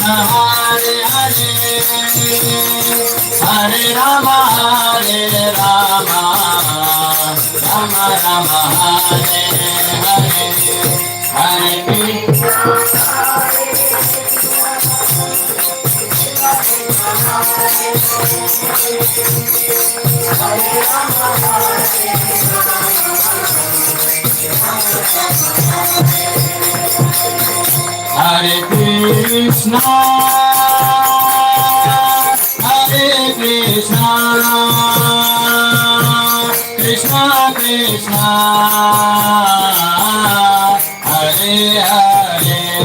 Hare Hare, Hare Rama, Rama Rama, Hare Hare, Hare Krishna, Hare Krishna, Hare Krishna, Krishna Krishna, Hare Hare,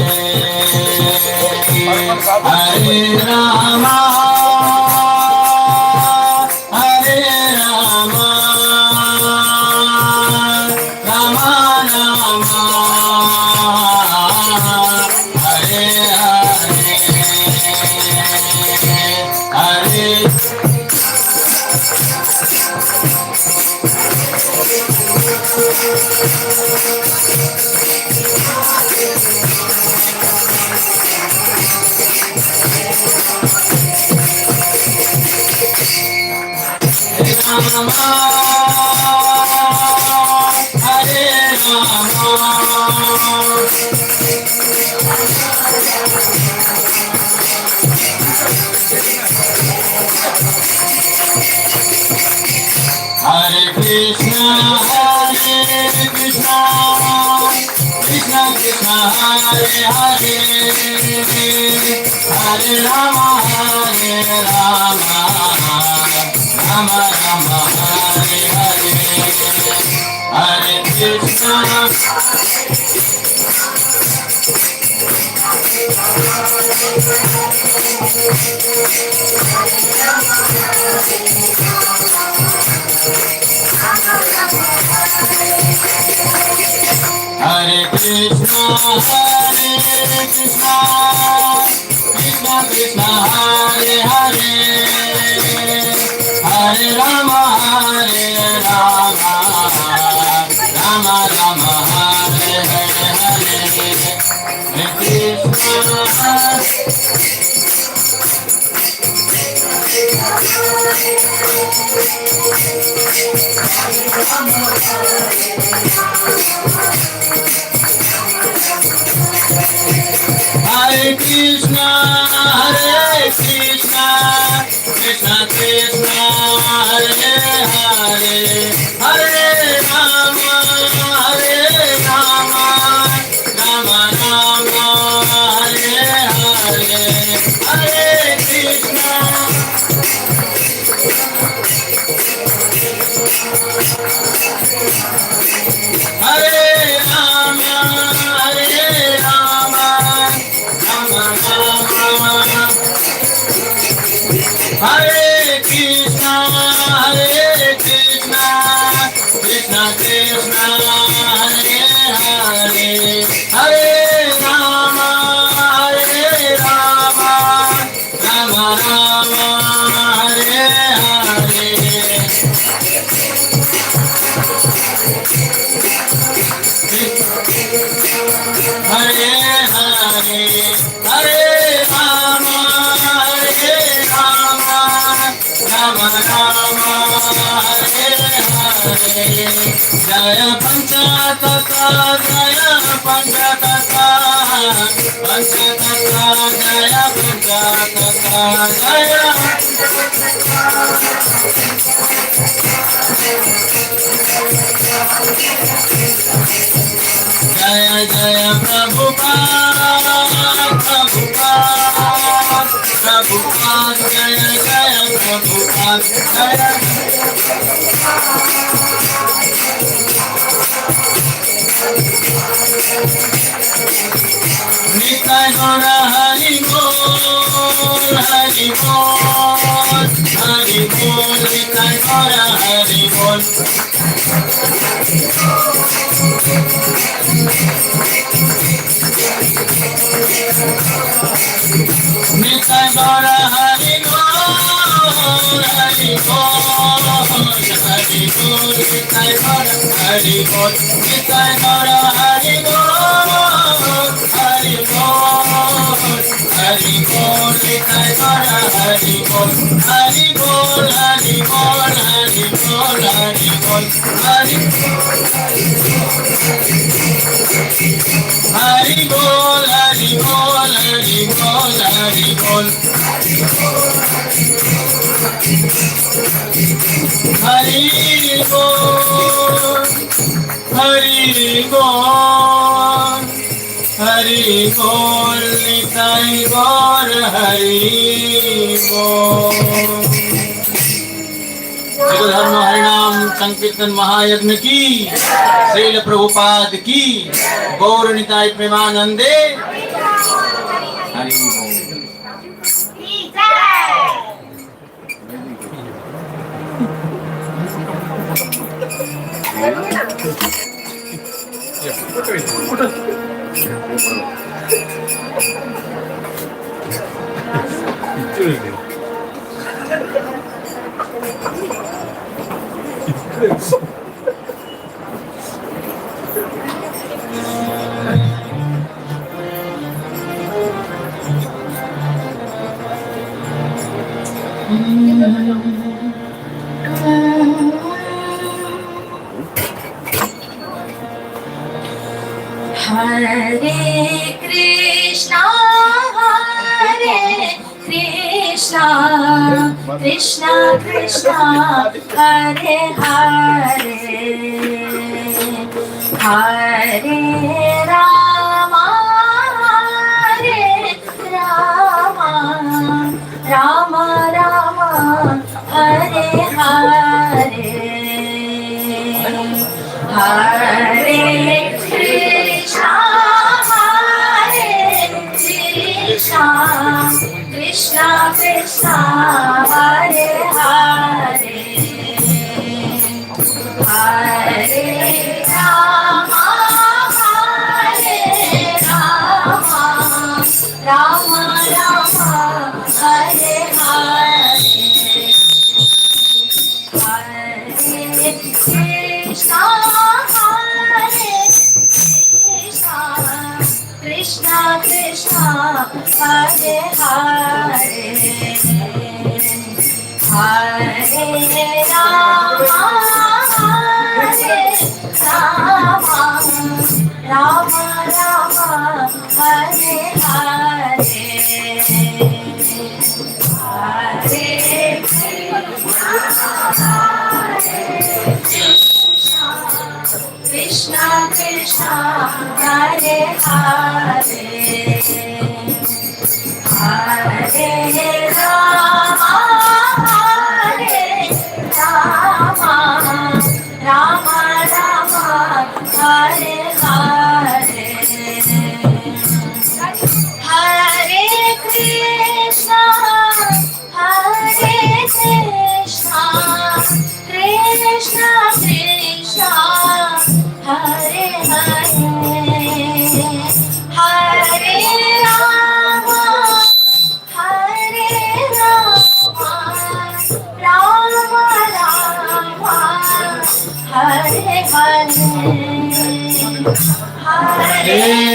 Hare Rama, Hare Rama, Rama Rama, Hare Hare, Hare Rama, Hare Rama, Hare Krishna, Hare Krishna, Krishna Krishna, Hare Hare, Hare Rama, Rama Rama, Hare Hare, Hare Krishna, Hare Krishna, Hare Krishna, Krishna Krishna, Hare Hare, Hare Rama, Rama Rama, Hare Hare, Hare Krishna, Hare Krishna, Hare Krishna, Krishna Krishna, Hare Hare, Hare Rama, Rama Rama, Hare Hare, Hare Krishna, Hare Rama, Rama Rama, Hare Krishna, Krishna Krishna, Hare Hare, Hare Rama, Rama Rama, Hare Hare, Hare Hare, Hare Rama, Rama Rama, Hare Hare, Jaya Panchatattva, Jaya Panchatattva, Panchatattva, Jaya Panchatattva, Jaya Jaya Jaya Prabhupada, Prabhupada, Prabhupada, Jaya Jaya Prabhupada, Jaya Nitai Gaura Hari Bol, Hari Bol, Hari Bol, Nitai Gaura Hari Bol. Nitai Gaura Hari Bol, Hari Bol, Hari Bol, Nitai Gaura Hari Bol, Nitai Gaura Hari Bol, Hari Hari Bol, Nitai Gaura Hari Bol, Hari Bol, Hari Bol, Hari Bol, Hari Bol, Hari Hari Bol, Hari Bol, Hari Bol, Hari Bol, Hari Bol, Hari Bol, Hari Bol, Nitai Gaura Hari Bol. धर्म हरिनाम संकीर्तन महायज्ञ की, श्रील प्रभुपाद की, गौर निताय प्रेमानंदे हरि बोल। Hare Krishna, Krishna Krishna, Hare Hare, Hare Rama, Rama Rama, Hare Hare, Hare Krishna, Krishna Krishna, Hare Hare, Hare Rama, Rama Rama, Hare Hare, Hare Krishna, Krishna Krishna, Hare Hare, Hare Rama, Rama Rama, Hare Hare, Hare Krishna Krishna, Hare Hare, Hare Rama, Rama Rama, Hare Hare, Hare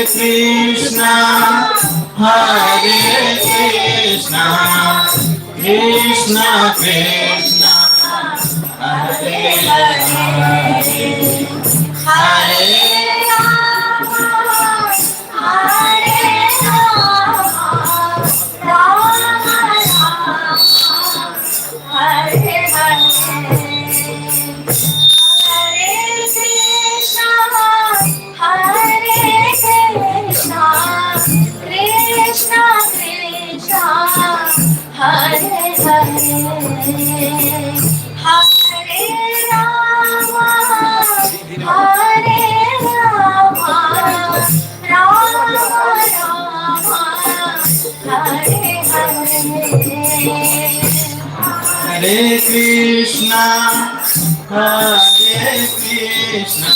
Krishna, Krishna Krishna, Hare Hare, Hare Rama, Rama Rama, Hare Hare, Hare Krishna, Krishna Krishna, Hare Hare, Hare Rama, Hare Krishna, Hare Krishna,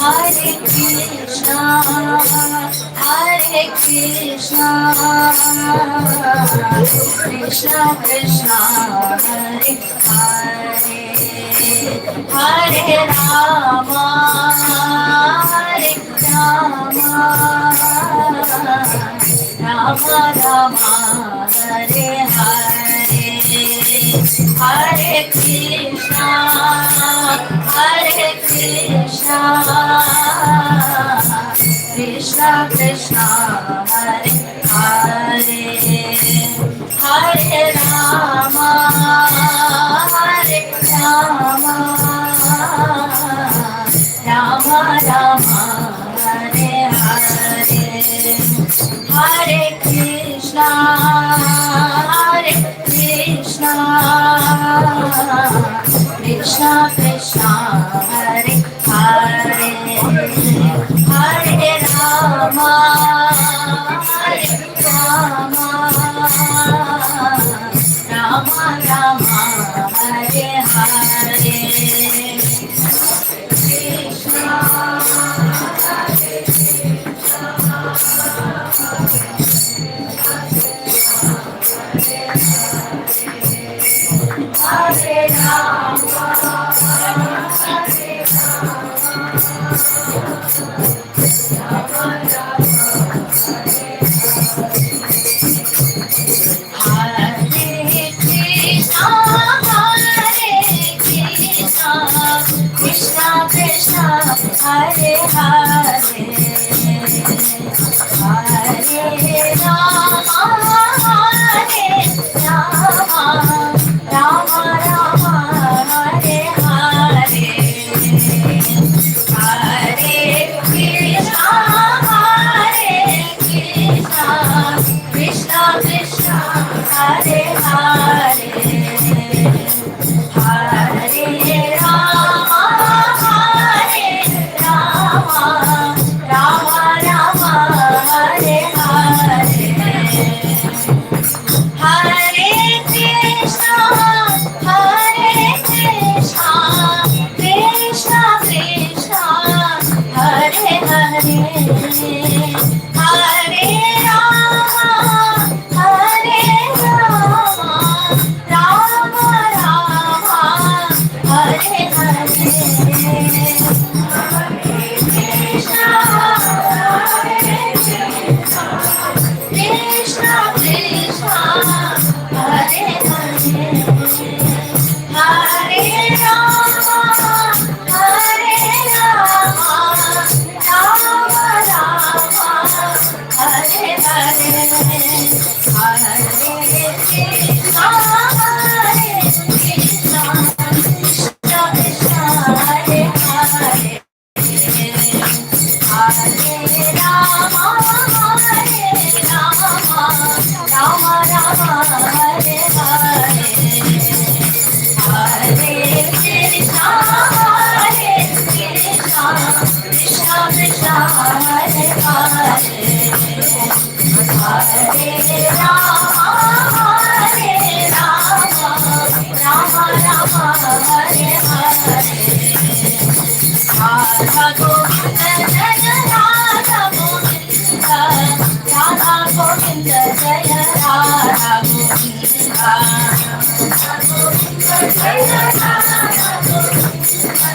Hare Krishna, Hare Krishna, Krishna Krishna, Hare Hare, Hare Rama, Hare Rama, Rama Rama, Hare Hare, Hare Krishna, Hare Krishna, Krishna Krishna, Hare Hare, Hare Rama, Hare Rama, Rama Rama, Hare Hare, Hare Krishna, Hare Krishna, Krishna Krishna, Hare Hare, Hare Rama, Hare Rama, Rama Rama, Hare Hare, Krishna, Hare Rama, Hare Krishna Krishna, Hare Hare, Hare Rama, Hare Rama, Rama Rama, Hare Hare, Hare Krishna, Hare Krishna, Krishna Krishna, Hare Hare, Hare Rama, Hare Rama, Rama Rama, Hare Hare, Hare Krishna, Hare Krishna, Krishna Krishna, Hare Hare, Hare Rama, Hare Rama, Rama Rama, Hare Hare, Hare Krishna, Hare Krishna, Krishna Krishna, Hare Hare, Hare Rama, Hare Rama, Rama Rama, Hare Hare, Hare Krishna, Hare Krishna, Krishna Krishna, Hare Hare, Hare Rama, Hare Rama, Rama Rama, Hare Hare, Hare Krishna, Hare Krishna, Krishna Krishna, Hare Hare, Hare Rama, Hare Rama, Rama Rama, Hare Hare, Radha Govinda Jaya Radha Govinda, Radha Govinda Jaya Radha Govinda, Radha Govinda Jaya Radha Govinda,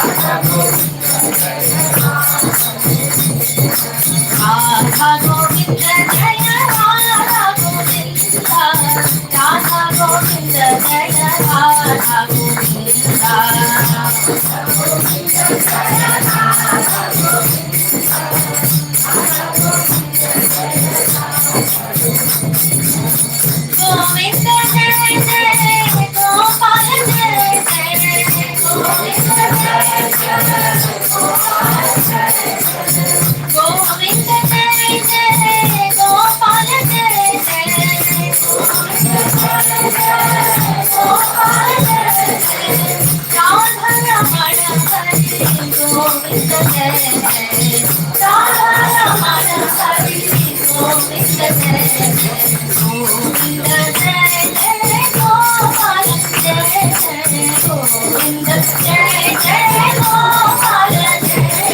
Radha Govinda Jaya Radha Govinda Jaya Radha Govinda, Radha Govinda Jaya Radha Govinda, Govinda Jai Jai, Gopal Jai Jai, Govinda Jai Jai, Gopal Jai Jai, Govinda Jai Jai, Gopal Jai Jai, Govinda Jai Jai, Gopal Jai Jai, Radha Ramana Hari, Govinda Jai Jai, Radha Ramana Hari, Govinda Jai Jai, Govinda Jai Jai, Gopal Jai Jai, Govinda Jai Jai, Gopal Jai Jai,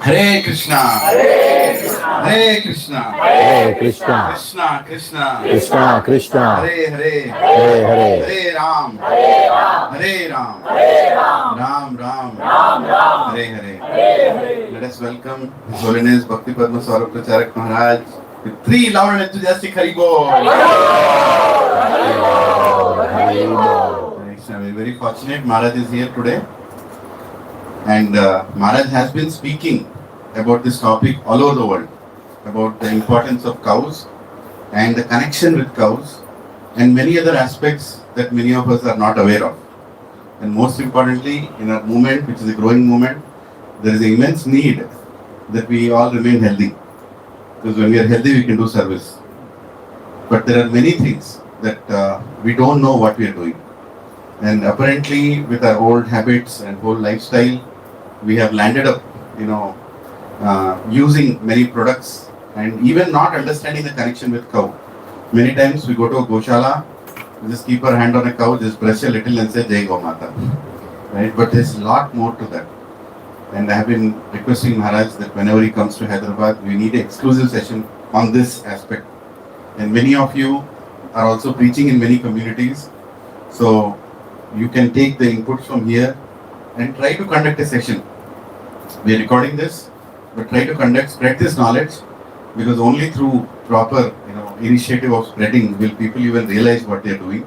Hare Krishna, Hare Krishna, Hare Krishna, Hare Krishna, Krishna Krishna, Krishna Krishna, Hare Hare, Hare Hare, Hare Ram, Hare Ram, Ram Ram, Hare Hare. Let us welcome His Holiness Bhakti Padma Saurabh Pracharaka Maharaj with 3 loud and enthusiastic Haribol. We are very fortunate Maharaj is here today, and Maharaj has been speaking about this topic all over the world, about the importance of cows and the connection with cows and many other aspects that many of us are not aware of. And most importantly, in our movement, which is a growing movement, there is an immense need that we all remain healthy, because when we are healthy we can do service. But there are many things that we don't know what we are doing, and apparently with our old habits and whole lifestyle we have landed up using many products and even not understanding the connection with cow. Many times we go to a goshala, just keep our hand on a cow, just press a little and say Jai Go Mata, right? But there's a lot more to that, and I have been requesting Maharaj that whenever he comes to Hyderabad we need an exclusive session on this aspect. And many of you are also preaching in many communities, so you can take the inputs from here and try to conduct a session. We are recording this, but try to spread this knowledge, because only through proper initiative of spreading will people even realize what they are doing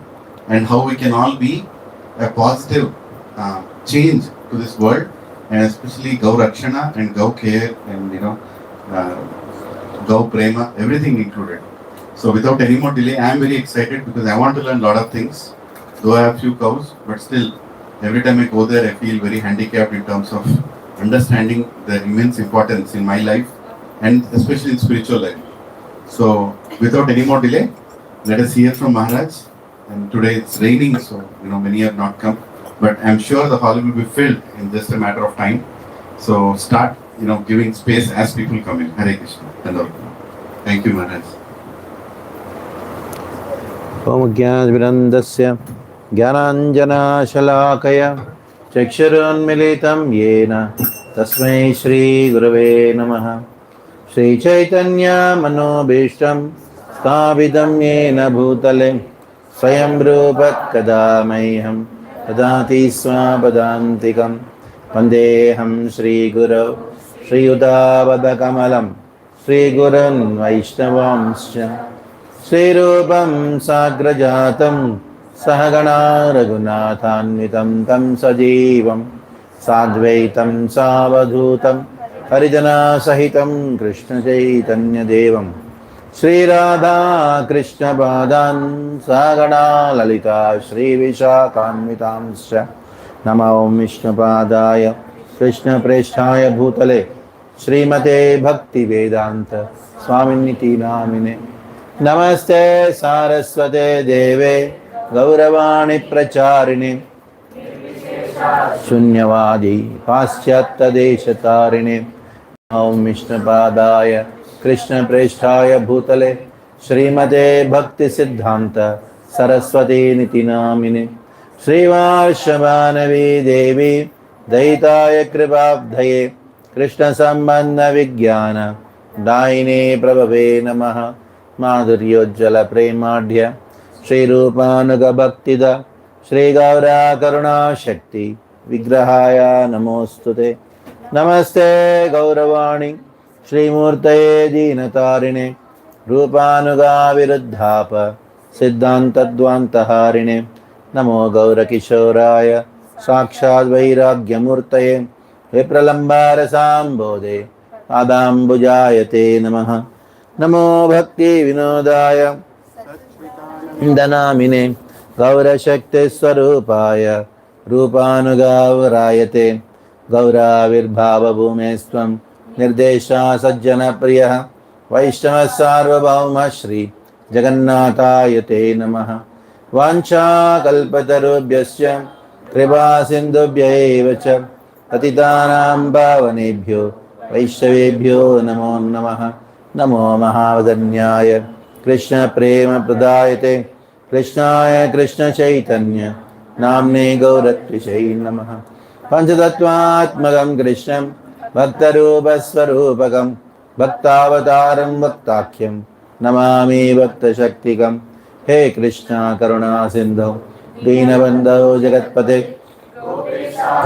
and how we can all be a positive change to this world, and especially Gau Rakshana and Gau Care and Gau Prema, everything included. So without any more delay, I am very excited because I want to learn a lot of things. Though I have few cows, but still, every time I go there, I feel very handicapped in terms of understanding the immense importance in my life and especially in spiritual life. So, without any more delay, let us hear from Maharaj. And today it's raining, so many have not come, but I'm sure the hall will be filled in just a matter of time. So start, giving space as people come in. Hare Krishna. Thank you, Maharaj. Om Jnana Jnananjana Shalakaya Chakshurunmilitam Yena Tasmai Shri Gurave Namaha Shri Chaitanya Manobishtam Sthavidam Yena Bhutale Swayam Rupat Kadamaiham Tadati Swapadantikam Vandeham Shri Guru Shri Udavadakamalam Shri Gurun Vaishnavamscha Shri Rupam Sagrajatam Sahagana Raghunathanvitam Tam Sajivam Sadvaitam Savadhutam Harijana Sahitam Krishna Chaitanya Devam Shri Radha Krishna Padan Sagana Lalita Shri Vishakhanvitamscha Namo Vishnu Padaya Krishna Presthaya Bhutale Srimate Bhakti Vedanta Swaminiti Namine Namaste Saraswate Deve Gauravani Pracharine Shunyavadi Paschyatta Deshatarine Om Vishnu Padaya Krishna Presthaya Bhutale Srimate Bhakti Siddhanta Saraswati Niti Namine Srivashavanavi Devi Daitaya Kripabdhaye Krishna Sambandha Vijnana Daine Prabhave Namaha Madhuryojjala Premadhya Shri Rupanuga Bhaktida Shri Gaura Karuna Shakti Vigrahaya Namostute Namaste Gauravani Shri Murtaye Dinatarine Rupanuga Viruddhapa Siddhanta Dvantaharine Namo Gaura Kishoraya Sakshad Vairagya Murtaye Vipralambara Sambodhe Adambujayate Namaha Namo Bhakti Vinodaya Danamine Gaura Shakti Swarupaya Rupanugavarayate Gaura Virbhava Bhumestvam Nirdesha Sajjana Priya Vaishnava Sarvabhauma Shri Jagannatayate Namaha Vancha Kalpatarubhyasya Kripa Sindhubhyaevacha Patitanam Bhavanebhyo Vaishnavebhyo Namo Namaha Namo Mahavadanyaya Krishna Prema Pradayate Krishnaya Krishna Chaitanya Namne Gauratvishay Namaha Panchatattvatmakam Krishnam Bhaktarupa Swarupakam Bhaktavataram Bhaktakyam Namami Bhakta Shaktikam He Krishna Karuna Sindhu Dinabandho Jagatpate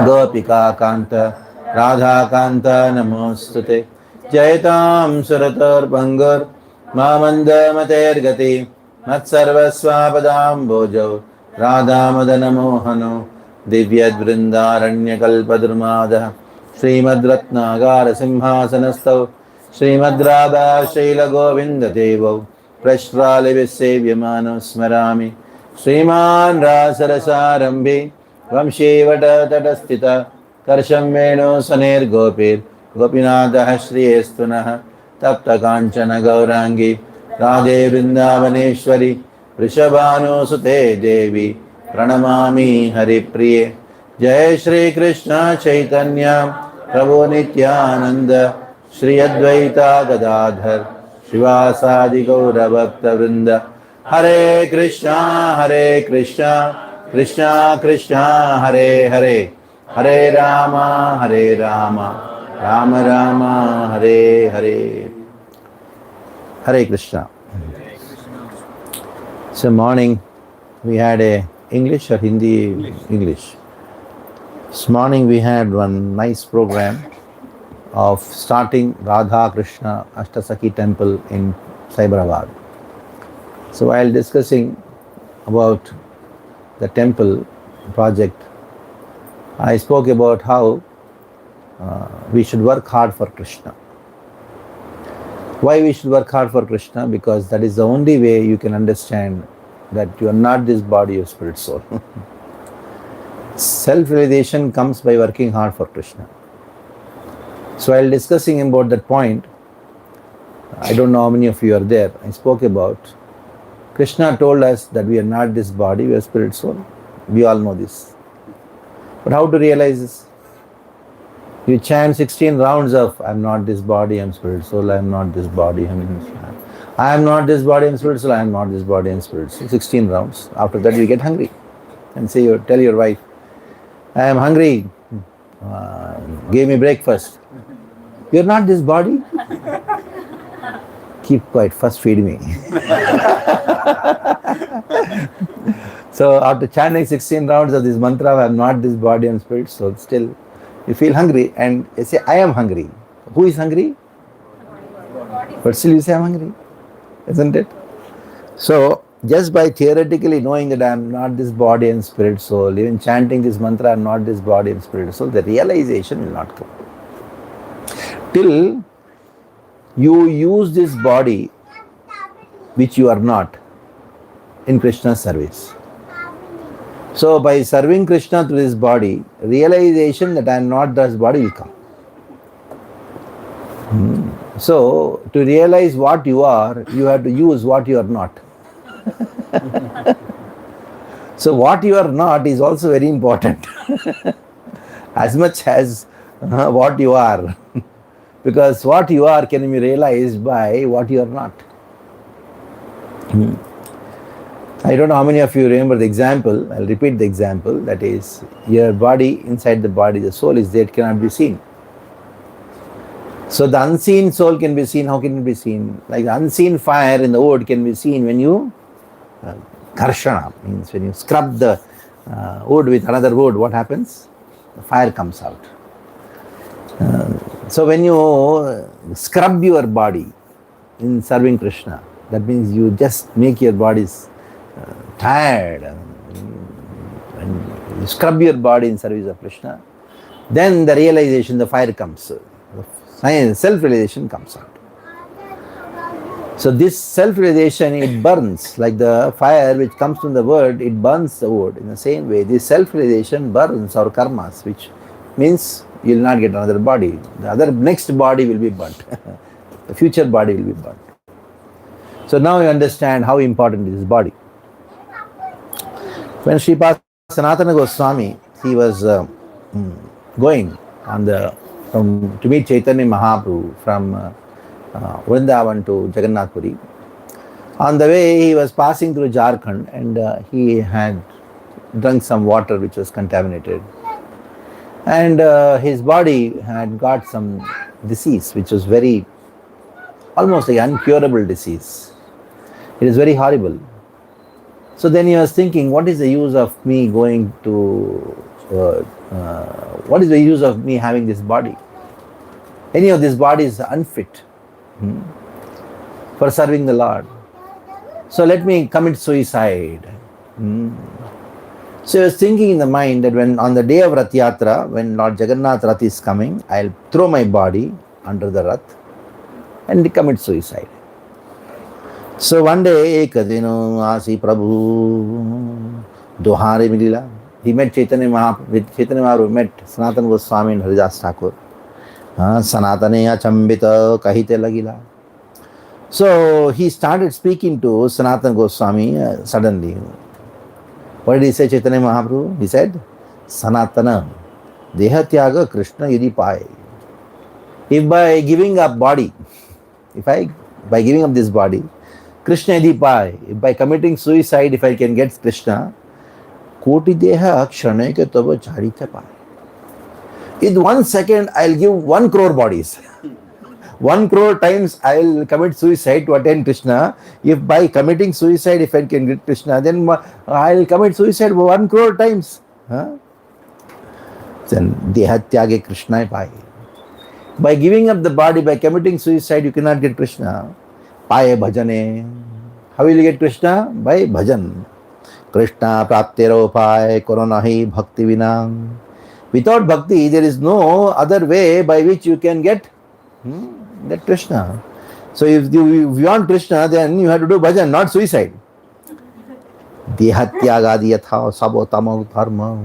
Gopika Kanta Radha Kanta Namostute Jayatam Suratar Bangur Mamanda Mater Gati Matsarvaswapadam Bojo Radha Madana Mohano Divyad Vrindaranya Kalpadurmada Srimad Ratnagara Simhasanastav Srimad Radha Shaila Govinda Devo Prashrali Visevyamano Smarami Sriman Rasarasarambi Vamshivata Tatastita Karsham Veno Saner Gopir Gopinatha Shri Estunaha Tapta Kanchana Gaurangi Radhe Vrindavaneshwari Rishabhanu Sute Devi Pranamami Hari Priye Jai Shri Krishna Chaitanya Prabhu Nityananda Shri Advaita Gadadhar Shivasadi Gaura Bhakta Vrinda Hare Krishna Krishna Krishna Hare Hare Hare Rama Rama Rama Hare Hare Hare Krishna. So morning we had a English or Hindi? English. This morning we had one nice program of starting Radha Krishna Ashtasakhi temple in Cyberabad. So while discussing about the temple project, I spoke about how we should work hard for Krishna. Why we should work hard for Krishna? Because that is the only way you can understand that you are not this body, your spirit soul. Self-realization comes by working hard for Krishna. So while discussing about that point, I don't know how many of you are there, I spoke about Krishna told us that we are not this body, we are spirit soul. We all know this. But how to realize this? You chant 16 rounds of I am not this body, I am spirit soul, I am not this body, I am not this body, I am spirit soul, I am not this body, I am spirit soul. 16 rounds. After that you get hungry and say, tell your wife, I am hungry, give me breakfast. You are not this body? Keep quiet, first feed me. So after chanting 16 rounds of this mantra, I am not this body and spirit soul, still you feel hungry and you say, I am hungry. Who is hungry? But still you say, I am hungry. Isn't it? So just by theoretically knowing that I am not this body and spirit soul, even chanting this mantra, I am not this body and spirit soul, the realization will not come. Till you use this body, which you are not, in Krishna's service. So by serving Krishna through this body, realization that I am not this body will come. So to realize what you are, you have to use what you are not. So what you are not is also very important as much as what you are. Because what you are can be realized by what you are not. I don't know how many of you remember the example. I'll repeat the example. That is, your body, inside the body, the soul is there, it cannot be seen. So the unseen soul can be seen. How can it be seen? Like the unseen fire in the wood can be seen when you karshana, means when you scrub the wood with another wood, what happens? The fire comes out. So when you scrub your body in serving Krishna, that means you just make your bodies tired and you scrub your body in service of Krishna, then the realization, the fire comes, self-realization comes out. So this self-realization, it burns, like the fire which comes from the wood, it burns the wood. In the same way, this self-realization burns our karmas, which means you will not get another body. The next body will be burnt. The future body will be burnt. So now you understand how important is this body. When Sripad Sanatana Goswami, he was going to meet Chaitanya Mahaprabhu from Vrindavan to Jagannath Puri. On the way, he was passing through Jharkhand and he had drunk some water which was contaminated. And his body had got some disease which was almost like uncurable disease. It is very horrible. So then he was thinking, what is the use of me going to, what is the use of me having this body? Any of this body is unfit for serving the Lord. So let me commit suicide. So he was thinking in the mind that when on the day of Rath Yatra, when Lord Jagannath Rath is coming, I'll throw my body under the Rath and commit suicide. So one day, Ekadino Asi Prabhu Dohare Milila. He met Chaitanya Mahaprabhu, met Sanatana Goswami and Haridas Thakur. Sanatane Achambita Kahite Lagila. So he started speaking to Sanatana Goswami suddenly. What did he say, Chaitanya Mahaprabhu? He said, Sanatana Deha Tyaga Krishna Yudi Pai. If by giving up body, by giving up this body, Krishna Yudi Pai, if by committing suicide, if I can get Krishna, Koti Deha Akshane Ke Tava Charita Pai. In 1 second, I'll give 1 crore bodies. 1 crore times I'll commit suicide to attain Krishna. If by committing suicide, if I can get Krishna, then I'll commit suicide 1 crore times. Then Dehatyage Krishna Pai. By giving up the body, by committing suicide, you cannot get Krishna. Paye bhajane. How will you get Krishna? By bhajan. Krishna praptero pai koronahi bhakti vinam. Without bhakti, there is no other way by which you can get Krishna. So if you want Krishna, then you have to do bhajan, not suicide. Dehatyagadi yatha sabo tamo dharma.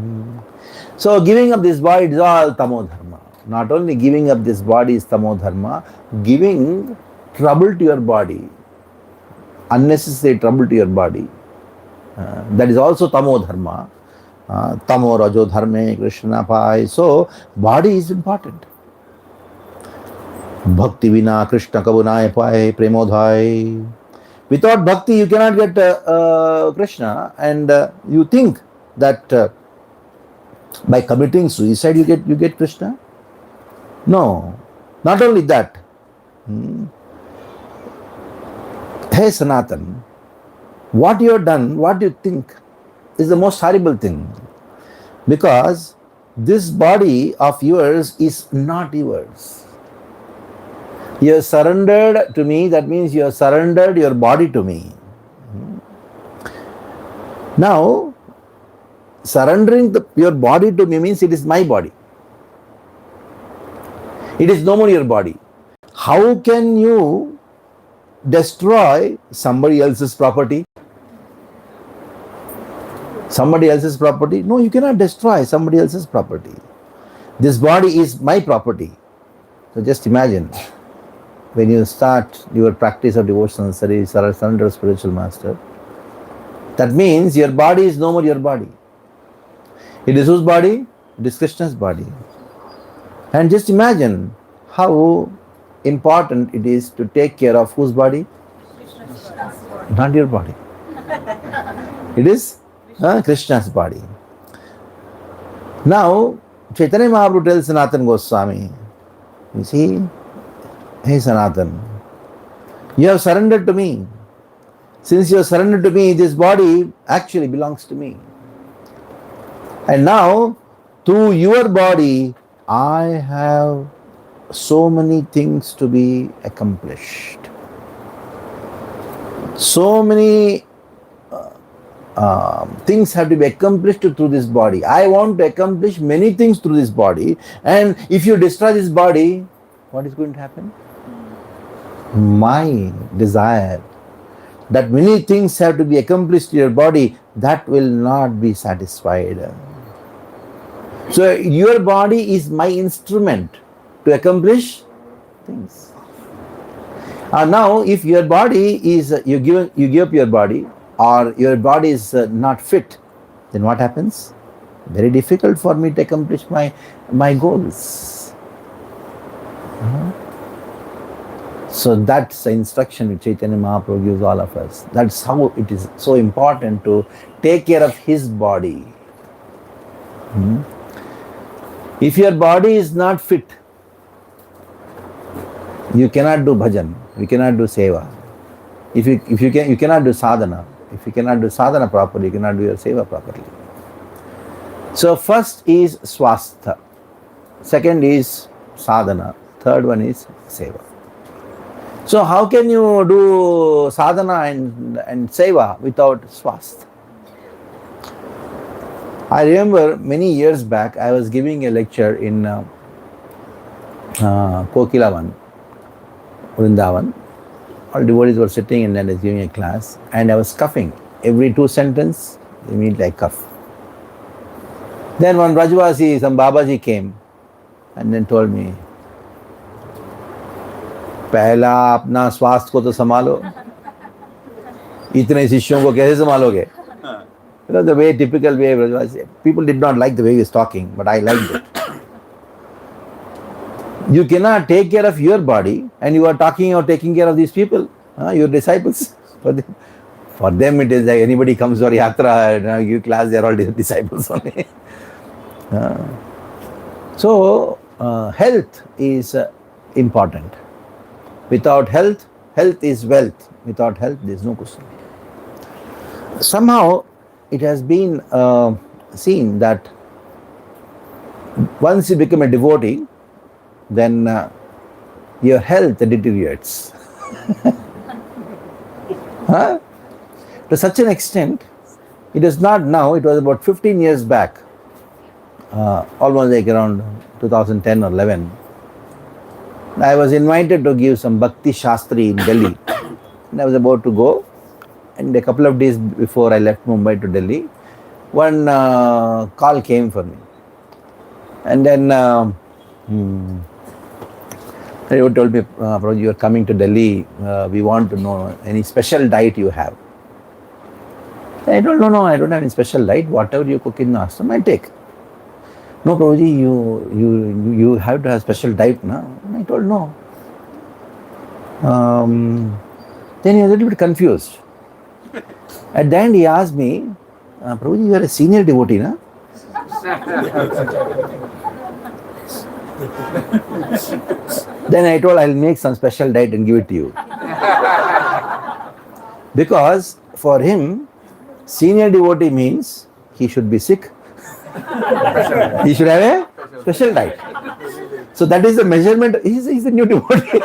So giving up this body is all tamo dharma. Not only giving up this body is tamo dharma, giving trouble to your body, unnecessary trouble to your body, that is also tamo dharma. Tamo rajo dharme Krishna pai. So body is important. Bhakti vina Krishna kabunai pai premodhai. Without bhakti you cannot get Krishna, and you think that by committing suicide you get Krishna? No. Not only that. Hey Sanatan, what you have done, what you think is the most horrible thing. Because this body of yours is not yours. You have surrendered to me, that means you have surrendered your body to me. Now, surrendering your body to me means it is my body. It is no more your body. How can you destroy somebody else's property? Somebody else's property? No, you cannot destroy somebody else's property. This body is my property. So just imagine, when you start your practice of devotional service or surrender spiritual master, that means your body is no more your body. It is whose body? It is Krishna's body. And just imagine how important it is to take care of whose body? Not your body. It is Krishna's body. Now, Chaitanya Mahaprabhu tells Sanatana Goswami, you see, hey Sanatan, you have surrendered to me. Since you have surrendered to me, this body actually belongs to me. And now, through your body, I have so many things to be accomplished. So many things have to be accomplished through this body. I want to accomplish many things through this body. And if you destroy this body, what is going to happen? My desire that many things have to be accomplished in your body, that will not be satisfied. So your body is my instrument to accomplish things. Now, if your body is, you give up your body, or your body is not fit, then what happens? Very difficult for me to accomplish my goals. So that's the instruction which Chaitanya Mahaprabhu gives all of us. That's how it is so important to take care of his body. If your body is not fit, you cannot do bhajan, you cannot do seva. If you cannot do sadhana. If you cannot do sadhana properly, you cannot do your seva properly. So first is swastha, second is sadhana, third one is seva. So how can you do sadhana and seva without swastha? I remember many years back, I was giving a lecture in Kokilavan, Vrindavan. All devotees were sitting and I was giving a class, and I was coughing. Every two sentences, immediately I cough. Then one Rajvasi, some Babaji came and then told me, पहला अपना स्वास्थ्य को तो संभालो, इतने शिष्यों को कैसे संभालोगे? The way, typical way, Rajvasi. People did not like the way he was talking, but I liked it. You cannot take care of your body and you are talking or taking care of these people, your disciples. For them it is like anybody comes for yatra, you class, they are all disciples only. So health is important. Without health, health is wealth. Without health, there is no question. Somehow it has been seen that once you become a devotee, then your health deteriorates. To such an extent, it is not now, it was about 15 years back, almost like around 2010 or 11. I was invited to give some Bhakti Shastri in Delhi. And I was about to go, And a couple of days before I left Mumbai to Delhi, one call came for me. And then they told me, Prabhuji, you are coming to Delhi. We want to know any special diet you have. I don't know. No, I don't have any special diet. Whatever you cook in the ashram, I take. No, Prabhuji, you have to have special diet, no? I told no. Then he was a little bit confused. At the end, he asked me, Prabhuji, you are a senior devotee, no? Then I told, I'll make some special diet and give it to you. Because for him, senior devotee means he should be sick. He should have a special diet. So that is the measurement. He's a new devotee.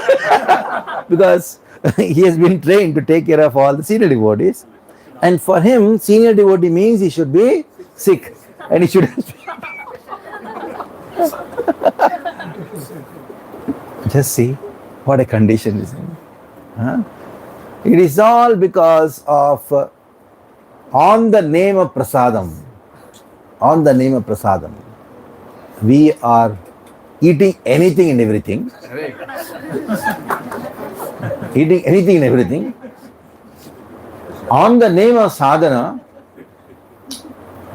Because he has been trained to take care of all the senior devotees. And for him, senior devotee means he should be sick. And he should just see what a condition is in. Huh? It is all because of on the name of prasadam. On the name of prasadam, we are eating anything and everything. Eating anything and everything. On the name of sadhana,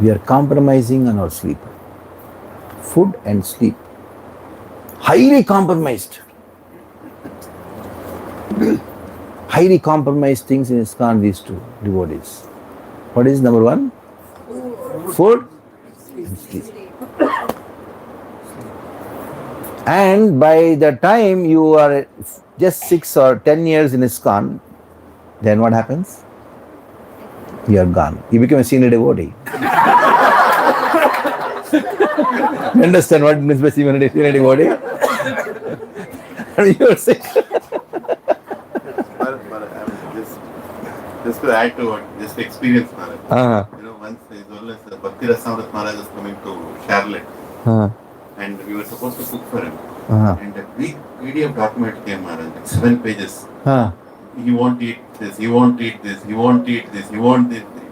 we are compromising on our sleep. Food and sleep. Highly compromised. Highly compromised things in ISKCON, these two devotees. What is number one? Food and sleep. And by the time you are just 6 or 10 years in ISKCON, then what happens? You are gone. You become a senior devotee. You understand what it means by senior devotee? You are sick. Just to add to what just experience, Maharaj. You know, once his Holiness Bhakti Rasamrit Maharaj was coming to Charlotte, and we were supposed to cook for him. And a big PDF document came, Maharaj, like 7 pages. He won't eat this, he won't eat this, he won't eat this, he won't eat this.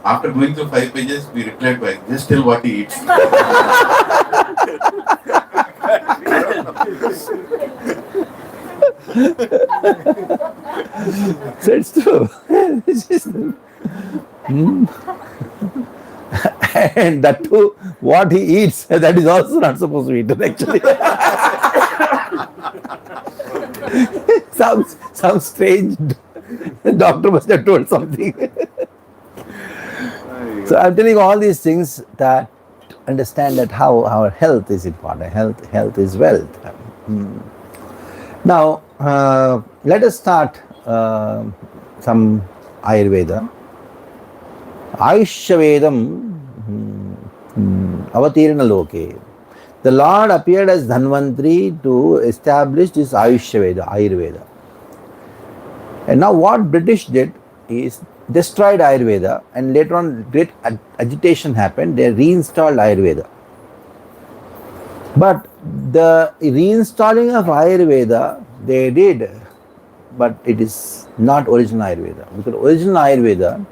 After going through 5 pages, we replied back, just tell what he eats. So it's true. And that too, what he eats, that is also not supposed to eat actually. some strange doctor must have told something. So I'm telling you all these things that understand that how our health is important. Health is wealth. Now, let us start some Ayurveda. Aishyavedam avatirana loke. The Lord appeared as Dhanvantri to establish this Ayurveda. And now what British did is destroyed Ayurveda, and later on great agitation happened. They reinstalled Ayurveda. But the reinstalling of Ayurveda they did, but it is not original Ayurveda, because original Ayurveda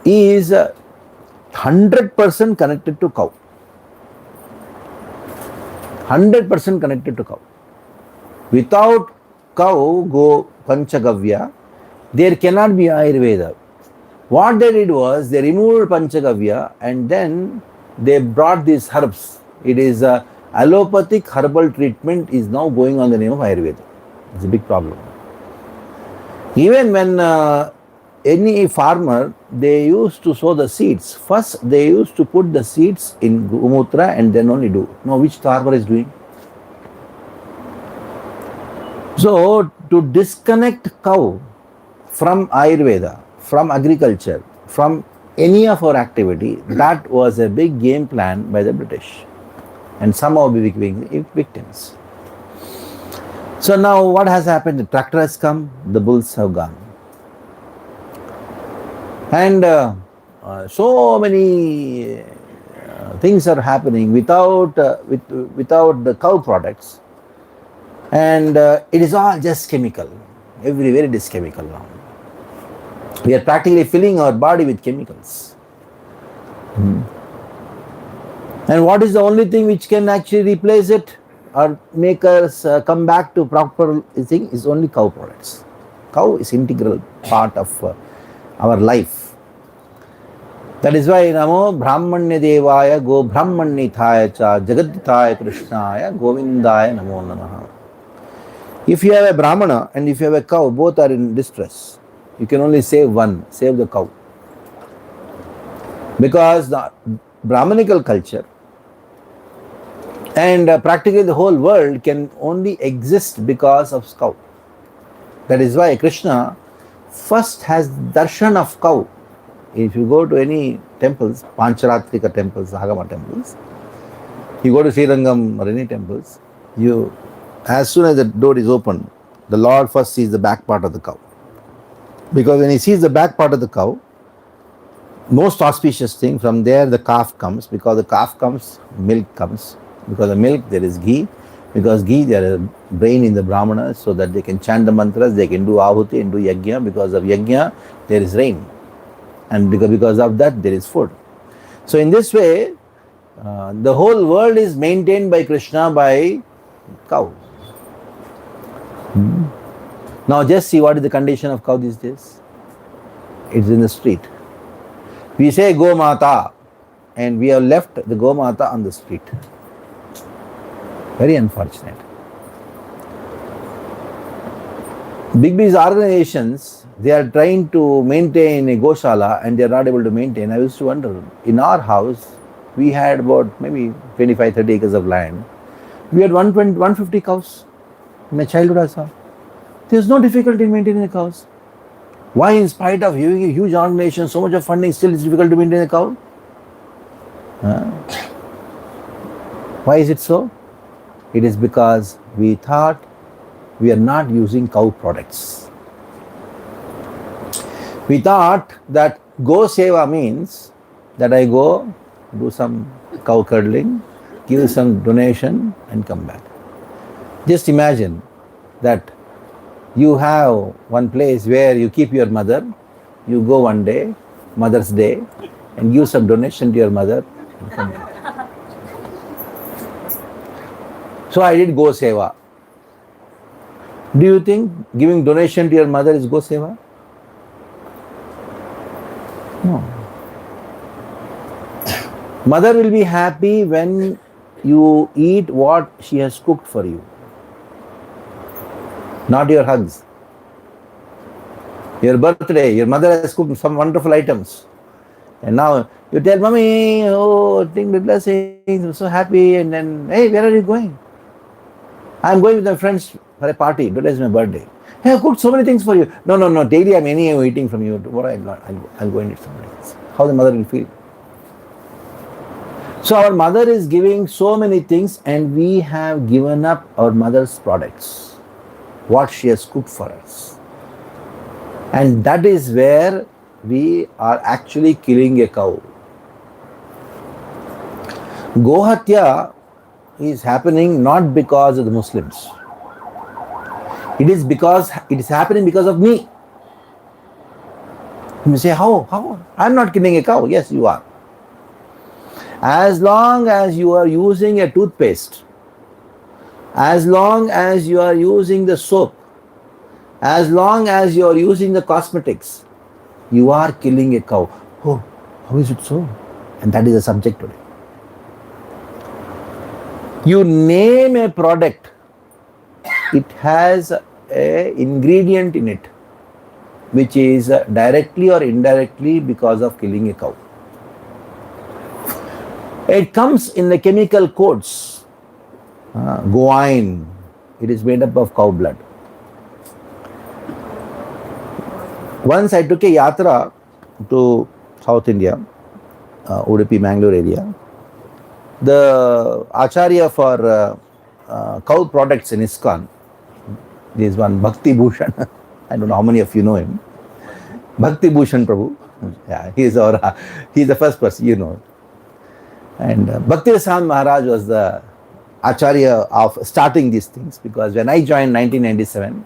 is 100% connected to cow. 100% connected to cow. Without cow, go Panchagavya, there cannot be Ayurveda. What they did was they removed Panchagavya and then they brought these herbs. It is allopathic herbal treatment is now going on the name of Ayurveda. It's a big problem. Even when any farmer, they used to sow the seeds. First, they used to put the seeds in Gumutra and then only do. Now, which farmer is doing? So, to disconnect cow from Ayurveda, from agriculture, from any of our activity, that was a big game plan by the British. And somehow we became victims. So now what has happened? The tractor has come, the bulls have gone. And so many things are happening without the cow products. And it is all just chemical. Everywhere it is chemical now. We are practically filling our body with chemicals. And what is the only thing which can actually replace it or make us come back to proper thing is only cow products. Cow is integral part of our life. That is why Namo Brahmanya Devaya Go Brahmanyithaya Cha Jagadithaya Krishnaya Govindaya Namo Namaha. If you have a Brahmana and if you have a cow, both are in distress. You can only save one, save the cow. Because the Brahmanical culture and practically the whole world can only exist because of cow. That is why Krishna first has darshan of cow. If you go to any temples, Pancharatrika temples, Agama temples, you go to Srirangam or any temples, as soon as the door is open, the Lord first sees the back part of the cow. Because when he sees the back part of the cow, most auspicious thing, from there the calf comes. Because the calf comes, milk comes. Because of milk there is ghee. Because ghee there is brain in the brahmanas so that they can chant the mantras, they can do ahuti and do yajna. Because of yajna there is rain. And because of that there is food. So in this way, the whole world is maintained by Krishna by cow. Now just see what is the condition of cow these days. It's in the street. We say Go Mata and we have left the Go Mata on the street. Very unfortunate. Big organizations, they are trying to maintain a Goshala and they are not able to maintain. I used to wonder, in our house, we had about maybe 25-30 acres of land. We had 150 cows. In my childhood I saw. There is no difficulty in maintaining the cows. Why, in spite of having a huge organization, so much of funding, still it's difficult to maintain a cow? Why is it so? It is because we thought we are not using cow products. We thought that Go Seva means that I go do some cow curdling, give some donation and come back. Just imagine that you have one place where you keep your mother, you go one day, Mother's Day, and give some donation to your mother and come back. So I did Go Seva. Do you think giving donation to your mother is Go Seva? No. Mother will be happy when you eat what she has cooked for you. Not your hugs. Your birthday, your mother has cooked some wonderful items. And now you tell, Mommy, oh, think the blessings, I'm so happy. And then, hey, where are you going? I'm going with my friends for a party. Today is my birthday. Hey, I cooked so many things for you. No. Daily I'm anyhow eating from you. Tomorrow I'll go and eat something else. How the mother will feel. So our mother is giving so many things and we have given up our mother's products. What she has cooked for us. And that is where we are actually killing a cow. Gohatya is happening not because of the Muslims. It is happening because of me. You say, how? I'm not killing a cow. Yes, you are. As long as you are using a toothpaste, as long as you are using the soap, as long as you are using the cosmetics, you are killing a cow. Oh, how is it so? And that is the subject today. You name a product, it has an ingredient in it which is directly or indirectly because of killing a cow. It comes in the chemical codes. Guain, it is made up of cow blood. Once I took a yatra to South India, Udupi, Mangalore area. The Acharya for cow products in ISKCON, there is one Bhakti Bhushan. I don't know how many of you know him. Bhakti Bhushan Prabhu. Yeah, he is the first person, you know. And Bhakti Maharaj was the Acharya of starting these things, because when I joined 1997,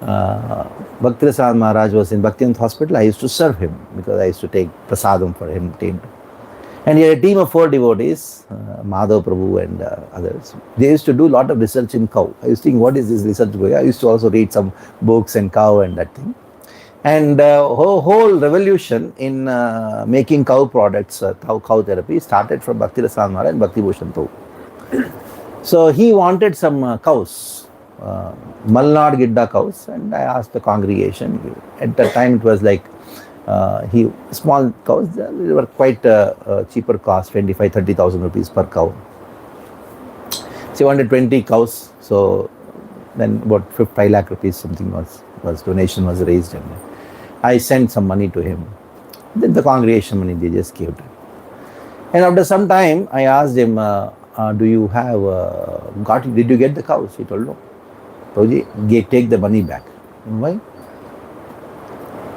Bhakti Maharaj was in Bhakti hospital. I used to serve him because I used to take prasadam for him. And he had a team of 4 devotees, Madhav Prabhu and others. They used to do a lot of research in cow. I used to think, what is this research going on? I used to also read some books and cow and that thing. And whole revolution in making cow products, cow therapy, started from Bhakti Maharaj and Bhakti Bhushan Prabhu. So he wanted some cows, Malnad Gidda cows, and I asked the congregation. At that time it was like small cows, they were quite cheaper cost, 25,000-30,000 rupees per cow. So he wanted 20 cows, so then about 5 lakh rupees something was donation was raised, and I sent some money to him. Then the congregation money they just gave to him. And after some time I asked him, do you have did you get the cows? He told no. Prabhuji, take the money back. Why?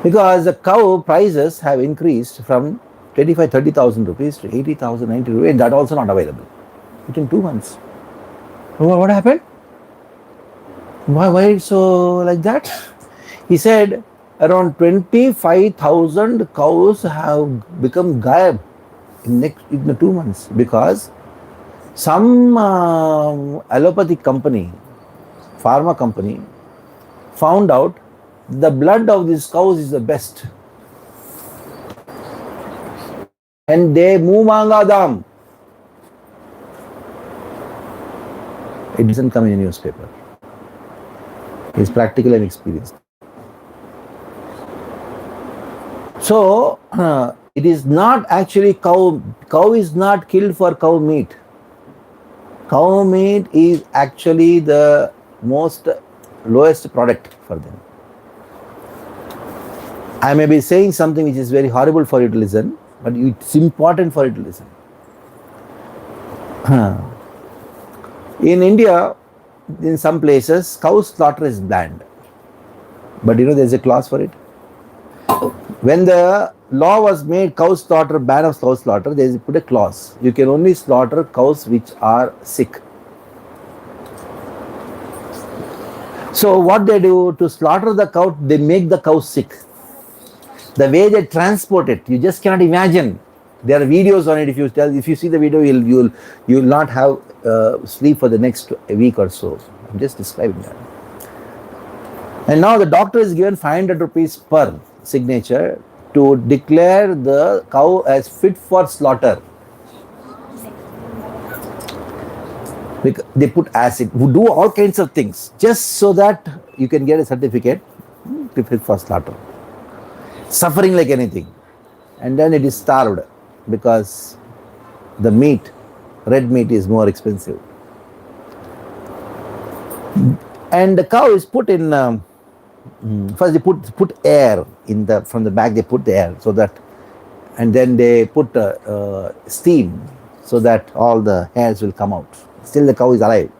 Because the cow prices have increased from 25,000-30,000 rupees to 80,000, 90 rupees, and that also not available within 2 months. What happened? Why it's so like that? He said around 25,000 cows have become gayab in the 2 months because some allopathic company, pharma company, found out the blood of these cows is the best. And they mumanga dam. It doesn't come in a newspaper. It's practical and experienced. So, it is not actually cow. Cow is not killed for cow meat. Cow meat is actually the lowest product for them. I may be saying something which is very horrible for you to listen, but it's important for you to listen. In India, in some places, cow slaughter is banned. But there's a clause for it. When the law was made, ban of cow slaughter, they put a clause. You can only slaughter cows which are sick. So what they do to slaughter the cow, they make the cow sick. The way they transport it, you just cannot imagine. There are videos on it. If you see the video, you'll not have sleep for the next week or so. I'm just describing that. And now the doctor is given 500 rupees per signature to declare the cow as fit for slaughter. They put acid, do all kinds of things just so that you can get a certificate fit for slaughter. Suffering like anything. And then it is starved because the meat, red meat, is more expensive. And the cow is put in, first they put air from the back, they put the air so that, and then they put steam so that all the hairs will come out. Still the cow is alive.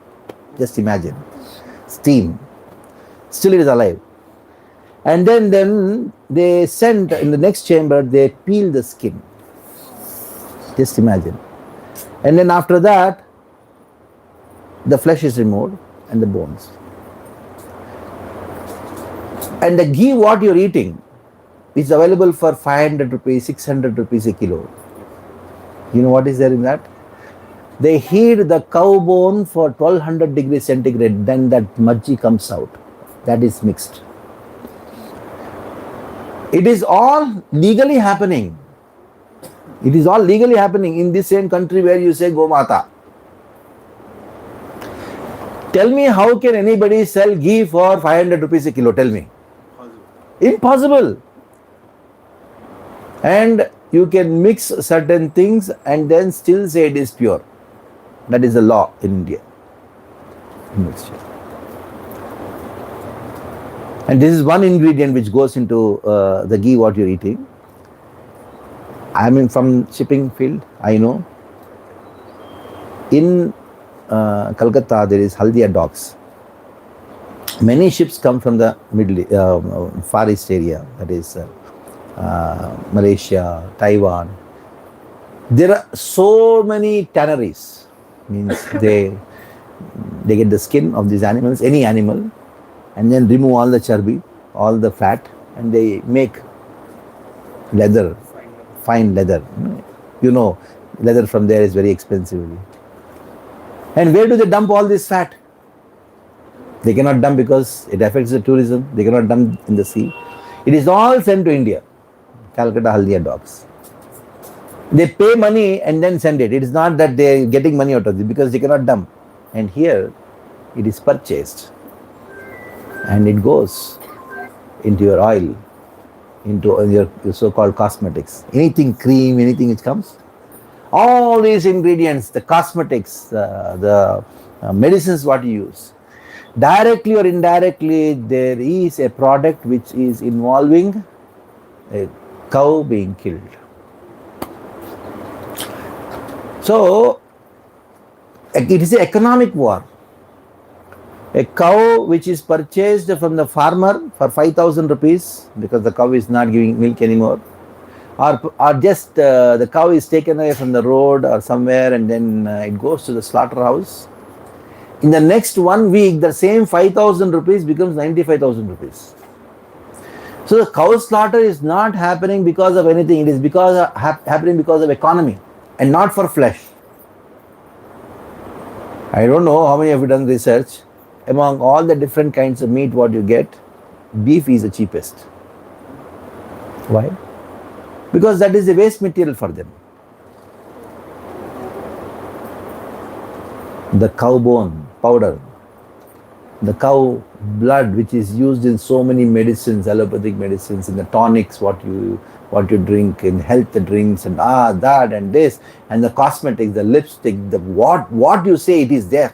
Just imagine. Steam. Still it is alive. And then they send, in the next chamber, they peel the skin. Just imagine. And then after that, the flesh is removed and the bones. And the ghee what you're eating is available for 500 rupees, 600 rupees a kilo. You know what is there in that? They heat the cow bone for 1200 degrees centigrade, then that majji comes out. That is mixed. It is all legally happening. It is all legally happening in this same country where you say Gomata. Tell me, how can anybody sell ghee for 500 rupees a kilo? Tell me. Impossible. And you can mix certain things and then still say it is pure. That is the law in India. And this is one ingredient which goes into the ghee what you're eating. I mean, from shipping field, I know. In Calcutta, there is Haldia docks. Many ships come from the Far East area, that is Malaysia, Taiwan. There are so many tanneries. Means they get the skin of these animals, any animal, and then remove all the charbi, all the fat, and they make leather, fine leather. You know, leather from there is very expensive. And where do they dump all this fat? They cannot dump because it affects the tourism. They cannot dump in the sea. It is all sent to India. Calcutta Haldia dogs. They pay money and then send it. It is not that they are getting money out of it because they cannot dump. And here it is purchased and it goes into your oil, into your so-called cosmetics. Anything cream, anything which comes. All these ingredients, the cosmetics, the medicines what you use, directly or indirectly there is a product which is involving a cow being killed. So it is an economic war. A cow which is purchased from the farmer for 5,000 rupees because the cow is not giving milk anymore, or just the cow is taken away from the road or somewhere and then it goes to the slaughterhouse. In the next 1 week, the same 5,000 rupees becomes 95,000 rupees. So the cow slaughter is not happening because of anything. It is happening because of economy and not for flesh. I don't know how many of you done research. Among all the different kinds of meat what you get, beef is the cheapest. Why? Because that is the waste material for them. The cow bone powder, the cow blood which is used in so many medicines, allopathic medicines, in the tonics what you drink, in health drinks and that and this, and the cosmetics, the lipstick, the what you say, it is there.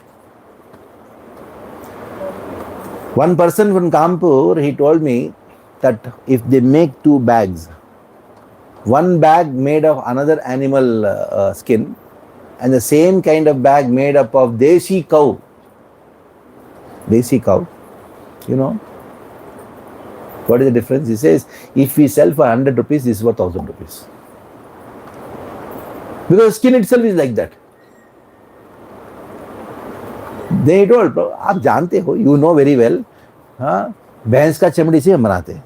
One person from Kanpur, he told me that if they make 2 bags, one bag made of another animal skin and the same kind of bag made up of desi cow, you know, what is the difference? He says, if we sell for 100 rupees, this is worth 1,000 rupees. Because skin itself is like that. They told, आप जानते हो, you know very well, हाँ, भैंस का चमड़ी से हम बनाते.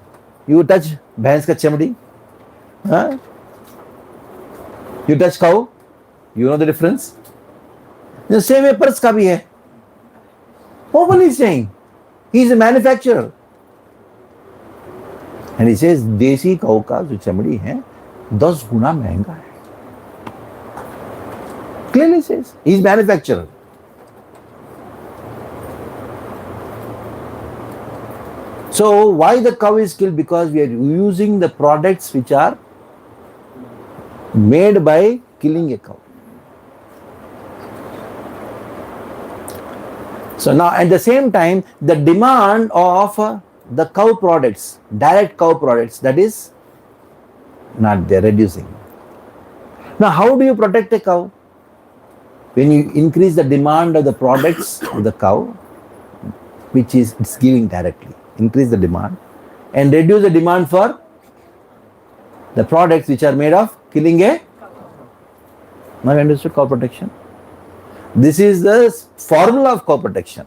You touch भैंस का चमड़ी, हाँ? You touch cow, you know the difference. The same way purse का भी है. Open is saying, he is a manufacturer. And he says, देसी काऊ का जो चमड़ी है 10 गुना महंगा है. Clearly says, he is manufacturer. So why the cow is killed? Because we are using the products which are made by killing a cow. So now at the same time, the demand of the cow products, direct cow products, that is not there, reducing. Now how do you protect a cow? When you increase the demand of the products of the cow, which is it's giving directly, increase the demand and reduce the demand for the products which are made of killing a cow. Now you understood cow protection? This is the formula of cow protection.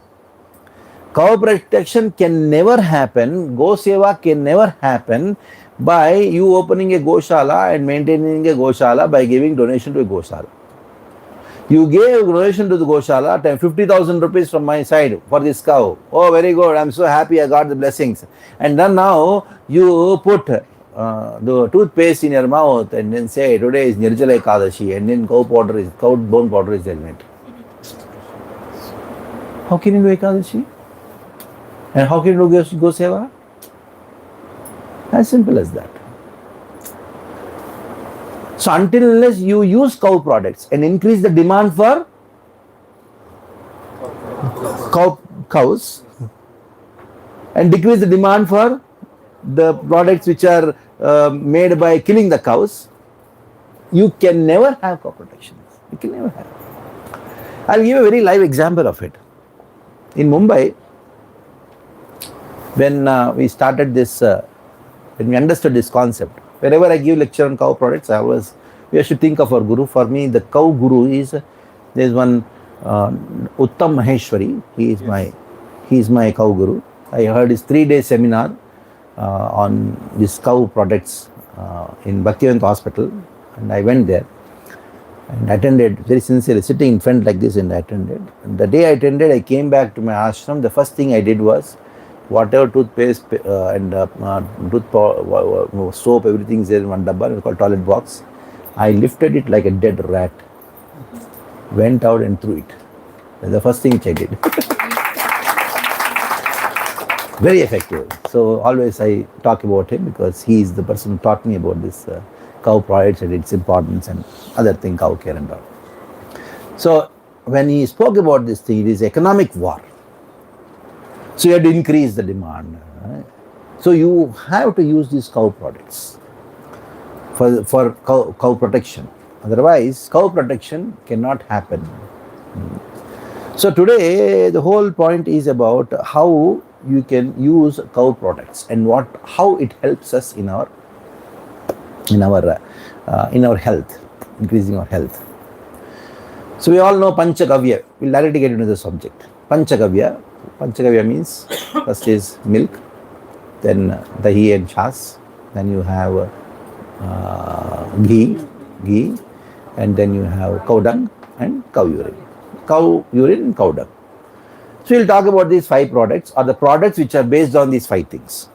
Cow protection can never happen, Go Seva can never happen by you opening a Goshala and maintaining a Goshala by giving donation to a Goshala. You gave donation to the Goshala, 50,000 rupees from my side for this cow. Oh, very good, I'm so happy I got the blessings. And then now you put the toothpaste in your mouth and then say today is Nirjala Ekadashi and then cow bone powder is element. How can you do Ekadashi? And how can you do Go Seva? As simple as that. So until unless you use cow products and increase the demand for cows and decrease the demand for the products which are made by killing the cows, you can never have cow protection. You can never have. I'll give a very live example of it. In Mumbai, when we started this, when we understood this concept, wherever I give lecture on cow products, we should think of our guru. For me, the cow guru is, there is one Uttam Maheshwari. He is my cow guru. I heard his 3-day seminar on this cow products in Bhakti Hospital, and I went there and attended very sincerely, sitting in front like this, and I attended. And the day I attended, I came back to my ashram. The first thing I did was, whatever toothpaste and soap, everything is there in one dabba, it's called toilet box. I lifted it like a dead rat, went out and threw it. That's the first thing which I did. Very effective. So always I talk about him because he is the person who taught me about this cow products and its importance and other thing, cow care and all. So when he spoke about this thing, it is economic war. So you have to increase the demand. Right? So you have to use these cow products for cow protection. Otherwise, cow protection cannot happen. So today, the whole point is about how you can use cow products and how it helps us in our health, increasing our health. So we all know Panchagavya. We'll directly get into the subject. Panchagavya means first is milk, then dahi and chas, then you have ghee, and then you have cow dung and cow urine and cow dung. So we'll talk about these 5 products, or the products which are based on these 5 things.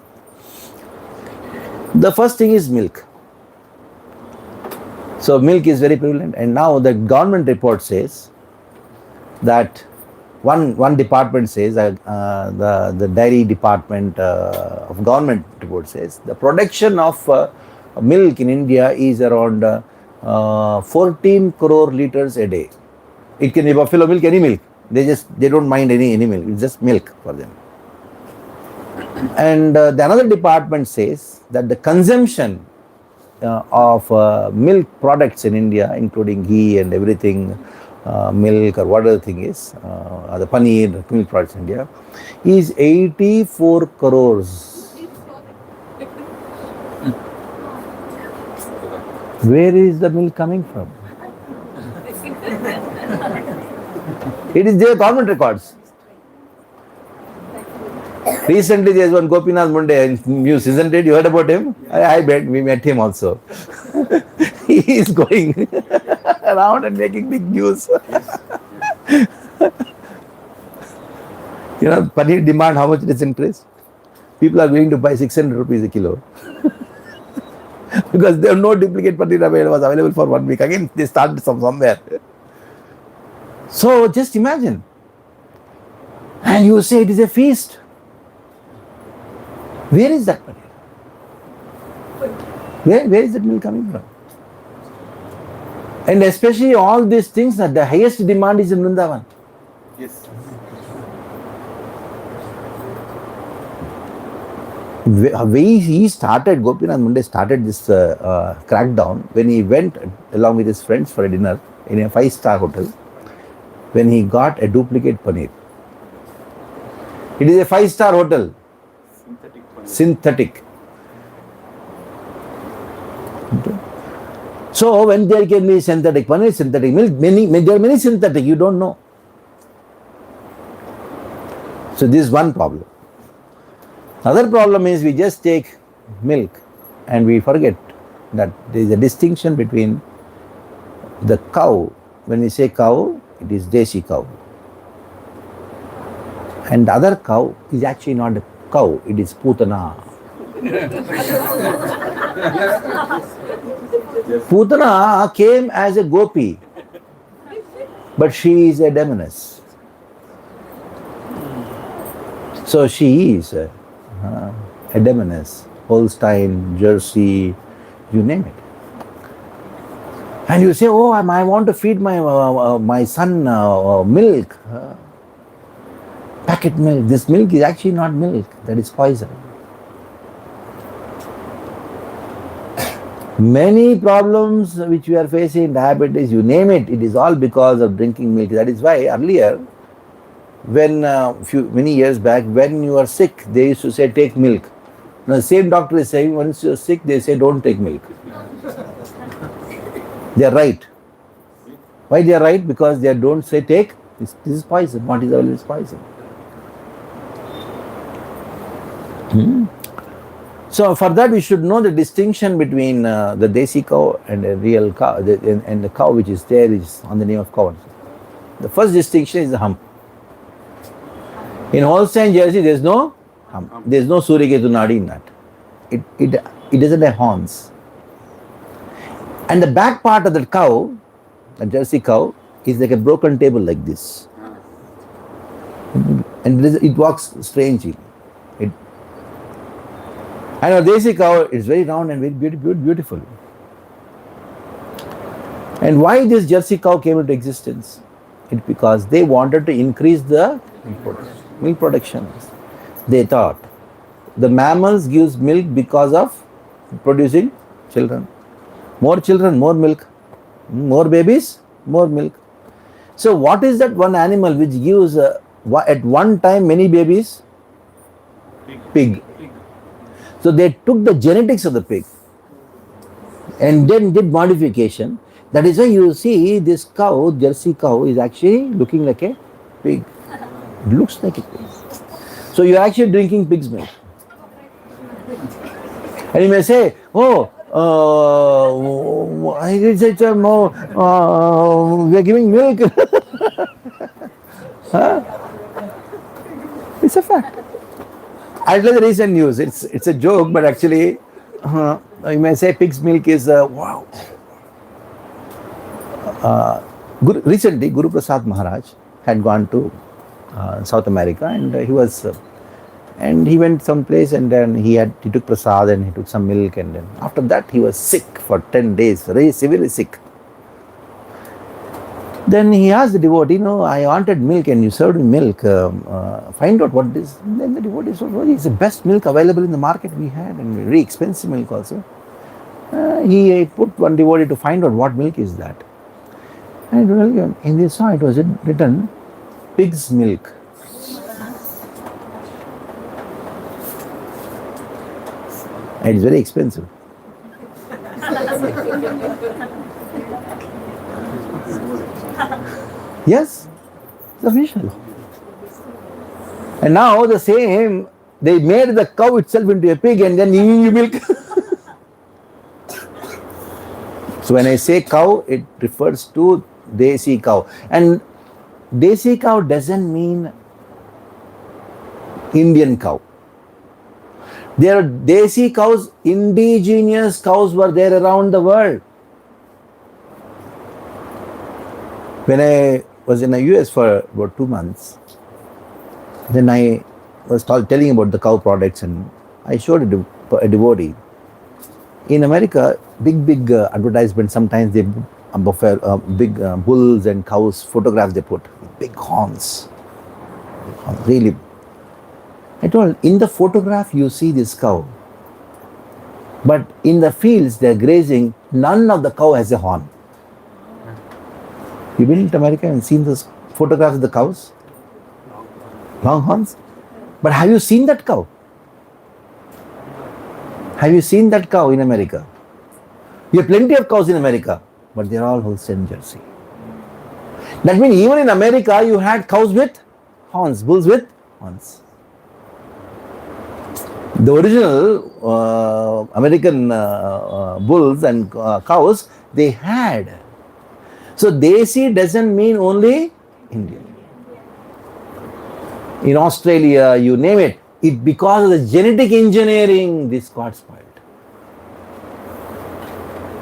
The first thing is milk. So milk is very prevalent, and now the government report says that one department says, the dairy department of government report says, the production of milk in India is around 14 crore liters a day. It can be buffalo milk, any milk. They don't mind any milk. It's just milk for them. And the another department says that the consumption of milk products in India, including ghee and everything, milk or whatever the thing is, the paneer, milk products in India, is 84 crores. Where is the milk coming from? It is their government records. Recently there is one Gopinath Munde in news, isn't it? You heard about him? I bet we met him also. He is going around and making big news. Paneer demand, how much it is increased? People are willing to buy 600 rupees a kilo. Because there are no duplicate paneer available for 1 week. Again, they started somewhere. So just imagine. And you say it is a feast. Where is that paneer? Where is that milk coming from? And especially all these things, the highest demand is in Vrindavan. Yes. He started, Gopinath Munde started this crackdown when he went along with his friends for a dinner in a 5-star hotel, when he got a duplicate paneer. It is a 5-star hotel. Synthetic. So when there can be synthetic paneer, synthetic milk, there are many synthetic, you don't know. So this is one problem. Another problem is we just take milk and we forget that there is a distinction between the cow. When we say cow, it is Desi cow. And the other cow is actually not a cow, it is Putana. Putana came as a gopi, but she is a demoness. So she is a demoness, Holstein, Jersey, you name it. And you say, oh, I want to feed my son milk, packet milk. This milk is actually not milk, that is poison. Many problems which we are facing, diabetes, you name it, it is all because of drinking milk. That is why earlier, when many years back, when you are sick, they used to say take milk. Now the same doctor is saying once you are sick, they say don't take milk. They are right. Why they are right? Because they don't say take. This is poison. What is available is poison. So for that we should know the distinction between the desi cow and a real cow, and the cow which is there is on the name of cow. The first distinction is the hump. In Holstein Jersey there is no hump. There is no Suryaketu Nadi in that. It doesn't have horns. And the back part of the cow, the Jersey cow, is like a broken table like this. And it walks strangely. And a desi cow is very round and very beautiful. And why this Jersey cow came into existence? It's because they wanted to increase the milk production. They thought the mammals gives milk because of producing children. More children, more milk. More babies, more milk. So what is that one animal which gives at one time many babies? Pig. So they took the genetics of the pig and then did modification. That is why you see this cow, Jersey cow, is actually looking like a pig. It looks like a pig. So you are actually drinking pig's milk. And you may say, oh, we are giving milk. It's a fact. I'll tell the recent news. It's a joke, but actually, you may say pig's milk is wow. Recently, Guru Prasad Maharaj had gone to South America, and he went someplace, and then he took prasad and he took some milk, and then after that he was sick for 10 days, very severely sick. Then he asked the devotee, I wanted milk and you served me milk, find out what it is. And then the devotee said, well, it's the best milk available in the market we had, and very expensive milk also. He put one devotee to find out what milk is that. And in they saw it was written, pig's milk. And it's very expensive. Yes, it's official. And now the same, they made the cow itself into a pig and then giving milk. So when I say cow, it refers to desi cow. And desi cow doesn't mean Indian cow. There are desi cows, indigenous cows were there around the world. When I was in the US for about 2 months, then I was telling about the cow products, and I showed it to a devotee. In America, big advertisements, sometimes they big bulls and cows photographs they put, big horns, really. I told, in the photograph you see this cow, but in the fields they're grazing, none of the cow has a horn. You've been to America and seen those photographs of the cows? Long horns? But have you seen that cow? Have you seen that cow in America? You have plenty of cows in America, but they're all Holstein Jersey. That means even in America you had cows with horns, bulls with horns. The original American bulls and cows, they had. So desi doesn't mean only Indian. In Australia, you name it, because of the genetic engineering, this got spoiled.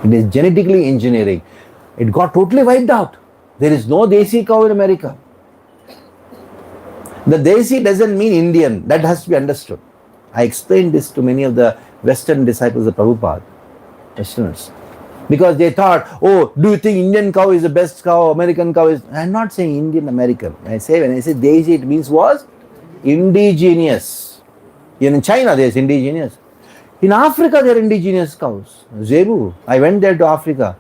It is genetically engineering. It got totally wiped out. There is no desi cow in America. The desi doesn't mean Indian. That has to be understood. I explained this to many of the Western disciples of Prabhupada, Westerners. Because they thought, oh, do you think Indian cow is the best cow, American cow is... I'm not saying Indian, American. When I say desi, it means was indigenous. Even in China, there's indigenous. In Africa, there are indigenous cows. Zebu. I went there to Africa.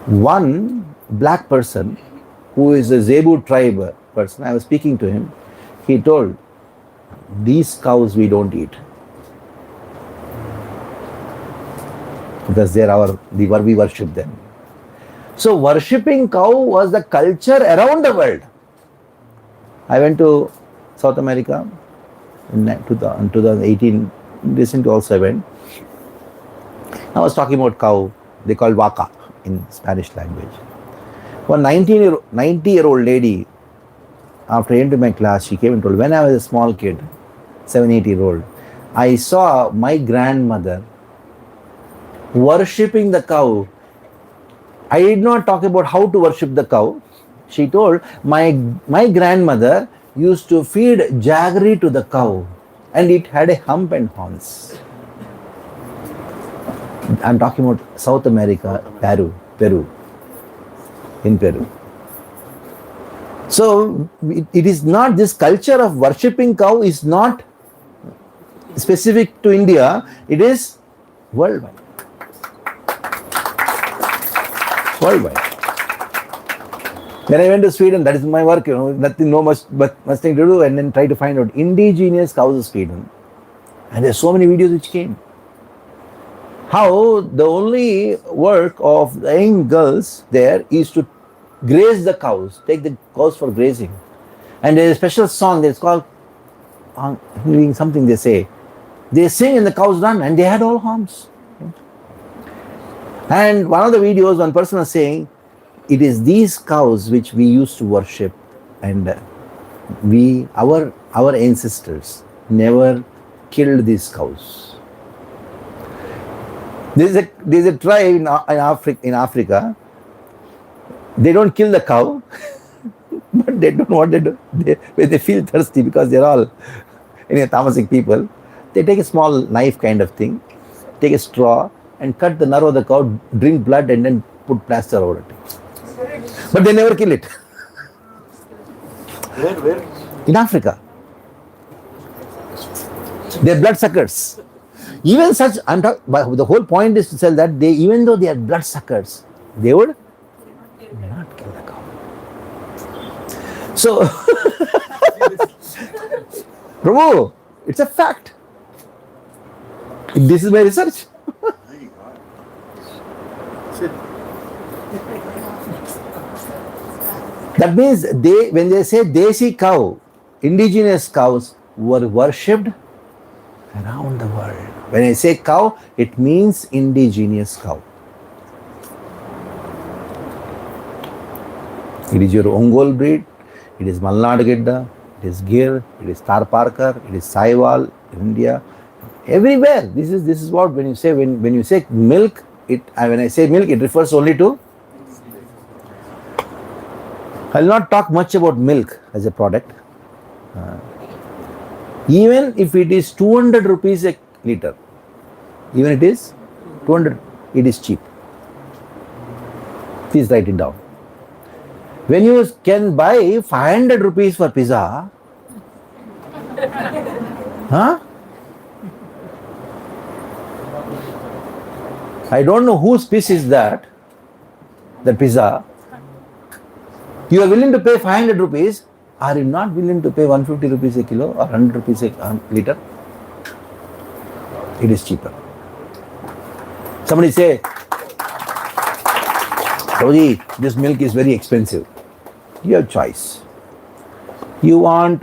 One black person, who is a Zebu tribe person, I was speaking to him, he told, these cows we don't eat. Because we worship them. So worshipping cow was the culture around the world. I went to South America. in 2018, recently also I went. I was talking about cow, they call vaca in Spanish language. One 90-year-old lady, after entering my class, she came and told, when I was a small kid, 7-8-year-old, I saw my grandmother worshipping the cow. I did not talk about how to worship the cow. She told, my grandmother used to feed jaggery to the cow and it had a hump and horns. I'm talking about South America, Peru. In Peru. So it is not, this culture of worshipping cow is not specific to India, it is worldwide. Worldwide. When I went to Sweden, that is my work, nothing, no much thing to do, and then try to find out indigenous cows of Sweden. And there's so many videos which came. How the only work of the young girls there is to graze the cows, take the cows for grazing. And there's a special song that's called something they say. They sing and the cows run, and they had all horns. And one of the videos, one person was saying, it is these cows which we used to worship, and our ancestors never killed these cows. There's a tribe in Africa. They don't kill the cow, but they don't know what they do. When they feel thirsty, because they're all Tamasic people, they take a small knife kind of thing, take a straw and cut the nerve of the cow, drink blood, and then put plaster over it. But they never kill it. Where? In Africa. They're bloodsuckers. Even such, but the whole point is to tell that even though they are bloodsuckers, they would not kill the cow. So, Prabhu, it's a fact. This is my research. That means when they say Desi cow, indigenous cows were worshipped around the world. When I say cow, it means indigenous cow. It is your Ongol breed, it is Malnad Gedda, it is Gir, it is Tarparkar, it is Saiwal, India, everywhere. This is what when you say milk. When I say milk, it refers only to. I will not talk much about milk as a product. Even if it is 200 rupees a liter, even it is 200, it is cheap. Please write it down. When you can buy 500 rupees for pizza, I don't know whose piece is that pizza. You are willing to pay 500 rupees. Are you not willing to pay 150 rupees a kilo or 100 rupees a liter? It is cheaper. Somebody say, Prabhuji, this milk is very expensive. You have choice. You want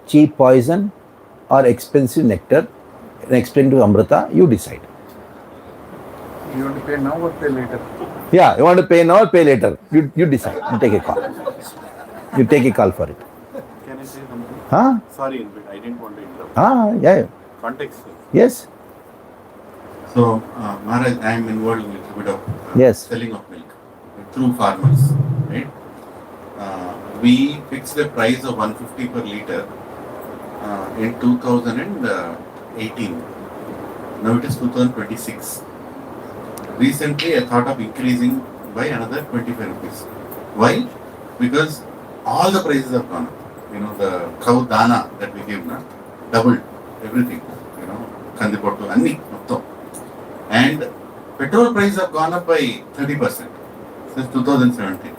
cheap poison or expensive nectar, expensive amrita, you decide. You want to pay now or pay later? Yeah, you want to pay now or pay later. You decide. You take a call. You take a call for it. Can I say something? Huh? Sorry, I didn't want to interrupt. Yeah. Context. Yes. So, Maharaj, I am involved in a little bit of Yes. selling of milk through farmers, right? We fixed the price of 150 per liter in 2018. Now it is 2026. Recently, I thought of increasing by another 25 rupees. Why? Because all the prices have gone up. The cow dana that we give now, doubled everything. Kandipottu, anni, motto. And petrol prices have gone up by 30% since 2017.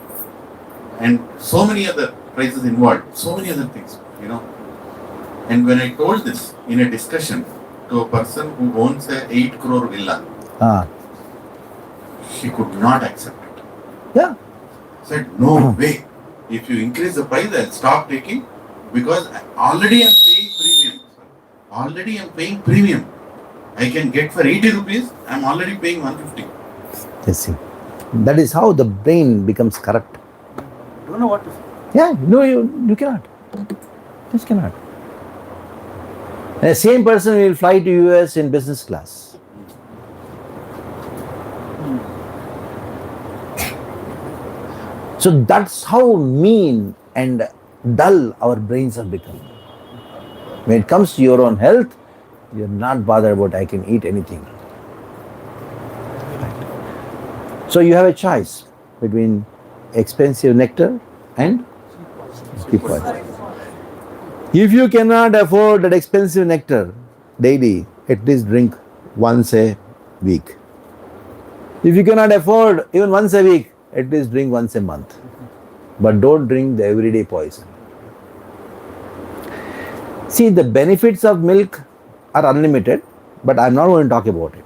And so many other prices involved, so many other things, And when I told this in a discussion to a person who owns a 8 crore villa, she could not accept it. Yeah. Said, no way. If you increase the price, I'll stop taking because already I'm paying premium. already I'm paying premium. I can get for 80 rupees, I'm already paying 150. You see, that is how the brain becomes corrupt. Don't know what to say. Yeah, no, you cannot. Just cannot. And the same person will fly to US in business class. So that's how mean and dull our brains have become. When it comes to your own health, you're not bothered about I can eat anything. So you have a choice between expensive nectar and cheap poison. If you cannot afford that expensive nectar daily, at least drink once a week. If you cannot afford even once a week, at least drink once a month. But don't drink the everyday poison. See, the benefits of milk are unlimited, but I'm not going to talk about it.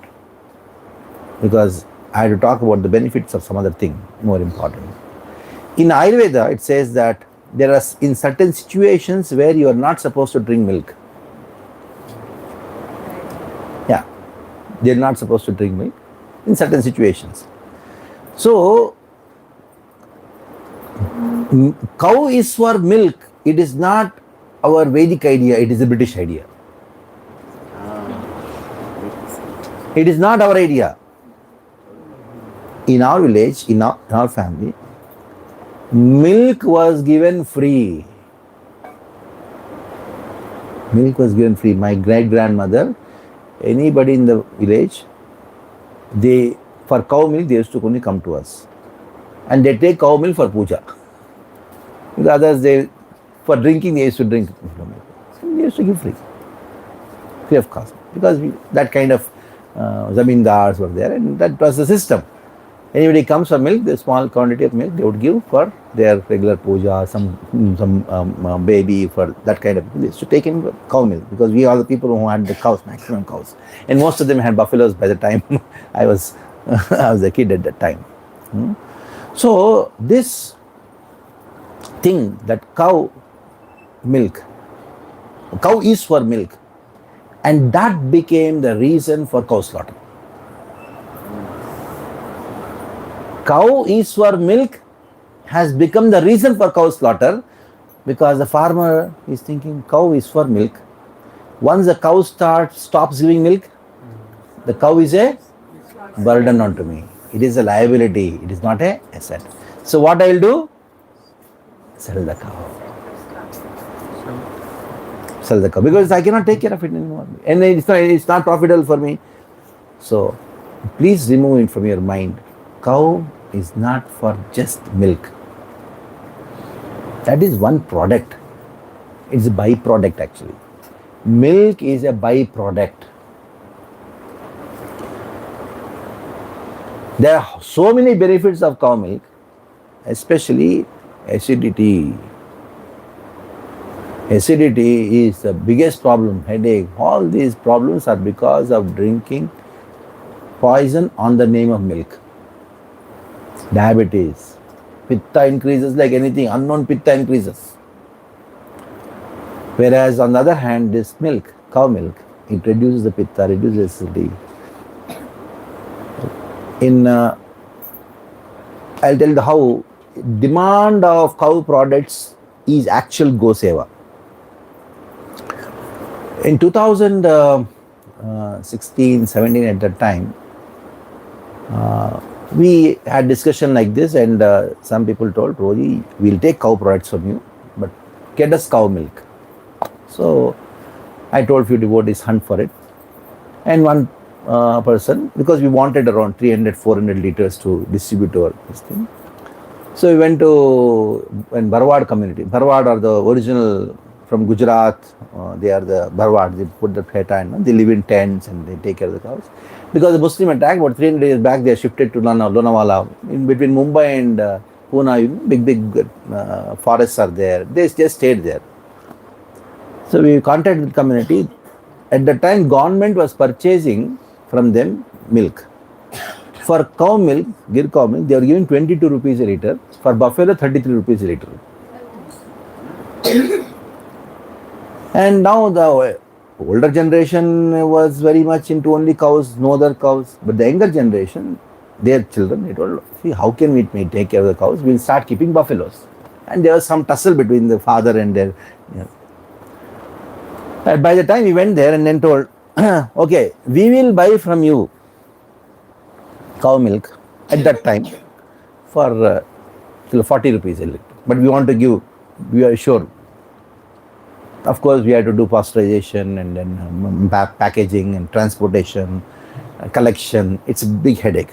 Because I have to talk about the benefits of some other thing more important. In Ayurveda, it says that there are in certain situations where you are not supposed to drink milk. Yeah, they're not supposed to drink milk in certain situations. So, cow is for milk. It is not our Vedic idea, it is a British idea. It is not our idea. In our village, in our family, milk was given free. Milk was given free. My great-grandmother, anybody in the village, for cow milk, they used to only come to us. And they take cow milk for puja. The others, for drinking, they used to drink milk. So they used to give free of cost. Because that kind of zamindars were there, and that was the system. Anybody comes for milk, the small quantity of milk they would give for their regular puja, some baby, for that kind of. They used to take in cow milk because we are the people who had the cows, maximum cows, and most of them had buffaloes by the time I was a kid at that time. So this thing that cow is for milk, and that became the reason for cow slaughter. Cow is for milk has become the reason for cow slaughter because the farmer is thinking cow is for milk. Once the cow stops giving milk, the cow is a burden onto me. It is a liability. It is not a asset. So what I will do? Sell the cow. Sell the cow because I cannot take care of it anymore, and it's not profitable for me. So please remove it from your mind. Cow is not for just milk. That is one product. It's a byproduct actually. Milk is a byproduct. There are so many benefits of cow milk, especially acidity. Acidity is the biggest problem, headache. All these problems are because of drinking poison on the name of milk. Diabetes, pitta increases like anything, unknown pitta increases. Whereas on the other hand, this milk, cow milk, it reduces the pitta, reduces acidity. I'll tell you how demand of cow products is actual go seva. In 2016, 17 at that time, we had discussion like this, and some people told, Roji, we'll take cow products from you, but get us cow milk. So I told few devotees, hunt for it. And one person, because we wanted around 300, 400 liters to distribute to this thing. So we went to Bharwad community. Bharwad are the original from Gujarat. They are the Bharwad. They put the pheta and they live in tents and they take care of the cows. Because the Muslim attack, about 300 years back, they shifted to Lonavala. In between Mumbai and Pune, big forests are there. They just stayed there. So we contacted the community. At the time, government was purchasing from them milk. For cow milk, Gir cow milk, they were giving 22 rupees a liter. For buffalo, 33 rupees a liter. And now the older generation was very much into only cows, no other cows. But the younger generation, their children, they told, see, how can we take care of the cows? We'll start keeping buffaloes. And there was some tussle between the father and their. And by the time we went there and then told, okay, we will buy from you cow milk at that time for 40 rupees a liter. But we want to give, we are sure. Of course, we had to do pasteurization and then packaging and transportation, collection. It's a big headache.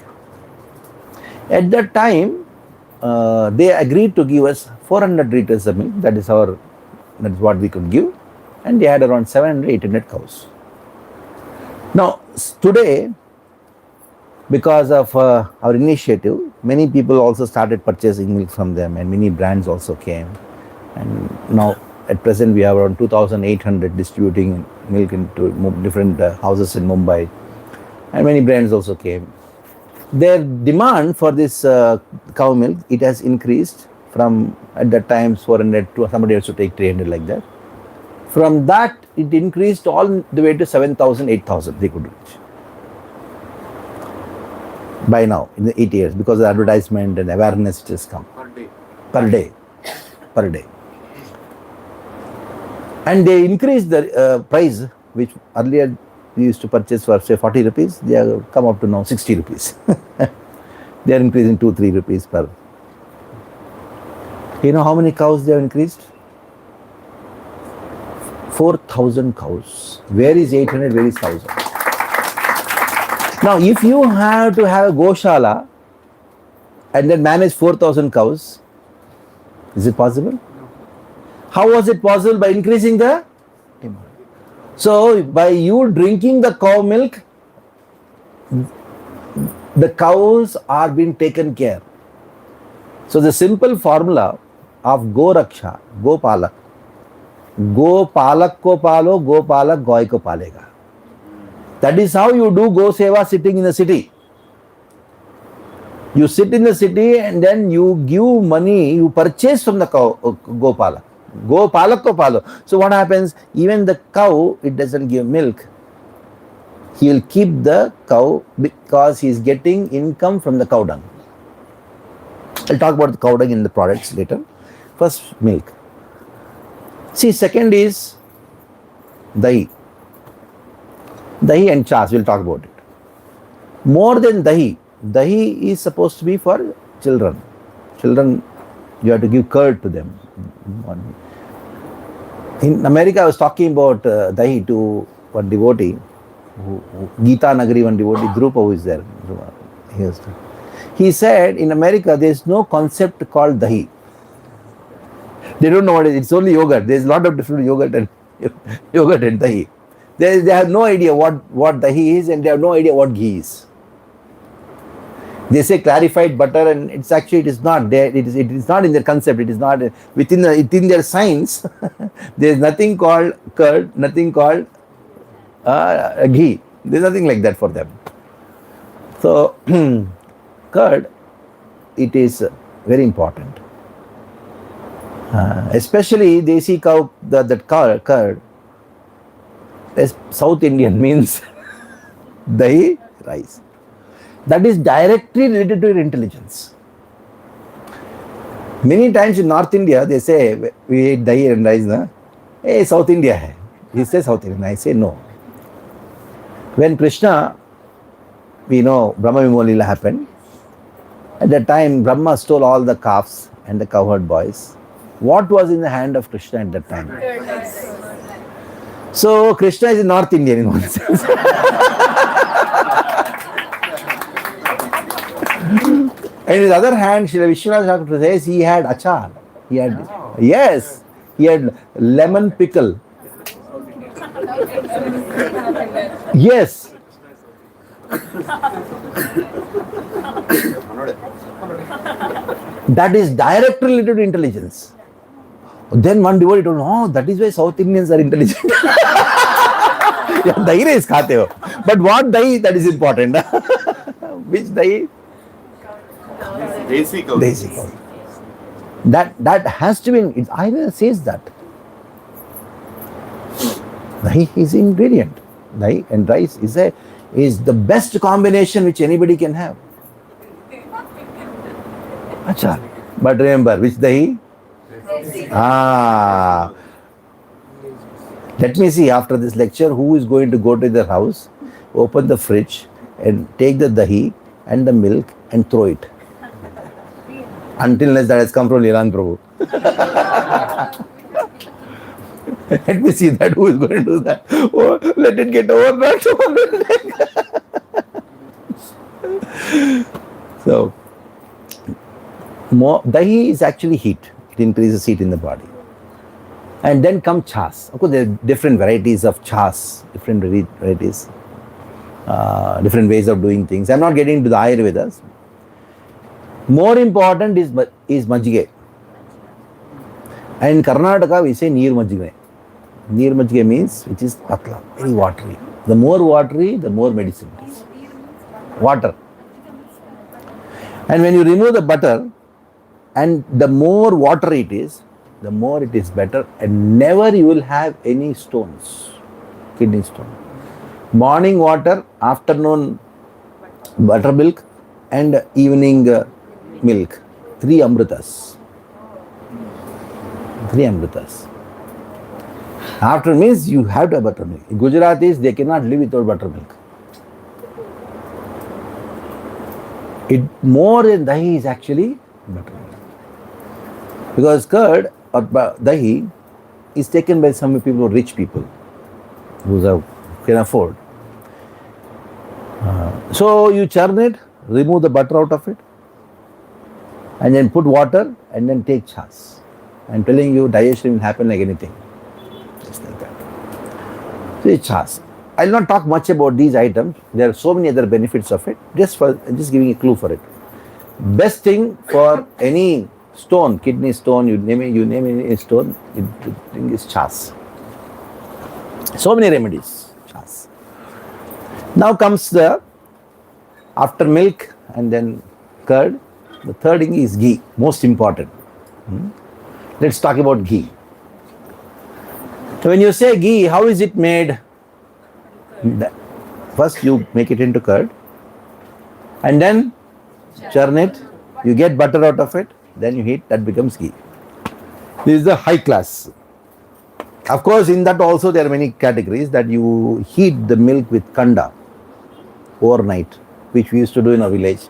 At that time, they agreed to give us 400 liters of milk. That is what we could give. And they had around 700, 800 cows. Now, today, because of our initiative, many people also started purchasing milk from them, and many brands also came. And now, at present, we have around 2,800 distributing milk into different houses in Mumbai, and many brands also came. Their demand for this cow milk, it has increased from, at that time, 400 to somebody else to take 300 like that. From that, it increased all the way to 7,000, 8,000 they could reach. By now, in the 8 years, because of advertisement and awareness, it has come. Per day. And they increased the price, which earlier we used to purchase for say 40 rupees, they have come up to now 60 rupees. They are increasing 2-3 rupees per. You know how many cows they have increased? 4,000 cows. Where is 800? Where is 1,000? Now, if you have to have a Goshala and then manage 4,000 cows, is it possible? How was it possible? By increasing the demand. So, by you drinking the cow milk, the cows are being taken care. So, the simple formula of Go Raksha, Go Palak. Go Palak ko palo, Go Palak Goy ko palega. That is how you do Go Seva sitting in the city. You sit in the city and then you give money, you purchase from the cow, Go Palak. Go Palak ko palo. So what happens? Even the cow, it doesn't give milk. He will keep the cow because he is getting income from the cow dung. I'll talk about the cow dung in the products later. First, milk. See, second is dahi. Dahi and chas, we'll talk about it. More than dahi, dahi is supposed to be for children. Children, you have to give curd to them. In America, I was talking about dahi to one devotee, Gita Nagari, one devotee, Drupa, who is there. He said, in America, there is no concept called dahi. They don't know what it is. It's only yogurt. There is a lot of different yogurt and dahi. They have no idea what dahi is, and they have no idea what ghee is. They say clarified butter, and it is not there. It is not in their concept. It is not within their science. There is nothing called curd, nothing called ghee. There is nothing like that for them. So curd, it is very important. Especially desi cow, that curd, as South Indian means dahi, rice. That is directly related to your intelligence. Many times in North India, they say, we eat dahi and rice, na? Hey, South India hai. He says South Indian. I say no. When Krishna, we know Brahma Vimolila happened. At that time, Brahma stole all the calves and the cowherd boys. What was in the hand of Krishna at that time? So Krishna is a North Indian in one sense. In his other hand, Srila Vishwanath Thakur says he had achar. He had lemon pickle. Yes. That is directly related to intelligence. Then one devotee told, oh, that is why South Indians are intelligent. Dahi rice khate ho. But what dahi, that is important. Which dahi? Desi cow. Desi cow. That has to be, it either says that. Dahi is ingredient. Dahi and rice is the best combination which anybody can have. Acha. But remember, which dahi? Ah. Let me see after this lecture who is going to go to their house, open the fridge and take the dahi and the milk and throw it. Until unless that has come from Iran Prabhu. Let me see that who is going to do that. Oh, let it get over that. So, dahi is actually heat. It increases heat in the body. And then come chas. Of course, there are different varieties of chas, different varieties, different ways of doing things. I'm not getting into the Ayurvedas. More important is majige. And in Karnataka, we say neer majige. Neer majige means which is patla, very watery. The more watery, the more medicine it is. Water. And when you remove the butter, and the more water it is, the more it is better, and never you will have any stones, kidney stone. Morning water, afternoon buttermilk, and evening milk. 3 amritas. 3 amritas. After means you have to have buttermilk. Gujaratis, they cannot live without buttermilk. More than dahi is actually buttermilk. Because curd or dahi is taken by some people, rich people, who can afford. So you churn it, remove the butter out of it, and then put water, and then take chas. I'm telling you, digestion will happen like anything. Just like that. So it's chas. I'll not talk much about these items. There are so many other benefits of it. Just giving a clue for it. Best thing for any stone, kidney stone, you name any stone, the thing is chas. So many remedies, chas. Now comes after milk and then curd, the third thing is ghee, most important. Let's talk about ghee. So when you say ghee, how is it made? First you make it into curd and then churn it, you get butter out of it, then you heat, that becomes ghee. This is the high class. Of course, in that also there are many categories that you heat the milk with kanda overnight, which we used to do in our village.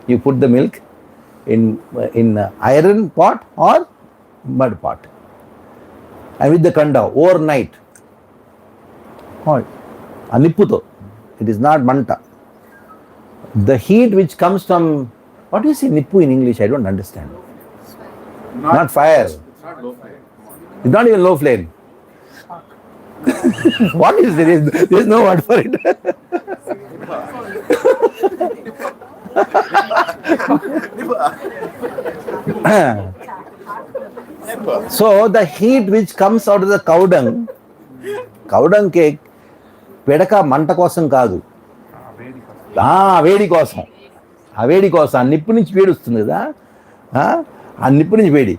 You put the milk in iron pot or mud pot, and with the kanda overnight. Anipputo. It is not manta. The heat which comes from, what do you say nippu in English? I don't understand. Not fire. It's not low flame. It's not even low flame. What is it? There is no word for it. So the heat which comes out of the cow dung cake, pedaka manta kosam kaadu. వేడి కోసం ఆ వేడి కోసం ఆ నిప్పు నుంచి వేడి వస్తుంది కదా ఆ నిప్పు నుంచి వేడి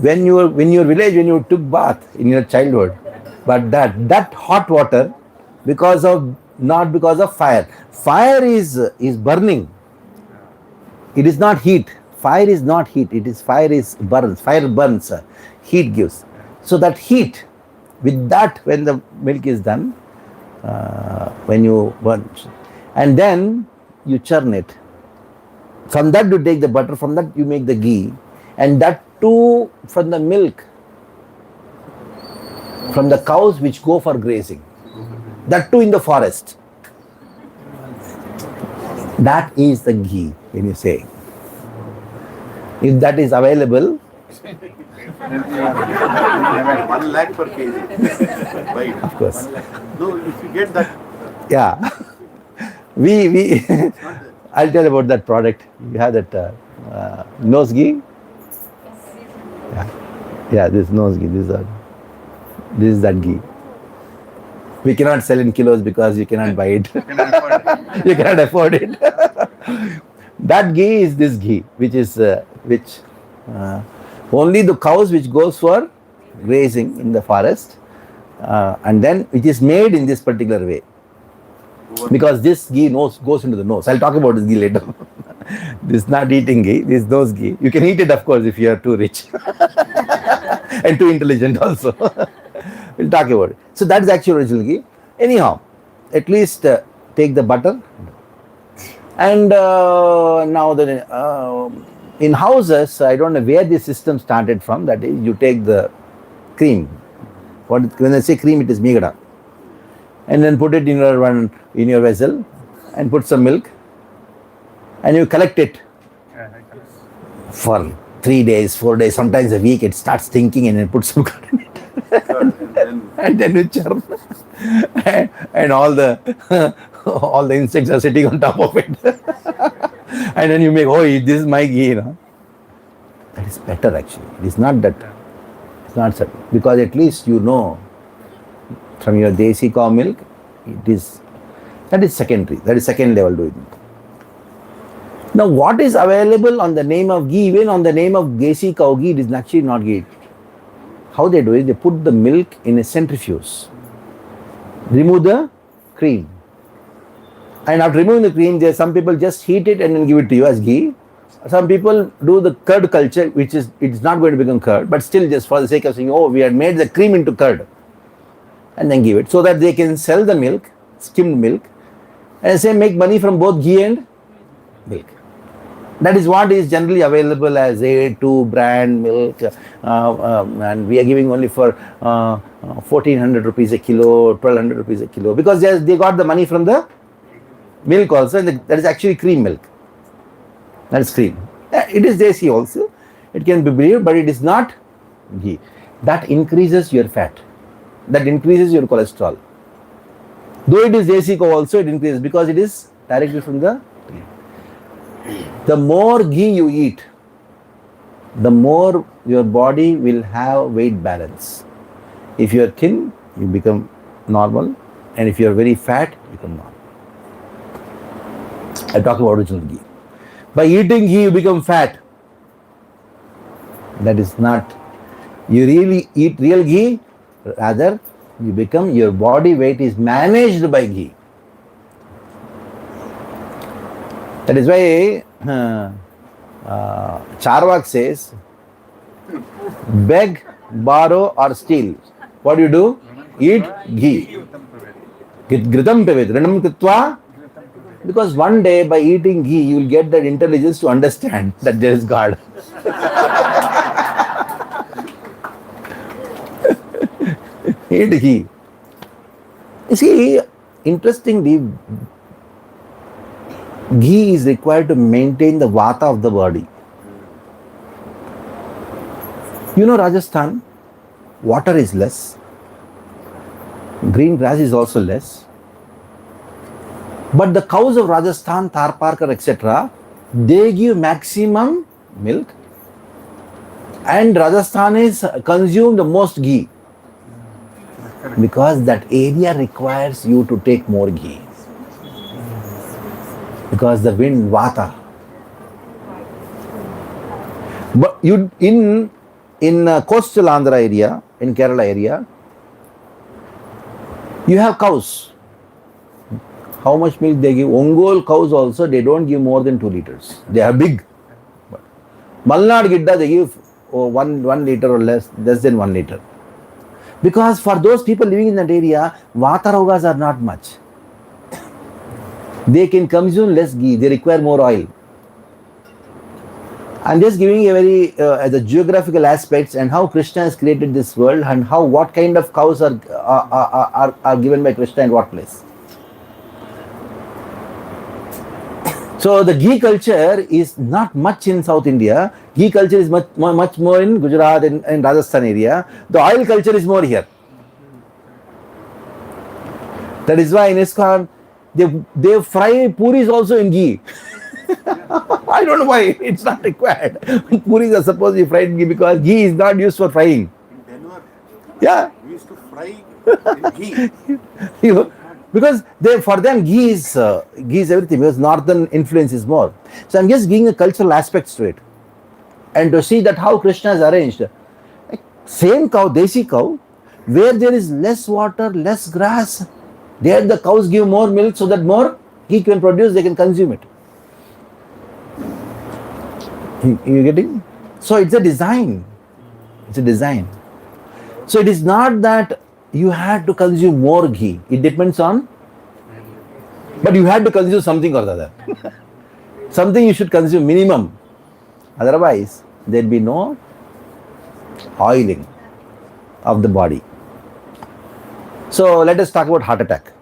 when your village, when you took bath in your childhood, but that hot water, not because of fire is burning, it is not heat. Fire is not heat, fire burns, heat gives. So that heat, with that, when the milk is done, when you burn, and then you churn it. From that you take the butter, from that you make the ghee, and that too from the milk, from the cows which go for grazing, that too in the forest. That is the ghee, when you say. If that is available, 1 lakh per kg. Right. of course. No, if you get that, Yeah. we I'll tell about that product. You have that nose ghee. Yeah, this nose ghee. This is that ghee. We cannot sell in kilos because you cannot buy it. You cannot afford it. That ghee is this ghee, which only the cows which goes for grazing in the forest, and then it is made in this particular way. Because this ghee goes into the nose. I'll talk about this ghee later. This is not eating ghee, this is nose ghee. You can eat it, of course, if you are too rich and too intelligent also. We'll talk about it. So that is actually original ghee. Anyhow, at least take the butter. And now in houses, I don't know where this system started from. That is, you take the cream. When I say cream, it is migada. And then put it in your vessel and put some milk and you collect it for 3 days, 4 days, sometimes a week. It starts thinking and then put some curd in it. And then you churn. And all the insects are sitting on top of it. And then you make, oh, this is my ghee, That is better actually. It is not that. It's not certain. Because at least you know from your desi cow milk, that is secondary. That is second level doing. Now, what is available on the name of ghee, even on the name of desi cow ghee, it is actually not ghee. How they do it? They put the milk in a centrifuge, remove the cream, and after removing the cream, some people just heat it and then give it to you as ghee. Some people do the curd culture, which is it's not going to become curd, but still just for the sake of saying, oh, we had made the cream into curd. And then give it so that they can sell the milk, skimmed milk, and say make money from both ghee and milk. That is what is generally available as A2 brand milk, and we are giving only for 1400 rupees a kilo, 1200 rupees a kilo, because they got the money from the milk also, and that is actually cream milk. That is cream. It is desi also. It can be believed, but it is not ghee. That increases your fat. That increases your cholesterol. Though it is desi cow also, it increases because it is directly from the tree. The more ghee you eat, the more your body will have weight balance. If you are thin, you become normal, and if you are very fat, you become normal. I talk about original ghee. By eating ghee, you become fat. That is not. You really eat real ghee. Rather, you become, your body weight is managed by ghee. That is why Charvak says, beg, borrow or steal. What do? Eat ghee. Gritam pevet, rinam kritva. Because one day by eating ghee, you will get that intelligence to understand that there is God. Eat ghee. You see, interestingly, ghee is required to maintain the vata of the body. You know, Rajasthan, water is less, green grass is also less, but the cows of Rajasthan, Tharparkar, etc., they give maximum milk, and Rajasthan is consumed the most ghee. Because that area requires you to take more ghee. Because the wind, vata. But you in coastal Andhra area, in Kerala area, you have cows. How much milk they give? Ongole cows also, they don't give more than 2 liters. They are big. Malnad Gidda, they give 1 liter or less than 1 liter. Because for those people living in that area, vata rogas are not much. They can consume less ghee, they require more oil. I'm just giving a very the geographical aspects and how Krishna has created this world and how what kind of cows are given by Krishna in what place. So the ghee culture is not much in South India. Ghee culture is much more in Gujarat and Rajasthan area. The oil culture is more here. That is why in ISKCON, they fry puris also in ghee. I don't know why, it's not required. Puris are supposed to be fried in ghee because ghee is not used for frying. In Denver, Yeah. we used to fry in ghee. You know, because for them ghee is everything, because northern influence is more. So I'm just giving the cultural aspects to it. And to see that how Krishna has arranged. Same cow, desi cow, Where there is less water, less grass, there the cows give more milk so that more ghee can produce, they can consume it. You getting? So it's a design. It's a design. So it is not that you had to consume more ghee. It depends on, but you had to consume something or the other. Something you should consume minimum. Otherwise, there'll be no oiling of the body. So let us talk about heart attack.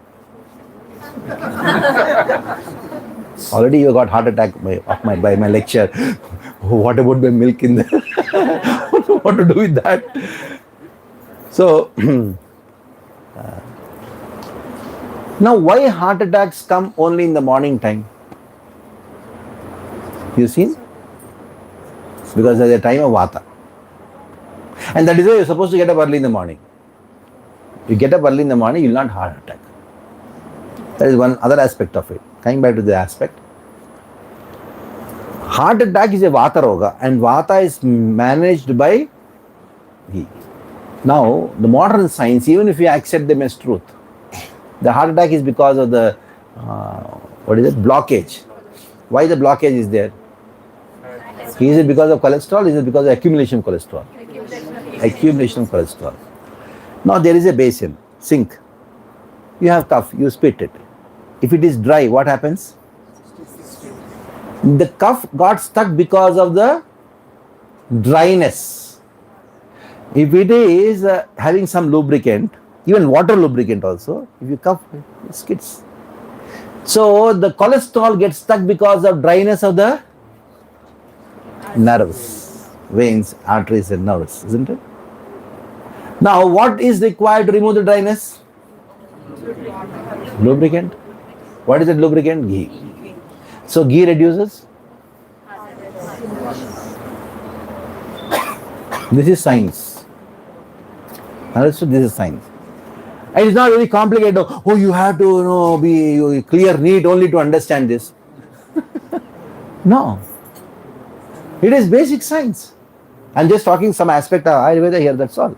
Already you got heart attack by my lecture. What about the milk in there? What to do with that? So now why heart attacks come only in the morning time? You seen? Because there's a time of vata. And that is why you're supposed to get up early in the morning. You get up early in the morning, you'll not have heart attack. That is one other aspect of it. Coming back to the aspect. Heart attack is a vata roga, and vata is managed by ghee. Now, the modern science, even if you accept them as truth, the heart attack is because of the blockage. Why the blockage is there? Is it because of cholesterol? Is it because of accumulation of cholesterol? Accumulation of cholesterol. Now there is a basin, sink. You have cup, you spit it. If it is dry, what happens? The cup got stuck because of the dryness. If it is having some lubricant, even water lubricant also, if you cup, it skids. So the cholesterol gets stuck because of dryness of the nerves, veins, arteries and nerves, isn't it? Now what is required to remove the dryness? Lubricant. What is that lubricant? Ghee. So ghee reduces. This is science. Understood? This is science. And it's not very complicated. Oh, you have to be clear, neat only to understand this. No. It is basic science. I'm just talking some aspect of Ayurveda here, that's all.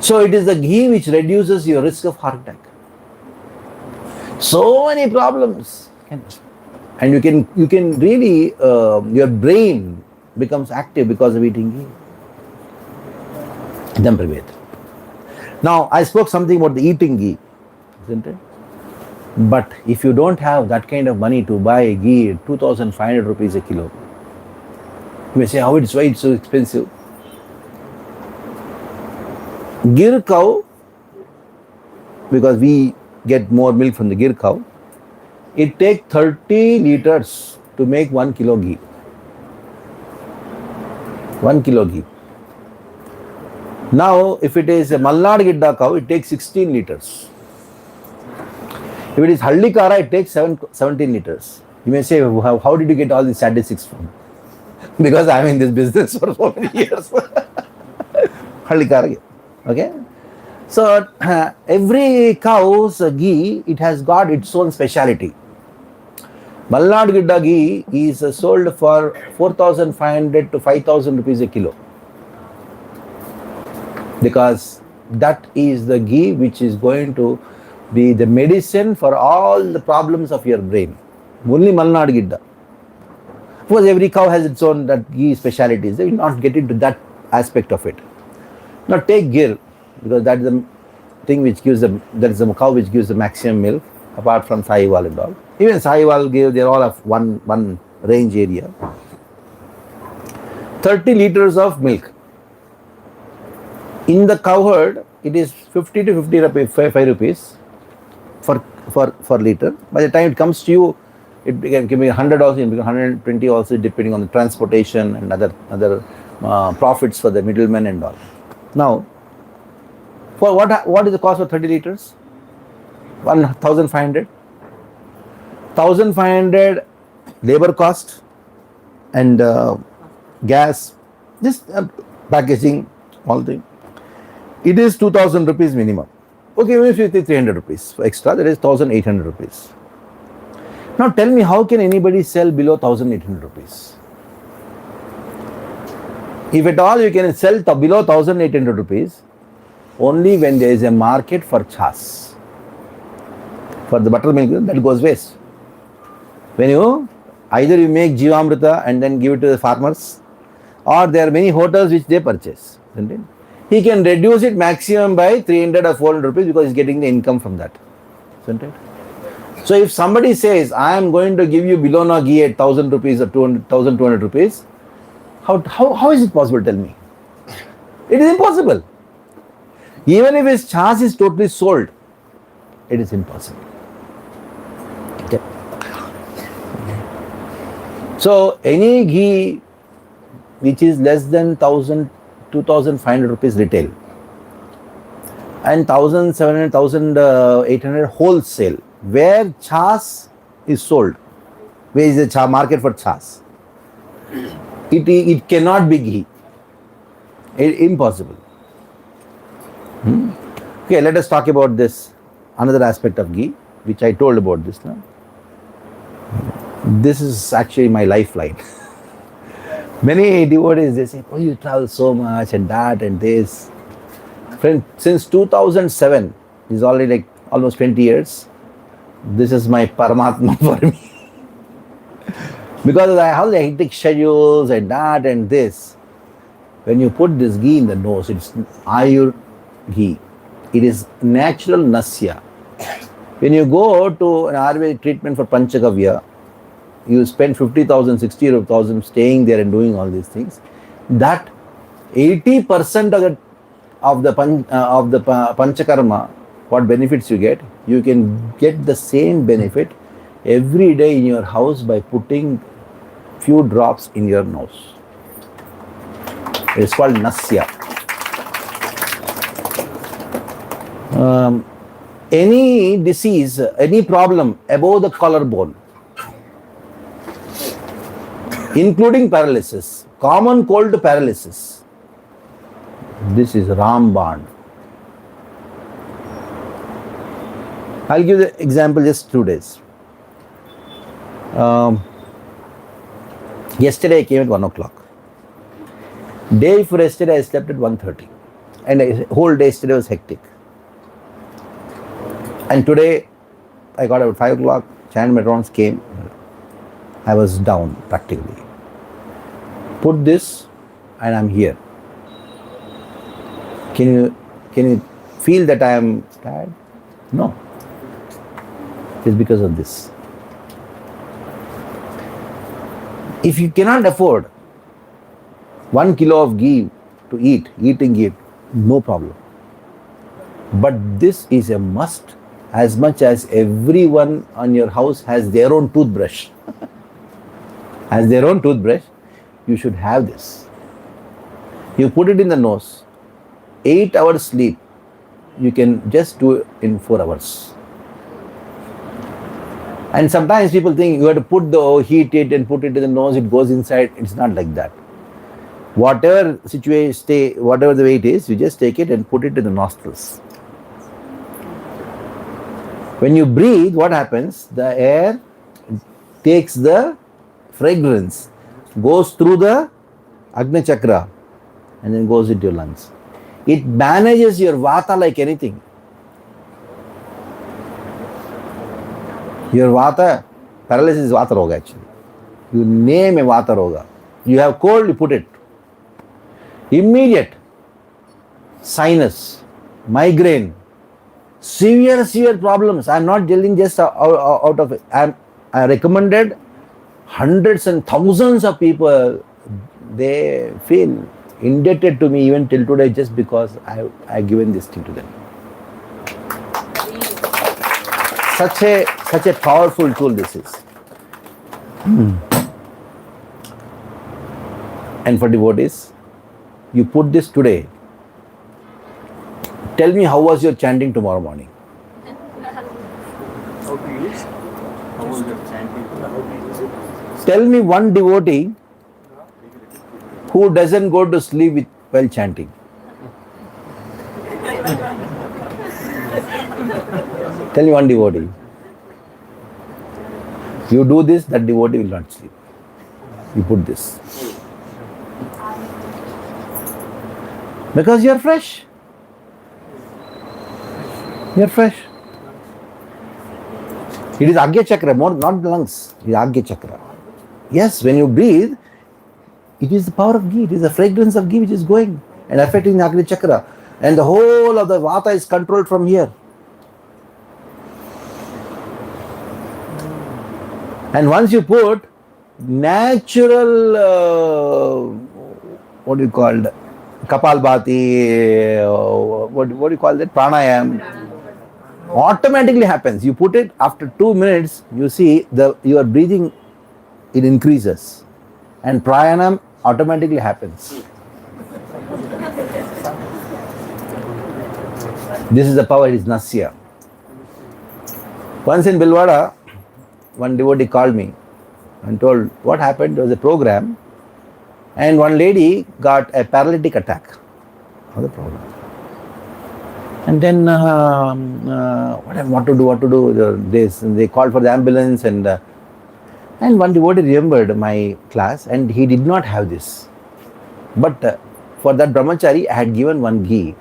So it is the ghee which reduces your risk of heart attack. So many problems. And you can really, your brain becomes active because of eating ghee. Now, I spoke something about the eating ghee, isn't it? But if you don't have that kind of money to buy ghee at 2,500 rupees a kilo, you may say, why it's so expensive? Gir cow, because we get more milk from the gir cow, it takes 30 liters to make 1 kilo ghee. 1 kilo ghee. Now, if it is a Malnad Gidda cow, it takes 16 liters. If it is Hallikara, it takes 17 liters. You may say, how did you get all these statistics from? Because I am in this business for so many years. Hallikara. Okay? So, every cow's ghee, it has got its own speciality. Malnad Gidda ghee is sold for 4,500 to 5,000 rupees a kilo. Because that is the ghee which is going to be the medicine for all the problems of your brain. Only Malnad Gidda. Of course, every cow has its own that ghee specialities. They will not get into that aspect of it. Now take gir, because that is the thing which gives that is the cow which gives the maximum milk, apart from Sahiwal and all. Even Sahiwal give, they are all of one range area. 30 liters of milk. In the cow herd, it is 50 to 55 rupees for liter. By the time it comes to you, it can be 100 also, it can be 120 also, depending on the transportation and other profits for the middlemen and all. Now, for what is the cost of 30 liters? 1,500. 1,500 labor cost and gas, just packaging, all thing. It is 2,000 rupees minimum. Okay, even if you take 300 rupees for extra, that is 1,800 rupees. Now tell me, how can anybody sell below 1,800 rupees? If at all you can sell below 1800 rupees, only when there is a market for chas. For the buttermilk, that goes waste. When either you make Jivamrita and then give it to the farmers, or there are many hotels which they purchase. Isn't it? He can reduce it maximum by 300 or 400 rupees because he's getting the income from that. Isn't it? So if somebody says, I am going to give you Bilona ghee at 1000 rupees or 1200 rupees, how is it possible? Tell me. It is impossible. Even if his chas is totally sold, it is impossible. Okay. So any ghee which is less than 2500 rupees retail and 1700, 1800 wholesale, where chas is sold, where is the market for chas? It cannot be ghee. Impossible. Okay, let us talk about this another aspect of ghee, which I told about this now. This is actually my lifeline. Many devotees, they say, oh, you travel so much and that and this. Friend, since 2007, is already like almost 20 years, this is my Paramatma for me. Because I have the hectic schedules and that and this. When you put this ghee in the nose, it's Ayur ghee. It is natural nasya. When you go to an Ayurvedic treatment for Panchagavya, you spend 50,000, 60,000 staying there and doing all these things. That 80% of the Panchakarma, what benefits you can get the same benefit every day in your house by putting few drops in your nose. It's called nasya. Any disease, any problem above the collarbone, including paralysis, common cold paralysis, this is Ramban. I'll give the example just 2 days. Yesterday I came at 1 o'clock. Day before yesterday I slept at 1:30. And the whole day yesterday was hectic. And today I got up at 5 o'clock, chant metrons came. I was down practically. Put this and I'm here. Can you feel that I am tired? No. It's because of this. If you cannot afford 1 kilo of ghee to eating ghee, no problem. But this is a must, as much as everyone on your house has their own toothbrush. Has their own toothbrush, you should have this. You put it in the nose, 8 hours sleep, you can just do it in 4 hours. And sometimes people think you have to heat it and put it in the nose, it goes inside. It's not like that. Whatever situation, whatever the way it is, you just take it and put it in the nostrils. When you breathe, what happens? The air takes the fragrance, goes through the Agni Chakra and then goes into your lungs. It manages your vata like anything. Your vata, paralysis is vata roga actually. You name a vata roga. You have cold, you put it. Immediate. Sinus, migraine, severe problems. I am not telling just out of it. I recommended hundreds and thousands of people. They feel indebted to me even till today just because I given this thing to them. Such a powerful tool this is. And for devotees, you put this today. Tell me how was your chanting tomorrow morning? How to use? How was your chanting? How to use it? Tell me one devotee who doesn't go to sleep while chanting. Tell me one devotee. You do this, that devotee will not sleep. You put this. Because you are fresh. You are fresh. It is Agya Chakra, more not the lungs. It is Agya Chakra. Yes, when you breathe, it is the power of ghee. It is the fragrance of ghee which is going and affecting the Agya Chakra. And the whole of the Vata is controlled from here. And once you put natural, what do you call it? COWPATHY, what do you call that? Pranayam. Automatically happens. You put it after 2 minutes, you see your breathing, it increases. And pranayam automatically happens. This is the power, it is Nasya. Once in Bilwada, one devotee called me and told what happened. There was a program and one lady got a paralytic attack. What the problem? And then what to do? They called for the ambulance and one devotee remembered my class and he did not have this. But for that brahmachari, I had given one ghee,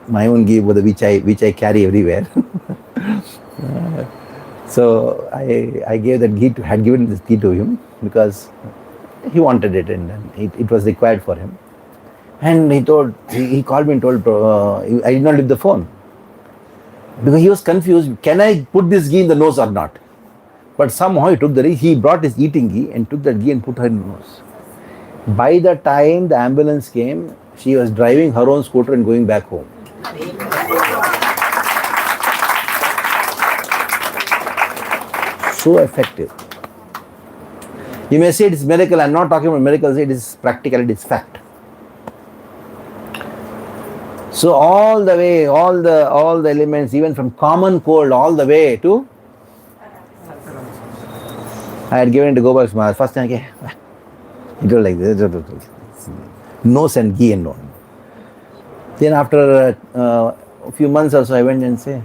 my own ghee which I carry everywhere. So I gave that ghee had given this ghee to him because he wanted it and it was required for him. And he called me and told, I did not leave the phone. Because he was confused, can I put this ghee in the nose or not? But somehow he brought his eating ghee and took that ghee and put her in the nose. By the time the ambulance came, she was driving her own scooter and going back home. So effective. You may say it is miracle. I am not talking about miracles. It is practical. It is fact. So all the way, all the elements, even from common cold, all the way to. I had given it to Gopal Maharaj. First time, it was like this. Nose and ghee and all. Then after a few months or so, I went and said,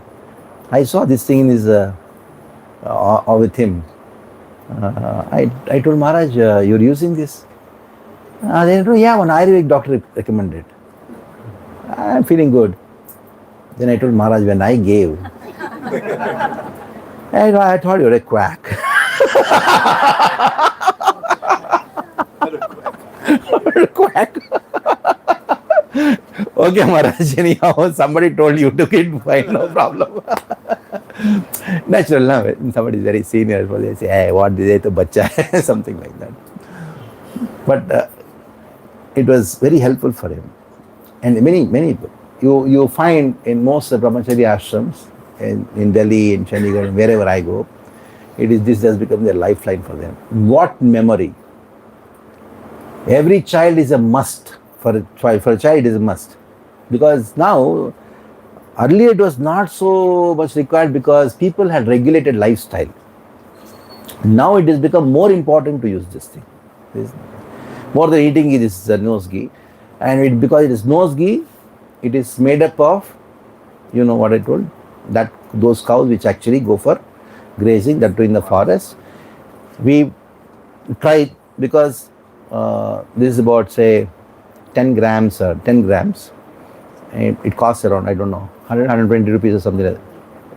I saw this thing in his. With him. I told Maharaj, you're using this? They told, yeah, one Ayurvedic doctor recommended. I'm feeling good. Then I told Maharaj, when I gave, I thought you're a quack. Quack. Okay, Maharaj, anyhow, somebody told you took it, fine, no problem. Natural, no? When somebody is very senior, they say, hey, what did they to bacha? Something like that. But it was very helpful for him. And many people. You find in most of the brahmachari ashrams, in Delhi, in Chandigarh, wherever I go, this has become their lifeline for them. What memory? Every child is a must. For a child, it is a must. Because now, earlier it was not so much required because people had regulated lifestyle. Now it has become more important to use this thing. More than eating ghee, this is a nose ghee. And because it is nose ghee, it is made up of, you know what I told, that those cows which actually go for grazing, that too in the forest. We try, because this is about, say, 10 grams. It costs around, I don't know, 100, 120 rupees or something like that.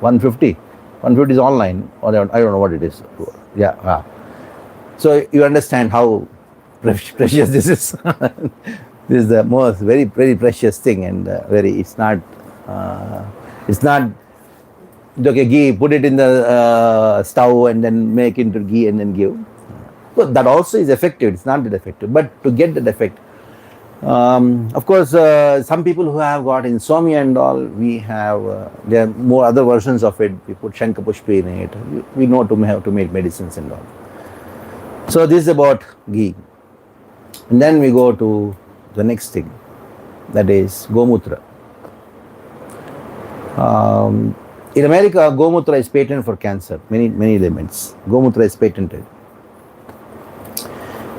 150. 150 is online, or I don't know what it is. Yeah. So you understand how precious this is. This is the most very, very precious thing, and it's not okay, ghee, put it in the stove and then make into ghee and then give. So that also is effective. It's not that effective, but to get that effect. Of course, some people who have got insomnia and all, we have, there are more other versions of it. We put Shankapushpi in it. We know how to make medicines and all. So this is about ghee. And then we go to the next thing, that is Gomutra. In America, Gomutra is patented for cancer, many elements. Gomutra is patented.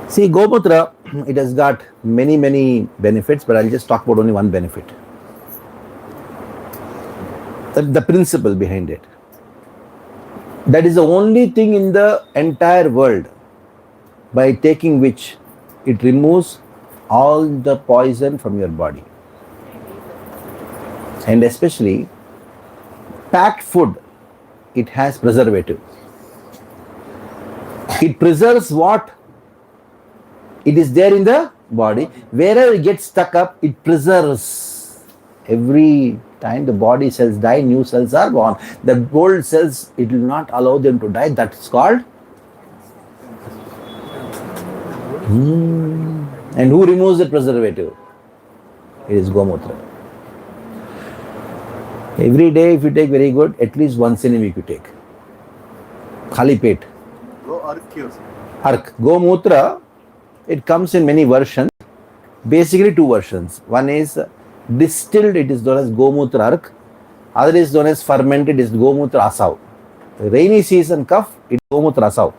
See, Gomutra, it has got many benefits, but I'll just talk about only one benefit. The principle behind it. That is the only thing in the entire world by taking which it removes all the poison from your body. And especially packed food, it has preservative. It preserves what? It is there in the body. Wherever it gets stuck up, it preserves. Every time the body cells die, new cells are born. The old cells, it will not allow them to die. That's called. And who removes the preservative? It is Gomutra. Every day, if you take very good, at least once in a week you take. Khali pet. Ark. Gomutra, it comes in many versions. Basically, two versions. One is distilled, it is known as Gomutra Ark. Other is known as fermented, it is Gomutra Asav. Rainy season cough, it is Gomutra Asav.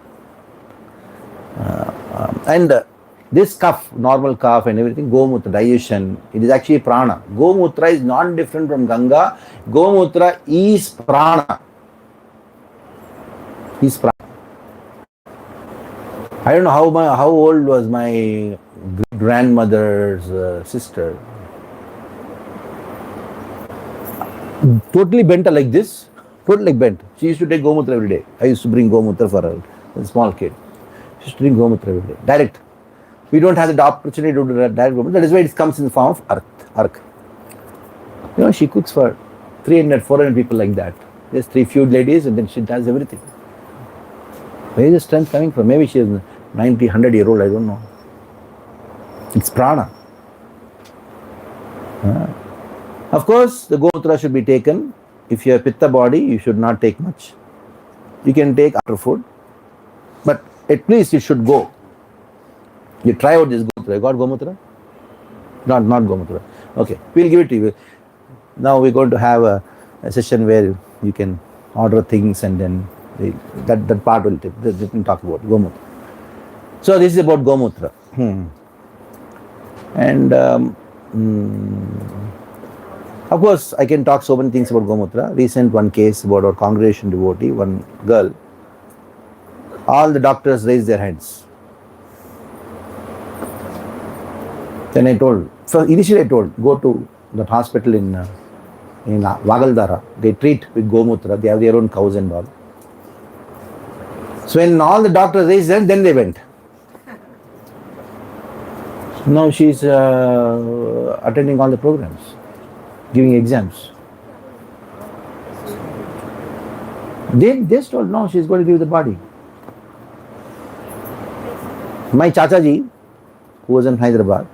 And this cough, normal cough and everything, Gomutra, digestion, it is actually prana. Gomutra is not different from Ganga. Gomutra is prana. Is prana. I don't know how old was my grandmother's sister. Totally bent like this. Totally bent. She used to take Gomutra every day. I used to bring Gomutra for her, a small kid. She used to drink Gomutra every day. Direct. We don't have the opportunity to do direct Gomutra. That is why it comes in the form of ark. You know, she cooks for 300, 400 people like that. Just 3 few ladies and then she does everything. Where is the strength coming from? Maybe she is 90, 100-year-old, I don't know. It's prana. Of course, the Gomutra should be taken. If you have Pitta body, you should not take much. You can take after food. But at least you should go. You try out this Gomutra. You got Gomutra? Not Gomutra. Okay, we'll give it to you. Now we're going to have a session where you can order things and then that part will take. We can talk about Gomutra. So this is about Gomutra. And of course, I can talk so many things about Gomutra. Recent one case about our congregation devotee, one girl. All the doctors raised their hands. Then I told, initially I told, go to that hospital in Vagaldara. They treat with Gomutra. They have their own cows and all. So when all the doctors raised their hands, then they went. Now she's attending all the programs, giving exams. They just told, no, she's going to give the body. My Chachaji, who was in Hyderabad,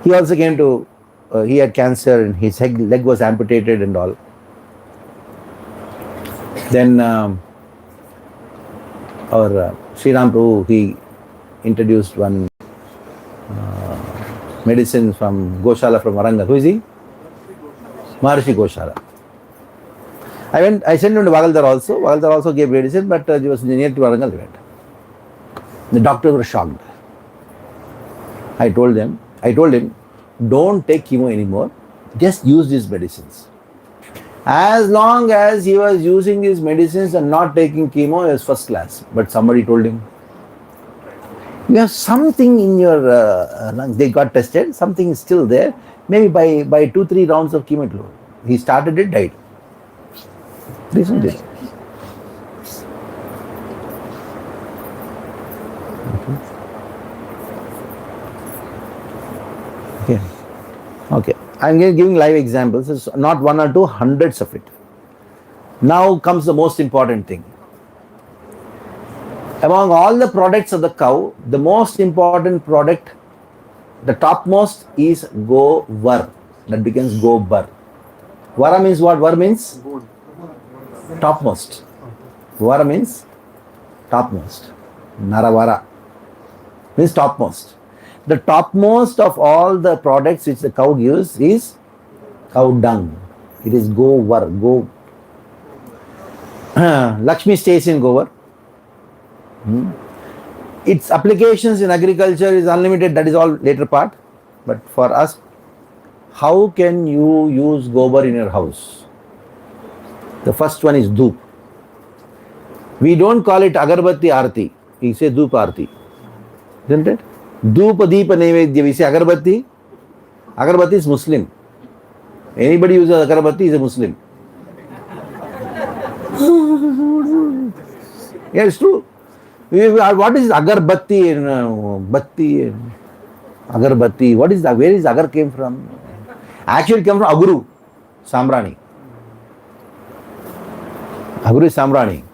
he also came to, he had cancer and his leg was amputated and all. Then our Sri Ram Prabhu, he introduced one medicine from Goshala from Warangal. Who is he? Maharshi Goshala. I sent him to Vagaldar also. Vagaldar also gave medicine, but he was near to Warangal. The doctors were shocked. I told him, don't take chemo anymore. Just use these medicines. As long as he was using these medicines and not taking chemo, he was first class. But somebody told him, you have something in your lungs. They got tested. Something is still there. Maybe by 2-3 rounds of chemo, he started it, died. Recently. Okay. I'm giving live examples. It's not 1 or 2, hundreds of it. Now comes the most important thing. Among all the products of the cow, the most important product, the topmost is Go-var. That becomes Go-bar. Vara means what? Var means? Topmost. Vara means topmost. Naravara means topmost. The topmost of all the products which the cow gives is cow dung. It is Go-var. Go. Lakshmi stays in Go-var. Its applications in agriculture is unlimited. That is all later part. But for us, how can you use Gobar in your house? The first one is Dhoop. We don't call it Agarbatti Arti. We say Dhoop Arti. Isn't it? Dhoop Deepa Naivedya. We say Agarbatti. Agarbatti is Muslim. Anybody who uses agarbatti is a Muslim. Yeah, it's true. What is agarbatti and batti and agarbatti? What is that? Where is agar came from? Actually, it came from aguru, sambrani. Aguru is sambrani.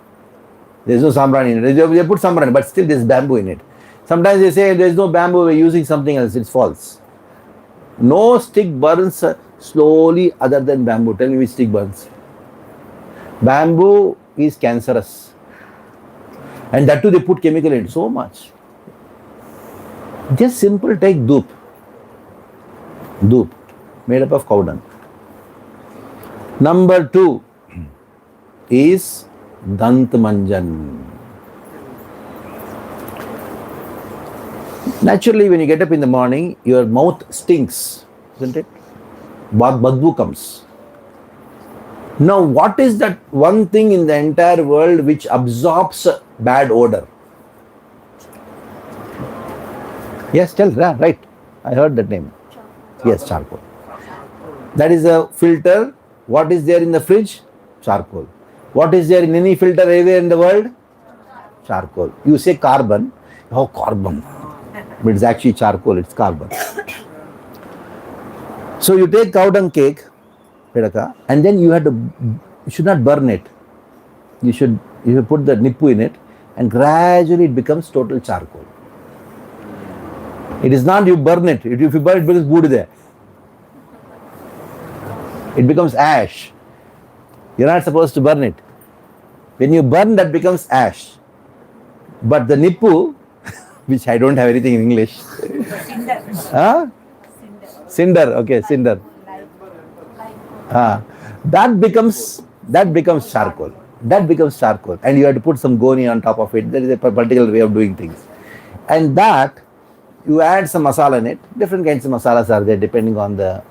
There is no sambrani in it. They put sambrani, but still there is bamboo in it. Sometimes they say there is no bamboo, we are using something else. It's false. No stick burns slowly other than bamboo. Tell me which stick burns. Bamboo is cancerous. And that too they put chemical in it. So much. Just simple, take doop. Doop. Made up of cow dung. Number 2 is Dant Manjan. Naturally, when you get up in the morning, your mouth stinks, isn't it? Badbu comes. Now, what is that one thing in the entire world which absorbs bad odor? Yes, tell, right. I heard that name. Yes, charcoal. That is a filter. What is there in the fridge? Charcoal. What is there in any filter anywhere in the world? Charcoal. You say carbon. Oh, carbon. But it's actually charcoal, it's carbon. So you take cow dung cake, and then you should not burn it. You should put the nippu in it, and gradually it becomes total charcoal. It is not you burn it. If you burn it, it becomes budide. It becomes ash. You're not supposed to burn it. When you burn, that becomes ash. But the nippu, which I don't have anything in English. Cinder. Huh? Cinder. Okay, cinder. That becomes charcoal. That becomes charcoal. And you have to put some goni on top of it. There is a particular way of doing things. And that, you add some masala in it. Different kinds of masalas are there depending on the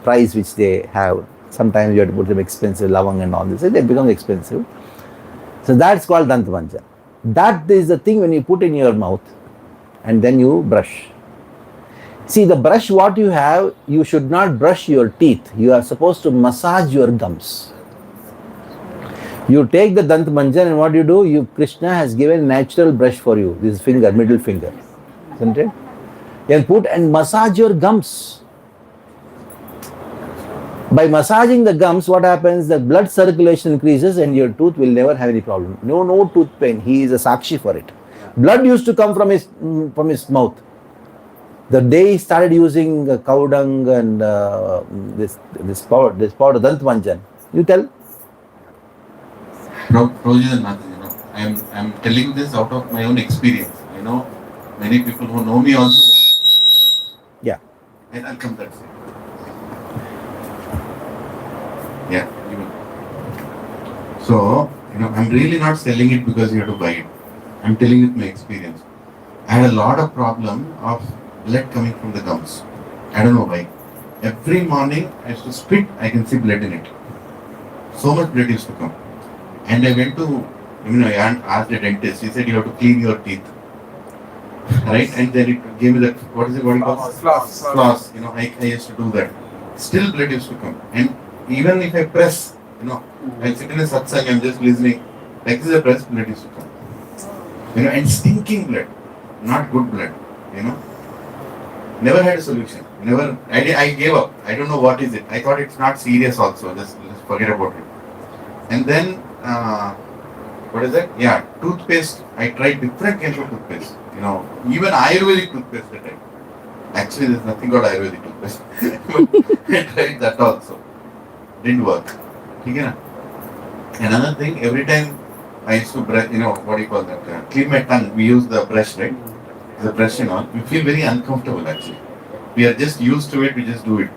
price which they have. Sometimes you have to put some expensive lavang and all this. They become expensive. So that's called Dant Manjan. That is the thing when you put in your mouth and then you brush. See, the brush what you have, you should not brush your teeth. You are supposed to massage your gums. You take the Dant Manjan and what you do, Krishna has given natural brush for you. This finger, middle finger. Isn't it? You can put and massage your gums. By massaging the gums, what happens? The blood circulation increases and your tooth will never have any problem. No tooth pain. He is a sakshi for it. Blood used to come from his mouth. The day he started using cow dung and this powder, Dant Manjan. You tell. I'm telling you this out of my own experience. Many people who know me also. Yeah. And I'll come that way. Yeah, even. So, I'm really not selling it because you have to buy it. I'm telling you my experience. I had a lot of problem of blood coming from the gums. I don't know why. Every morning I used to spit, I can see blood in it. So much blood used to come. And I went to, I asked the dentist, he said you have to clean your teeth. Right? And then it gave me that, what is it called? Floss. I used to do that. Still blood used to come. And even if I press, I sit in a satsang, I'm just listening. Like this, I press, blood used to come. And stinking blood, not good blood. Never had a solution. I gave up. I don't know what is it. I thought it's not serious also. Just forget about it. And then, what is that? Yeah, toothpaste. I tried different kinds of toothpaste. Even Ayurvedic toothpaste I tried. Actually, there's nothing called Ayurvedic toothpaste. I tried that also. Didn't work. Another thing, every time I used to brush, what do you call that? Clean my tongue. We use the brush, right? The brush and all. We feel very uncomfortable actually. We are just used to it. We just do it.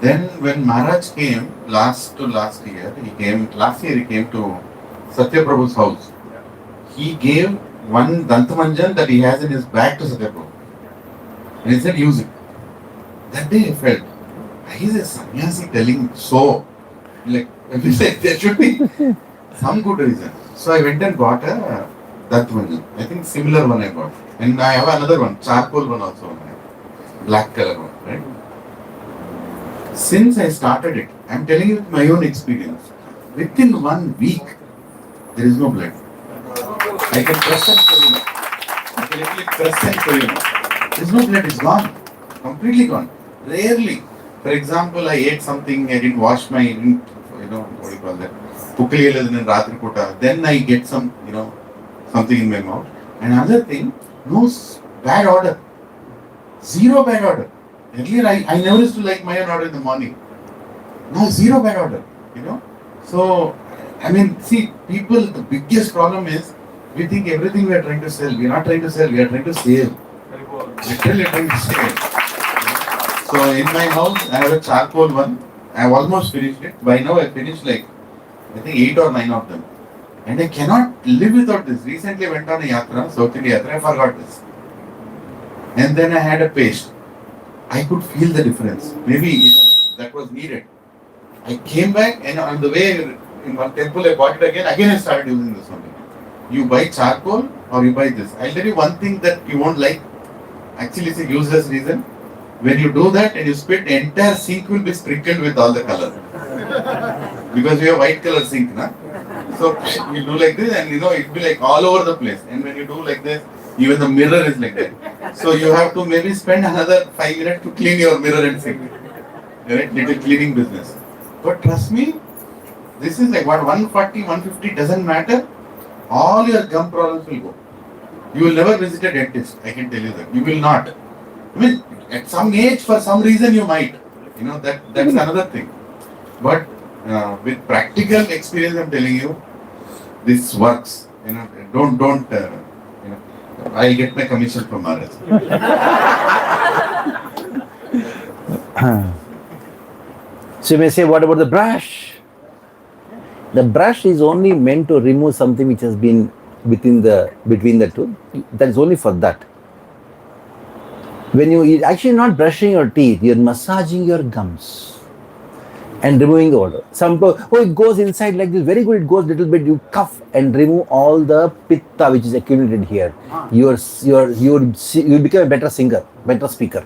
Then when Maharaj came last year, he came to Satya Prabhu's house. He gave one Dant Manjan that he has in his bag to Satya Prabhu. And he said, use it. That day I felt, why is a sannyasi telling so? Like there should be some good reason. So I went and bought a Dant Manjan. I think similar one I bought. And I have another one, charcoal one also. Black color one, right? Since I started it, I'm telling you my own experience. Within 1 week, there is no blood. I can press and show you. I can literally press and show you. There is no blood, it's gone. Completely gone. Rarely. For example, I ate something, I didn't wash my, what do you call that? Then I get some, something in my mouth. Another thing, no bad odor. Zero bad odor. Earlier, I never used to like my own odor in the morning. Now, zero bad odor, So, see, people, the biggest problem is, we think everything we are trying to sell. We are not trying to sell, we are trying to save. Literally trying to save. So, in my house, I have a charcoal one. I have almost finished it. By now, I finished I think 8 or 9 of them. And I cannot live without this. Recently, I went on a yatra, South India yatra, I forgot this. And then I had a paste. I could feel the difference. Maybe, that was needed. I came back and on the way in one temple, I bought it again. Again, I started using this only. You buy charcoal or you buy this. I'll tell you one thing that you won't like. Actually, it's a useless reason. When you do that and you spit, the entire sink will be sprinkled with all the color. Because we have white color sink, na? So you do like this and it will be like all over the place. And when you do like this, even the mirror is like that. So you have to maybe spend another 5 minutes to clean your mirror and sink. Right? Little cleaning business. But trust me, this is like 140, 150 doesn't matter. All your gum problems will go. You will never visit a dentist, I can tell you that. You will not. At some age, for some reason you might. That's another thing. But with practical experience, I'm telling you, this works. Don't. I'll get my commission from Maharaj. So you may say, what about the brush? The brush is only meant to remove something which has been between the two. That is only for that. When you're actually not brushing your teeth, you're massaging your gums and removing the odor. Some people, it goes inside like this, very good, it goes little bit, you cough and remove all the pitta which is accumulated here. You become a better singer, better speaker.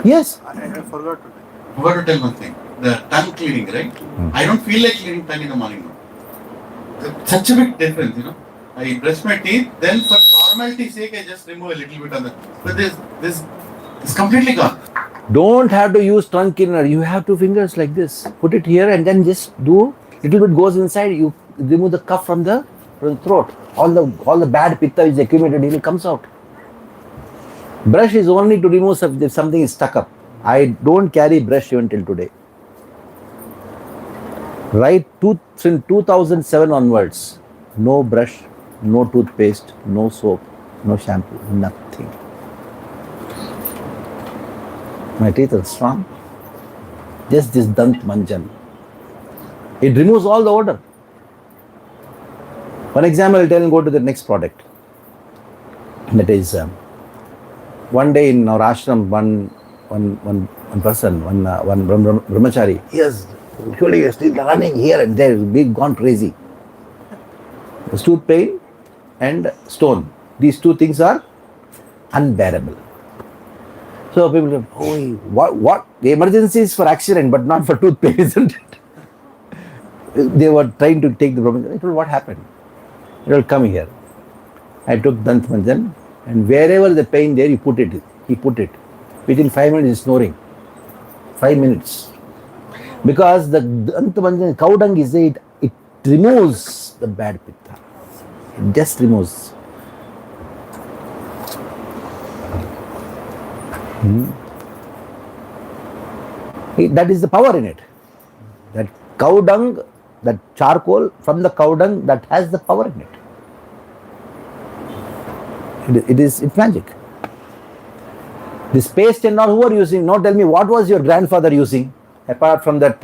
Yes. I forgot to To tell one thing. The tongue cleaning, right? I don't feel like cleaning tongue in the morning now. Such a big difference, I brush my teeth, then for formality's sake, I just remove a little bit of the. But this is completely gone. Don't have to use tongue cleaner. You have 2 fingers like this. Put it here and then just do. Little bit goes inside. You remove the cuff from the throat. All the bad pitta is accumulated. It comes out. Brush is only to remove if something is stuck up. I don't carry brush even till today. Right, since 2007 onwards, no brush, no toothpaste, no soap, no shampoo, nothing. My teeth are strong. Just this Dant Manjan. It removes all the odor. One example, I'll tell you, go to the next product. That is, one day in our ashram, one person, one brahmachari, he is still running here and there, big gone crazy. There's tooth pain and stone. These 2 things are unbearable. So people go, what? The emergency is for accident, but not for tooth pain, isn't it? They were trying to take the brahmachari. I told, what happened? He will come here. I took Dant Manjan, and wherever the pain there, he put it. Within 5 minutes, he's snoring. 5 minutes. Because the Dant Manjan, cow dung is it removes the bad pitta. It just removes. That is the power in it. That cow dung, that charcoal from the cow dung, that has the power in it. It's magic. This paste and all, who are using? Now tell me, what was your grandfather using? Apart from that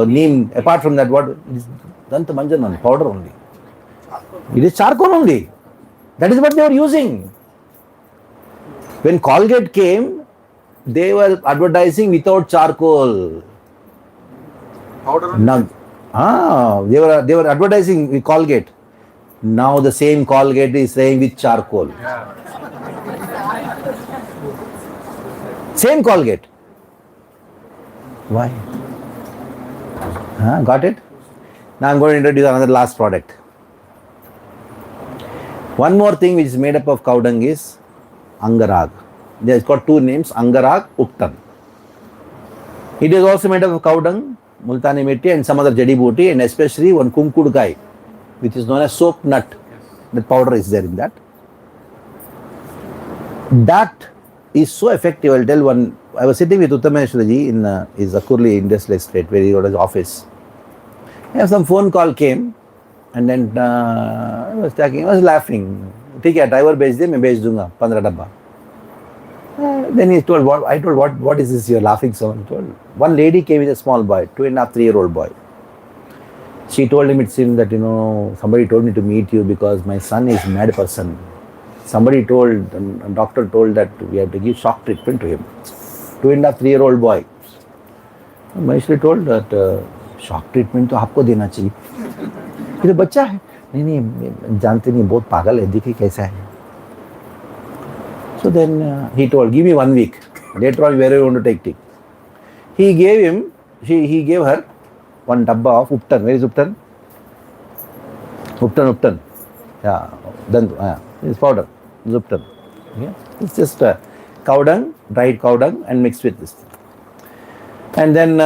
neem, apart from that, what is Dant Manjan powder only? It is charcoal only. That is what they were using. When Colgate came, they were advertising without charcoal. powder. Now, they were advertising with Colgate. Now the same Colgate is saying with charcoal. Yeah. Same Colgate. Why? Got it? Now I'm going to introduce another last product. One more thing which is made up of cow dung is Angarag. It's got two names, Angarag, Uptan. It is also made up of cow dung, Multani Mitti and some other Jadibooty, and especially one Kumkudukai, which is known as soap nut. The powder is there in that. That is so effective. I'll tell one. I was sitting with Uttameshwaraji in his Akurli Industrial Estate where he got his office. And some phone call came, and then I was talking, I was laughing. ठीक है, driver भेज दे, मैं भेज दूंगा 15 डब्बा. Then he told, what is this you're laughing so? He told, one lady came with a small boy, 2.5, 3-year-old boy. She told him, it seemed that, somebody told me to meet you because my son is a mad person. Somebody told, a doctor told that we have to give shock treatment to him. 2.5, 3-year-old boy. Maheshwari told that shock treatment तो आपको देना चाहिए. ये तो बच्चा है. नहीं जानते नहीं, बहुत पागल है, देखिए कैसा है. So then he told, give me 1 week. Later on, where you want to take it? He gave her one dabba of Uptan. Where is Uptan? Uptan. Yeah, it's powder. It's Uptan. Yeah. It's just cow dung, dried cow dung, and mixed with this. And then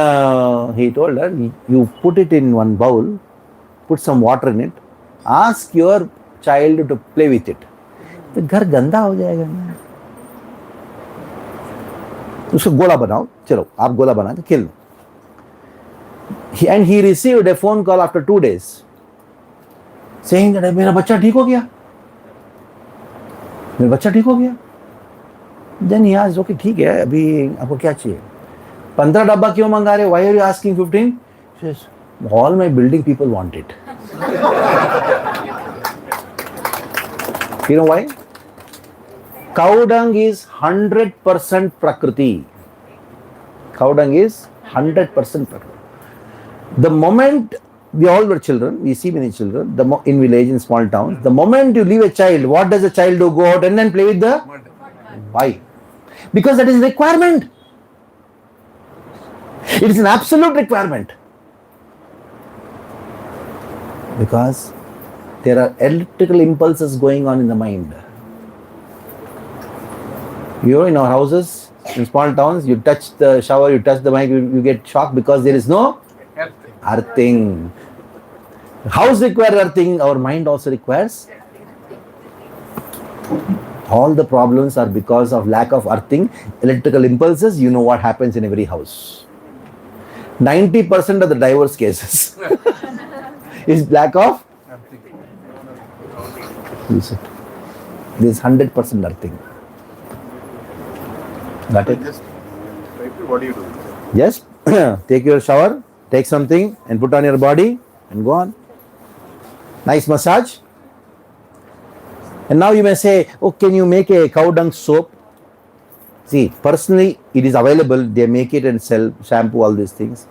he told her, you put it in one bowl, put some water in it, ask your child to play with it. तो घर गंदा हो जाएगा ना. उसको गोला बनाओ, चलो आप गोला बना के खेल लो. And he received a phone call after 2 days saying that मेरा बच्चा ठीक हो गया. Then he asked, okay ठीक है, अभी आपको क्या चाहिए? 15 डब्बा क्यों मंगा रहे? Why are you asking 15? She says, all my building people want it. You know why? Cow dung is 100% Prakriti. Cow dung is 100% Prakriti. The moment we all were children, we see many children in village, in small towns, the moment you leave a child, what does a child do? Go out and then play with the mud. Why? Because that is a requirement. It is an absolute requirement. Because there are electrical impulses going on in the mind. In our houses, in small towns, you touch the shower, you touch the mic, you get shocked because there is no earthing. House requires earthing, our mind also requires. All the problems are because of lack of earthing, electrical impulses. You know what happens in every house. 90% of the divorce cases is lack of use it. This 100% earthing. Got it? What do you do? Just take your shower, take something and put on your body and go on. Nice massage. And now you may say, oh, can you make a cow dung soap? See, personally, it is available. They make it and sell shampoo, all these things.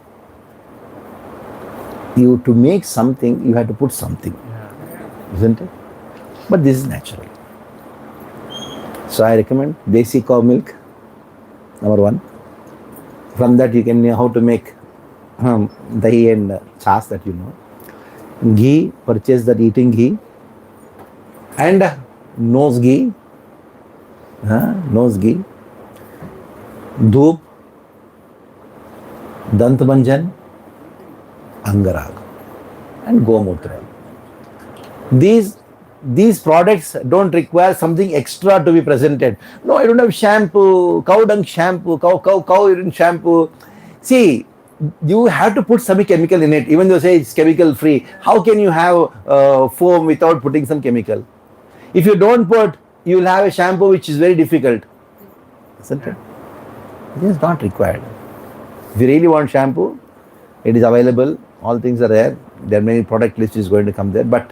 To make something, you have to put something. Isn't it? But this is natural. So I recommend Desi cow milk, number 1. From that you can know how to make dahi and chas that you know. Ghee, purchase that eating ghee. And nose ghee. Dhoop, Dant Manjan, Angarag, and Gomutra. These products don't require something extra to be presented. No, I don't have shampoo, cow dung shampoo, cow urine shampoo. See, you have to put some chemical in it, even though say it's chemical free. How can you have foam without putting some chemical? If you don't put, you will have a shampoo which is very difficult. Isn't it? It is not required. If you really want shampoo, it is available. All things are there. There are many product lists is going to come there. But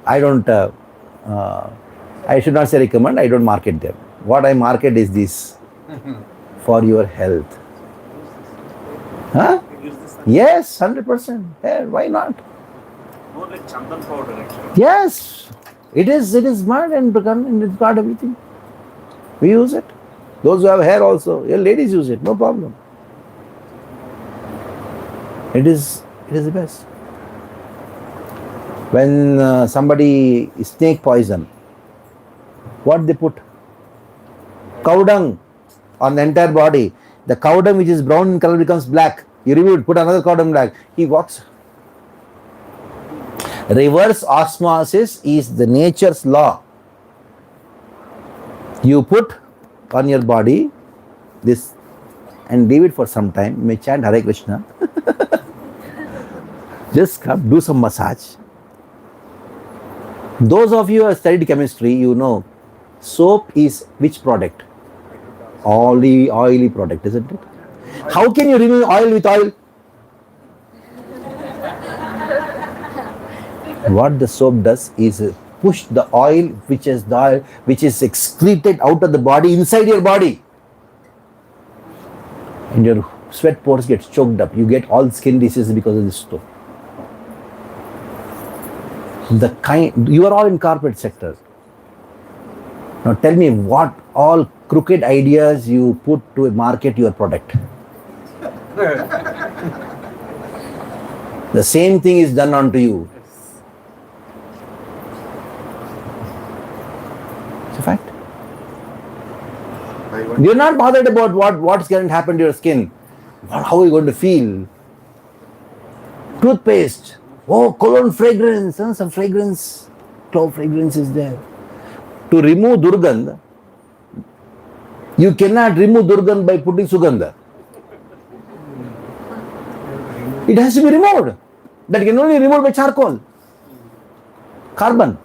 I don't, I should not say recommend, I don't market them. What I market is this for your health. Huh? Yes, 100%. Yeah, why not? More like chandan powder actually. Yes, it is mud and it's got everything. We use it. Those who have hair also, your ladies use it, no problem. It is the best. When somebody is snake poison, what they put? Cow dung on the entire body. The cow dung which is brown in color becomes black. You remove it, put another cow dung black. He walks. Reverse osmosis is the nature's law. You put on your body this and leave it for some time. You may chant Hare Krishna. Just come, do some massage. Those of you who have studied chemistry, you know soap is which product? Oily product, isn't it? How can you remove oil with oil? What the soap does is push the oil which is excreted out of the body inside your body, and your sweat pores get choked up. You get all skin diseases because of this soap. You are all in corporate sector. Now tell me what all crooked ideas you put to market your product. The same thing is done onto you. It's a fact. You're not bothered about what's going to happen to your skin. How are you going to feel? Toothpaste. Oh, cologne fragrance. Some fragrance, clove fragrance is there. To remove durgandha, you cannot remove durgandha by putting sugandha. It has to be removed. That can only be removed by charcoal, carbon.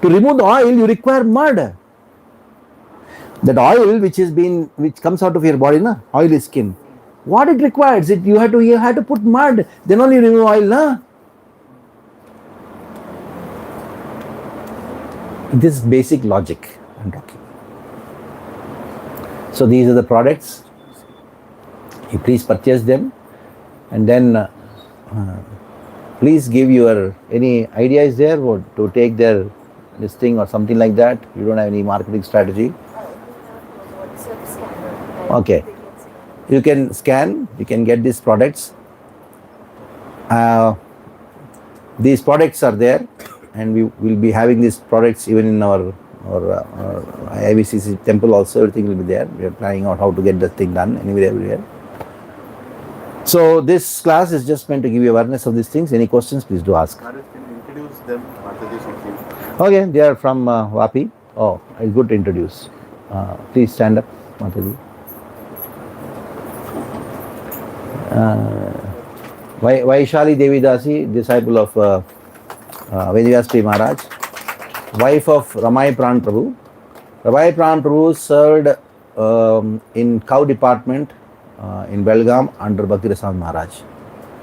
To remove the oil, you require mud. That oil which comes out of your body, na, oil is skin. What it requires, you have to put mud, then only remove oil, na. This basic logic I'm talking. So these are the products. You please purchase them, and then please give your any ideas there to take their listing or something like that. You don't have any marketing strategy. Okay. You can scan, you can get these products. These products are there, and we will be having these products even in our IVCC temple also. Everything will be there. We are planning out how to get the thing done everywhere. So this class is just meant to give you awareness of these things. Any questions, please do ask. Maharaj, can you introduce them? Okay, they are from Vapi. Oh, it's good to introduce. Please stand up, Mataji. Vaishali Devi Dasi, disciple of Vedyasri Maharaj, wife of Ramai Pran Prabhu. Ramai Pran Prabhu served in cow department in Belgaum under Bhakti Rasam Maharaj.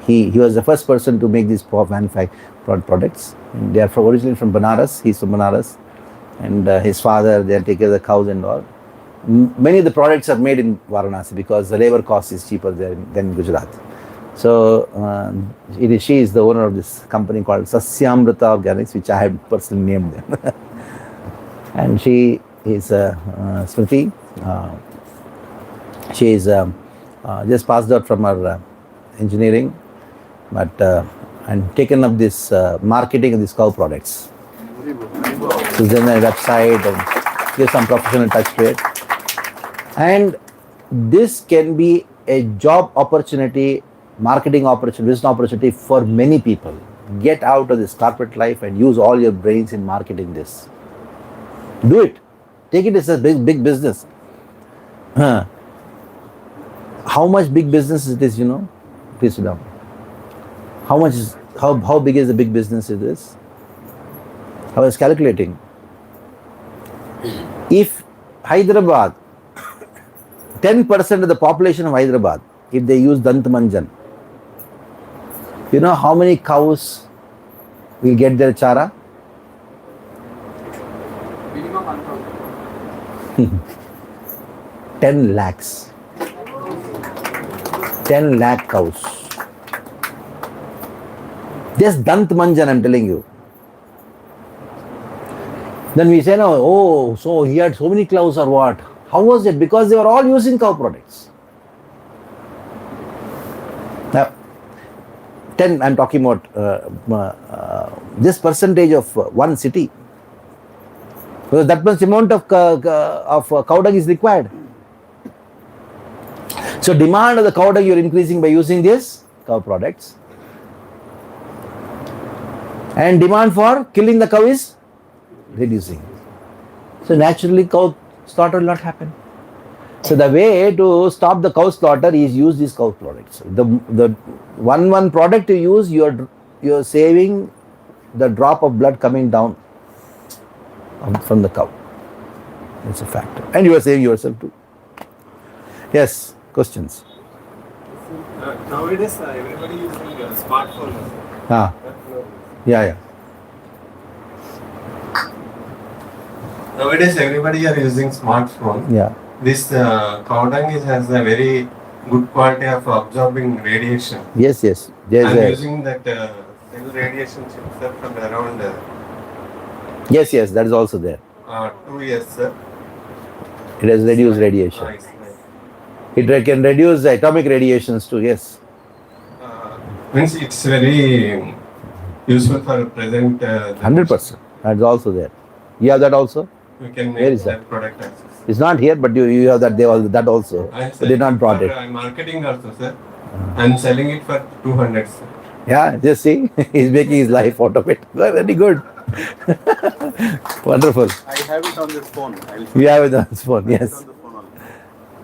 He was the first person to make these products. And they are originally from Banaras. He's from Banaras, and his father, they take care of the cows and all. Many of the products are made in Varanasi because the labor cost is cheaper there than Gujarat. So she is the owner of this company called Sasyamrita Organics, which I have personally named them. And she is Smriti. She is just passed out from her engineering, but and taken up this marketing of these cow products. She's done a website and give some professional touch to it. And this can be a job opportunity, marketing opportunity, business opportunity for many people. Get out of this corporate life and use all your brains in marketing this. Do it. Take it as a big business. How much big business is this, you know? Please sit down. How big is the big business is this? I was calculating. If Hyderabad, 10% of the population of Hyderabad, if they use Dant Manjan, you know how many cows will get their chara? Minimum 1,000. 10 lakhs. 10 lakh cows. Just Dant Manjan, I'm telling you. Then we say, no, oh, so he had so many cows or what? How was it? Because they were all using cow products. Now, 10, I'm talking about this percentage of one city. Because that much amount of cow dung is required. So demand of the cow dung you're increasing by using these cow products. And demand for killing the cow is reducing. So naturally cow slaughter will not happen. So the way to stop the cow slaughter is use these cow products. The one product you use, you're saving the drop of blood coming down from the cow. It's a factor. And you are saving yourself too. Yes, questions? Nowadays, everybody using smartphone. Ah, yeah. Nowadays, everybody are using smartphone. Yeah. This cow dung has a very good quality of absorbing radiation. Yes. There's I'm a, using that cell radiation chip from around yes, that is also there. 2 years, sir. It has reduced radiation. Nice. It can reduce the atomic radiations too, yes. Means it's very useful for present. 100%. That's also there. You have that also? We can Where make is that? that product access. It's not here, but you have that. That also. But they not brought it. I'm marketing also, sir. I'm selling it for 200, sir. Yeah, just see, he's making his life out of it. Very good. Wonderful. I have it on this phone. You have it on his phone, yes.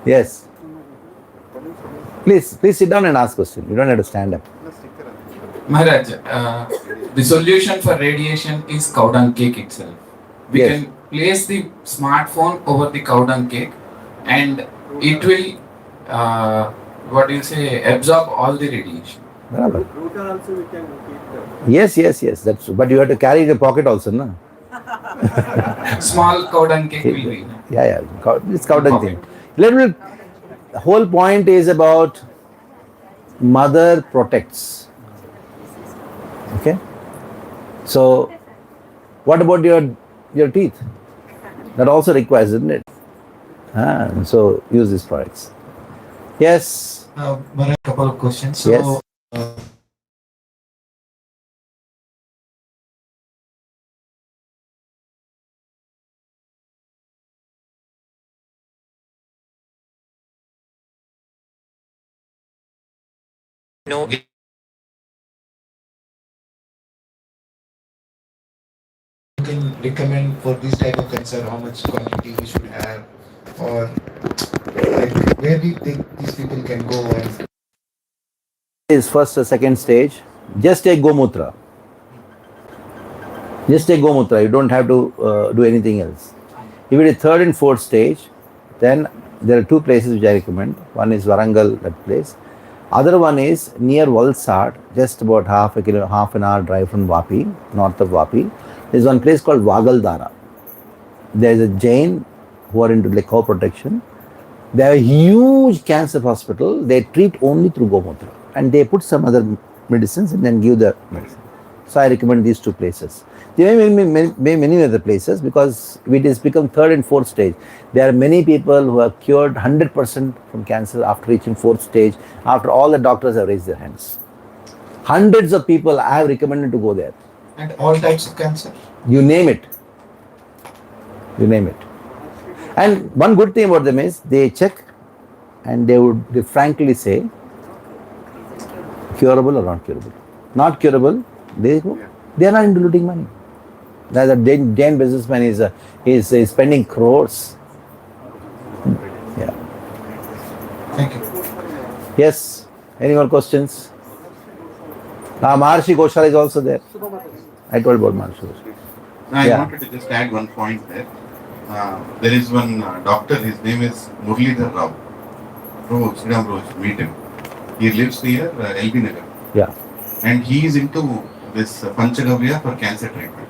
Yes. Please sit down and ask question. You don't have to stand up. Maharaj, the solution for radiation is cow dung cake itself. We Yes. can place the smartphone over the cow dung cake and it will, absorb all the radiation. Barabar. Router also we can keep. Yes. That's true. But you have to carry it in the pocket also, no? Small cow dung cake will be. Yeah. It's cow dung thing. The whole point is about mother protects. Okay? So, what about your teeth? That also requires, isn't it? So, use these products. Yes. Maharaj, couple of questions. Yes. No, you can recommend for this type of cancer how much quantity we should have, or like where do you think these people can go and Is first or second stage. Just take Gomutra. You don't have to do anything else. If it is third and fourth stage, then there are two places which I recommend. One is Warangal, that place. Other one is near Valsad, just about half an hour drive from Vapi, north of Vapi. There is one place called Vagaldara. There is a Jain who are into cow protection. They have a huge cancer hospital. They treat only through Gomutra. And they put some other medicines and then give the medicine. So I recommend these two places. There may be many other places because it has become third and fourth stage. There are many people who are cured 100% from cancer after reaching fourth stage, after all the doctors have raised their hands. Hundreds of people I have recommended to go there. and all types of cancer? You name it. And one good thing about them is they check and they frankly say curable or not curable. Not curable, they are not into looting money. The Jain businessman is spending crores. Yeah. Thank you. Yes. Any more questions? Maharshi Goshala is also there. I told about Maharshi Goshala. I Yeah. wanted to just add one point there. There is one doctor, his name is Muralidhar Rao. Sridham Roj, meet him. He lives near LB Nagar. Yeah. And he is into this Panchagavya for cancer treatment.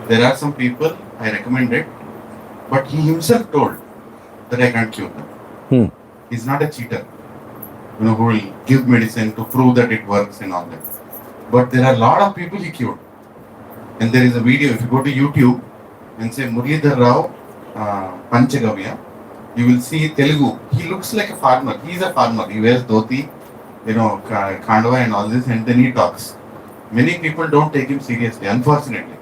There are some people I recommended, but he himself told that I can't cure them. He's not a cheater, who will give medicine to prove that it works and all that. But there are a lot of people he cured. And there is a video, if you go to YouTube and say Muralidhar Rao Panchagavya, you will see Telugu. He looks like a farmer. He is a farmer. He wears dhoti, Khandwa and all this, and then he talks. Many people don't take him seriously, unfortunately.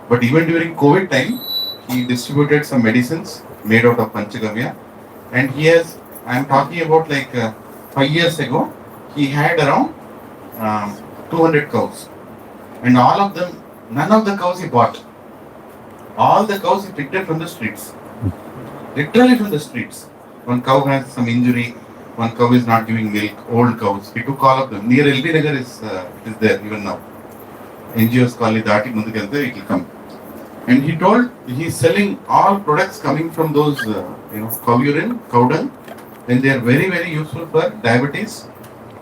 But even during COVID time, he distributed some medicines made out of Panchagavya, and he has, I'm talking about 5 years ago, he had around 200 cows, and all of them, none of the cows he bought. All the cows he picked up from the streets, literally from the streets. One cow has some injury, one cow is not giving milk, old cows. He took all of them. Near LB Nagar is there even now. NGOs colony that it will come. And he told he is selling all products coming from those cow urine, cow dung, and they are very, very useful for diabetes,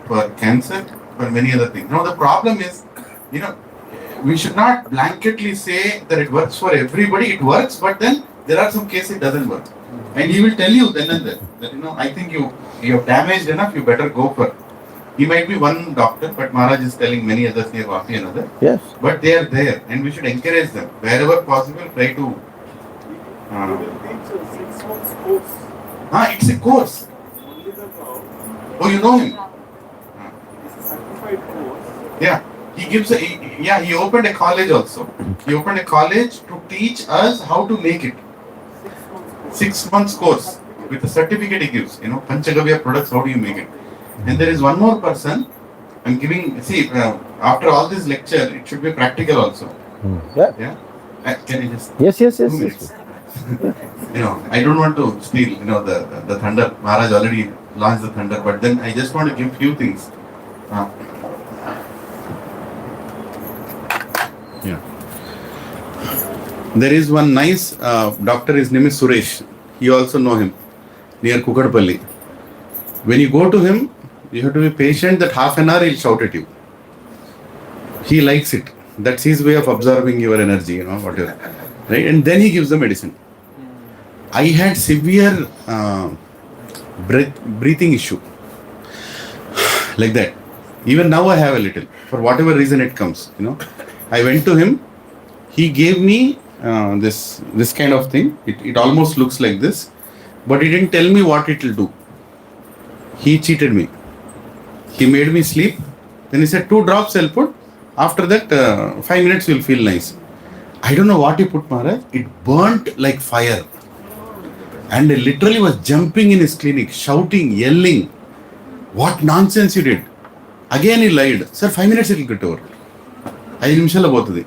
for cancer, for many other things. Now the problem is, we should not blanketly say that it works for everybody. It works, but then there are some cases it doesn't work. And he will tell you then and there that I think you have damaged enough, you better go for. He might be one doctor, but Maharaj is telling many others near Vapi another. Yes. But they are there, and we should encourage them. Wherever possible, try to. It's a course. Oh, you know him? Yeah. He gives he opened a college also. He opened a college to teach us how to make it. 6 months course with a certificate he gives. Panchagavya products, how do you make it? And there is one more person I'm giving. After all this lecture, it should be practical also. Yeah. Can you just? Yes. 2 minutes. I don't want to steal, the thunder. Maharaj already launched the thunder, but then I just want to give few things. There is one nice doctor, his name is Suresh. You also know him, near Kukadpalli. When you go to him, you have to be patient that half an hour he'll shout at you. He likes it. That's his way of absorbing your energy, whatever. Right? And then he gives the medicine. I had severe breathing issue. Like that. Even now I have a little. For whatever reason it comes, I went to him. He gave me this kind of thing. It almost looks like this, but he didn't tell me what it will do. He cheated me. He made me sleep. Then he said 2 drops I'll put. After that 5 minutes you'll feel nice. I don't know what he put, Maharaj. It burnt like fire. And I literally was jumping in his clinic, shouting, yelling. What nonsense you did. Again he lied. Sir, 5 minutes it will get over. 5 నిమిషాలు పోతుంది.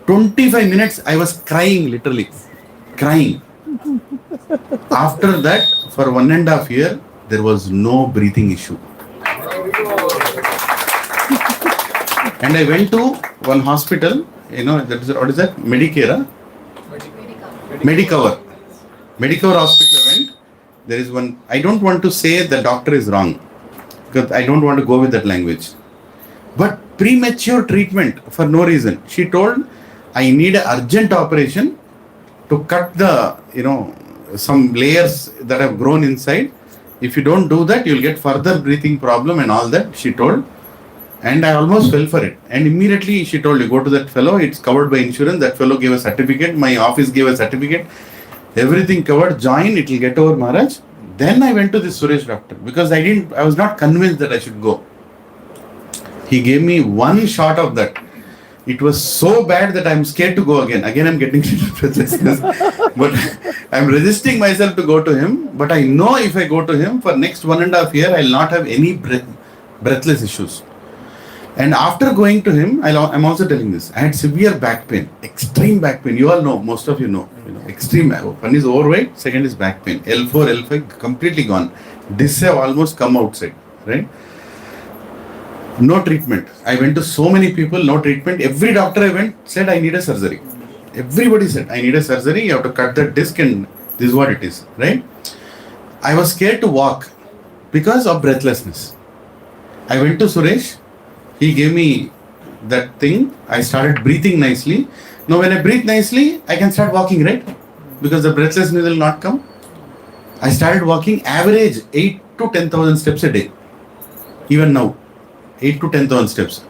25 minutes I was crying, literally. Crying. After that, for 1.5 years, there was no breathing issue. And I went to one hospital, what is that? Medicare? Medicover. Medicover hospital I went. There is one, I don't want to say the doctor is wrong, because I don't want to go with that language. But premature treatment for no reason. She told, I need an urgent operation to cut the, some layers that have grown inside. If you don't do that, you'll get further breathing problem and all that, she told. And I almost fell for it. And immediately she told, you go to that fellow, it's covered by insurance. That fellow gave a certificate. My office gave a certificate. Everything covered, join, it will get over, Maharaj. Then I went to this Suresh doctor because I was not convinced that I should go. He gave me one shot of that. It was so bad that I'm scared to go again. Again, I'm getting breathlessness. But I'm resisting myself to go to him. But I know if I go to him for next 1.5 years, I'll not have any breathless issues. And after going to him, I'm also telling this. I had severe back pain, extreme back pain. You all know, most of you know. Extreme. One is overweight, second is back pain. L4, L5 completely gone. Discs have almost come outside, right? No treatment. I went to so many people, no treatment. Every doctor I went said I need a surgery. Everybody said I need a surgery. You have to cut the disc and this is what it is, right? I was scared to walk because of breathlessness. I went to Suresh. He gave me that thing. I started breathing nicely. Now when I breathe nicely, I can start walking, right? Because the breathlessness will not come. I started walking average 8 to 10,000 steps a day. Even now. 8 to 10,000 steps.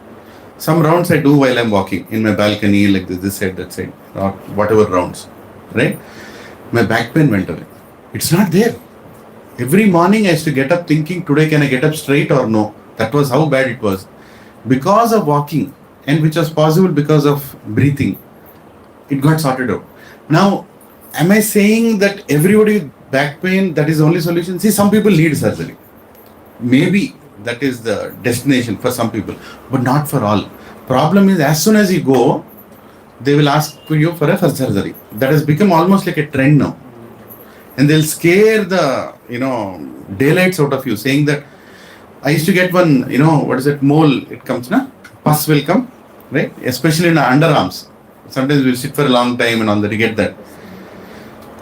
Some rounds I do while I'm walking in my balcony, like this side, that side, or whatever rounds, right? My back pain went away. It's not there. Every morning I used to get up thinking, today can I get up straight or no? That was how bad it was. Because of walking, and which was possible because of breathing, it got sorted out. Now, am I saying that everybody with back pain, that is the only solution? See, some people need surgery. Maybe that is the destination for some people, but not for all. Problem is, as soon as you go, they will ask you for a surgery. That has become almost like a trend now. And they'll scare the, daylights out of you, saying that I used to get one, what is it, mole, it comes, pus will come, right? Especially in the underarms. Sometimes we'll sit for a long time and all that, you get that.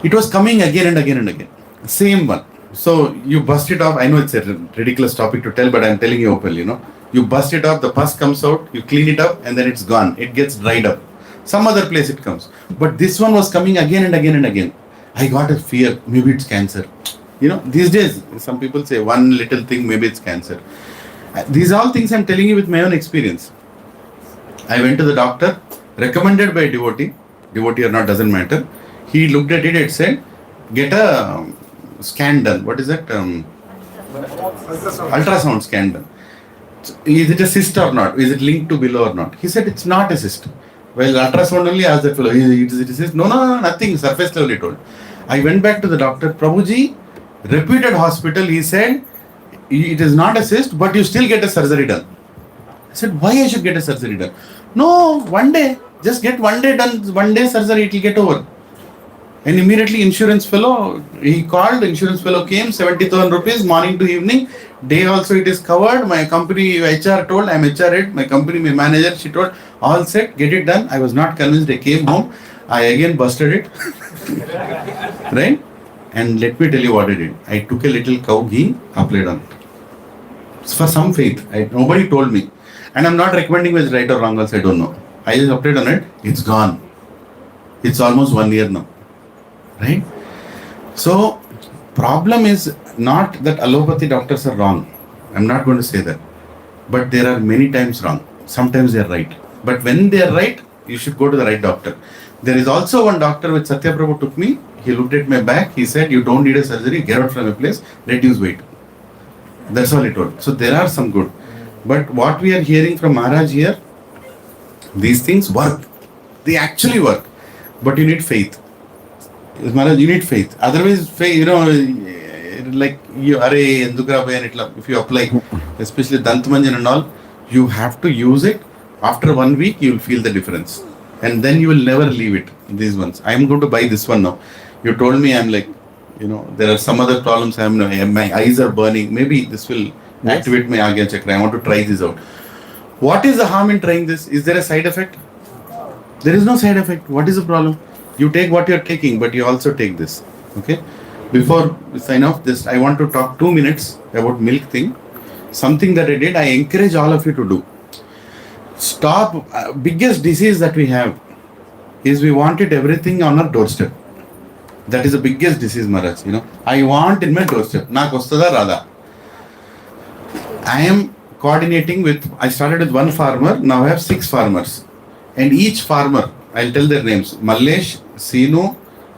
It was coming again and again and again. Same one. So you bust it off. I know it's a ridiculous topic to tell, but I'm telling you openly, You bust it off, the pus comes out, you clean it up, and then it's gone. It gets dried up. Some other place it comes. But this one was coming again and again and again. I got a fear, maybe it's cancer. These days, some people say one little thing, maybe it's cancer. These are all things I'm telling you with my own experience. I went to the doctor, recommended by a devotee or not, doesn't matter. He looked at it and said, get a scan done. What is that? Ultrasound scan done. Is it a cyst or not? Is it linked to below or not? He said, it's not a cyst. Well, ultrasound only asked that fellow, is it a cyst? No, nothing, surface level he told. I went back to the doctor, Prabhuji, reputed hospital, he said, it is not a cyst, but you still get a surgery done. I said, why I should get a surgery done? No, one day, just get one day done, one day surgery, it will get over. And immediately insurance fellow, he called, insurance fellow came, 70,000 rupees, morning to evening, day also it is covered, my company HR told, I am HR head, my company, my manager, she told, all set, get it done. I was not convinced, I came home, I again busted it, right? And let me tell you what I did. I took a little cow ghee, applied on it. It's for some faith, nobody told me. And I'm not recommending whether it's right or wrong, also I don't know. I just applied on it, it's gone. It's almost 1 year now. Right? So, problem is not that allopathy doctors are wrong. I'm not going to say that. But there are many times wrong. Sometimes they are right. But when they are right, you should go to the right doctor. There is also one doctor which Satya Prabhu took me. He looked at my back. He said, you don't need a surgery. Get out from a place. Reduce weight. That's all he told. So there are some good. But what we are hearing from Maharaj here, these things work. They actually work. But you need faith. Maharaj, you need faith. Otherwise, faith, like you are if you apply, especially Dantmanjan and all, you have to use it. After 1 week, you will feel the difference. And then you will never leave it. These ones. I am going to buy this one now. You told me I'm like, there are some other problems. My eyes are burning. Maybe this will activate my Agya Chakra. I want to try this out. What is the harm in trying this? Is there a side effect? There is no side effect. What is the problem? You take what you are taking, but you also take this. Okay? Before we sign off, I want to talk 2 minutes about milk thing. Something that I did, I encourage all of you to do. Stop. Biggest disease that we have is we wanted everything on our doorstep. That is the biggest disease, Maharaj. I want in my doorstep. Na kostada radha. I am coordinating with, I started with one farmer, now I have 6 farmers. And each farmer, I'll tell their names, Mallesh, Seenu,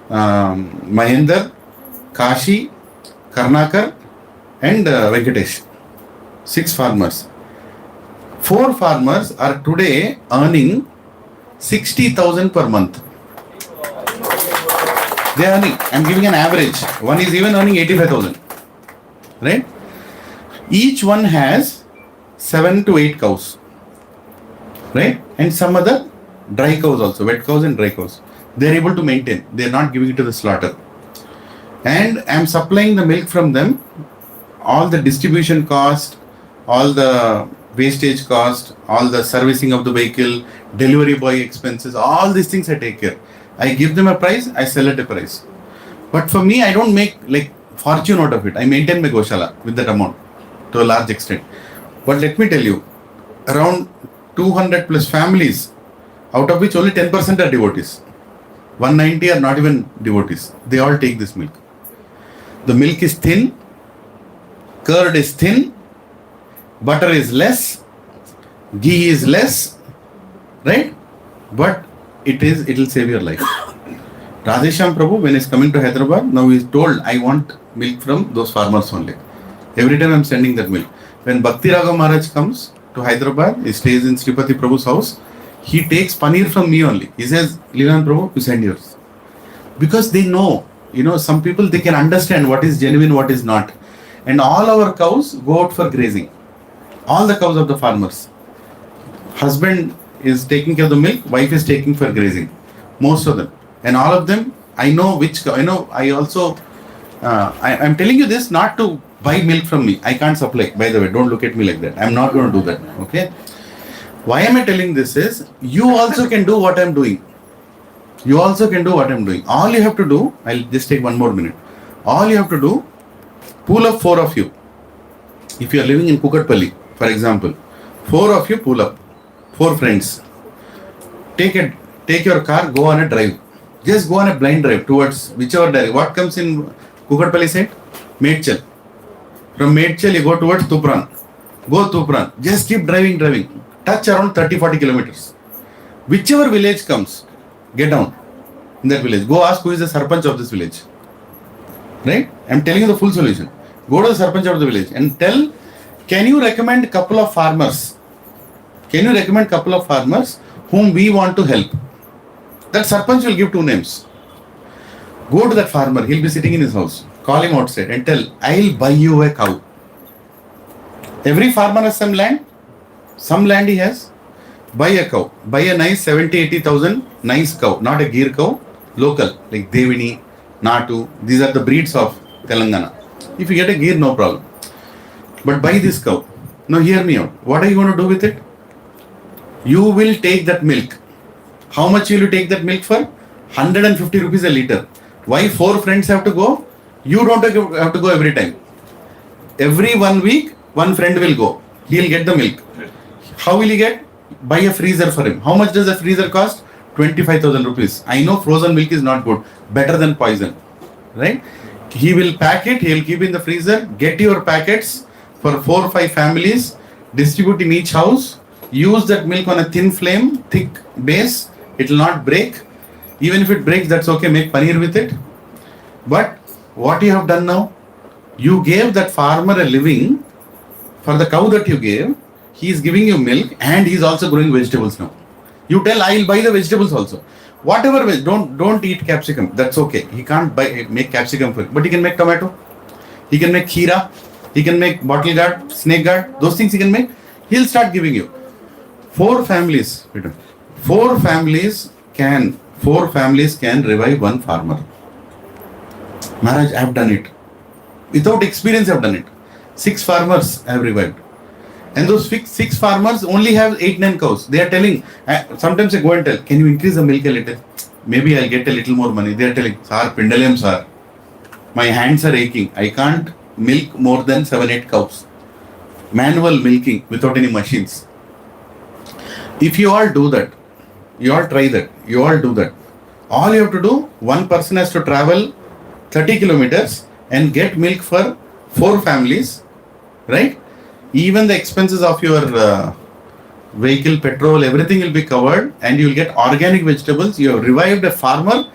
Mahendra, Kashi, Karnakar, and Venkatesh. 6 farmers. 4 farmers are today earning 60,000 per month. They are earning, I'm giving an average. One is even earning 85,000. Right? Each one has 7 to 8 cows. Right? And some other dry cows also, wet cows and dry cows. They are able to maintain. They are not giving it to the slaughter. And I am supplying the milk from them. All the distribution cost, all the wastage cost, all the servicing of the vehicle, delivery boy expenses, all these things I take care. I give them a price, I sell at a price. But for me, I don't make like fortune out of it. I maintain my Goshala with that amount to a large extent. But let me tell you, around 200 plus families, out of which only 10% are devotees. 190 are not even devotees. They all take this milk. The milk is thin, curd is thin, butter is less, ghee is less, right? But it will save your life. Radhesham Prabhu, when he's coming to Hyderabad, now he's told, I want milk from those farmers only. Every time I'm sending that milk. When Bhakti Raghav Maharaj comes to Hyderabad, he stays in Sripati Prabhu's house. He takes paneer from me only. He says, Leelan Prabhu, you send yours. Because they know, some people, they can understand what is genuine, what is not. And all our cows go out for grazing. All the cows of the farmers. Husband is taking care of the milk, wife is taking for grazing. Most of them. And all of them, I know which cow. I'm telling you this not to buy milk from me. I can't supply. By the way, don't look at me like that. I'm not going to do that. Okay? Why am I telling this is, you also can do what I'm doing. You also can do what I'm doing. All you have to do, I'll just take 1 more minute. All you have to do, pull up 4 of you. If you are living in Kukatpalli, for example, 4 of you pull up. 4 friends. Take your car, go on a drive. Just go on a blind drive towards whichever direction. What comes in Kukatpalli side? Medchal. From Medchal you go towards Tupran. Go Tupran. Just keep driving. Touch around 30-40 kilometers. Whichever village comes, get down in that village. Go ask who is the Sarpanch of this village. Right? I'm telling you the full solution. Go to the Sarpanch of the village and tell, can you recommend a couple of farmers? Can you recommend a couple of farmers whom we want to help? That Sarpanch will give 2 names. Go to that farmer. He'll be sitting in his house. Call him outside and tell, I'll buy you a cow. Every farmer has some land. Some land he has. Buy a cow. Buy a nice 70,000-80,000 nice cow. Not a gear cow. Local. Like Devini, Natu. These are the breeds of Telangana. If you get a gear, no problem. But buy this cow. Now hear me out. What are you going to do with it? You will take that milk. How much will you take that milk for? 150 rupees a liter. Why 4 friends have to go? You don't have to go every time. Every 1 week, 1 friend will go. He'll get the milk. How will he get? Buy a freezer for him. How much does a freezer cost? 25,000 rupees. I know frozen milk is not good. Better than poison. Right? He will pack it. He will keep in the freezer. Get your packets for 4 or 5 families. Distribute in each house. Use that milk on a thin flame, thick base. It will not break. Even if it breaks, that's okay. Make paneer with it. But what you have done now? You gave that farmer a living. For the cow that you gave, he is giving you milk and he is also growing vegetables now. You tell, I will buy the vegetables also. Whatever, don't eat capsicum. That's okay. He can't make capsicum for it. But he can make tomato. He can make kheera. He can make bottle gourd, snake gourd. Those things he can make. He'll start giving you. 4 families. 4 families can revive 1 farmer. Maharaj, I have done it. Without experience, I have done it. 6 farmers I have revived. And those 6 farmers only have 8-9 cows. They are telling, sometimes I go and tell, can you increase the milk a little? Maybe I'll get a little more money. They are telling, Sir, Pindalayam sir, my hands are aching. I can't milk more than 7-8 cows. Manual milking without any machines. If you all do that, you all try that, you all do that. All you have to do, 1 person has to travel 30 kilometers and get milk for 4 families, right? Even the expenses of your vehicle, petrol, everything will be covered and you will get organic vegetables. You have revived a farmer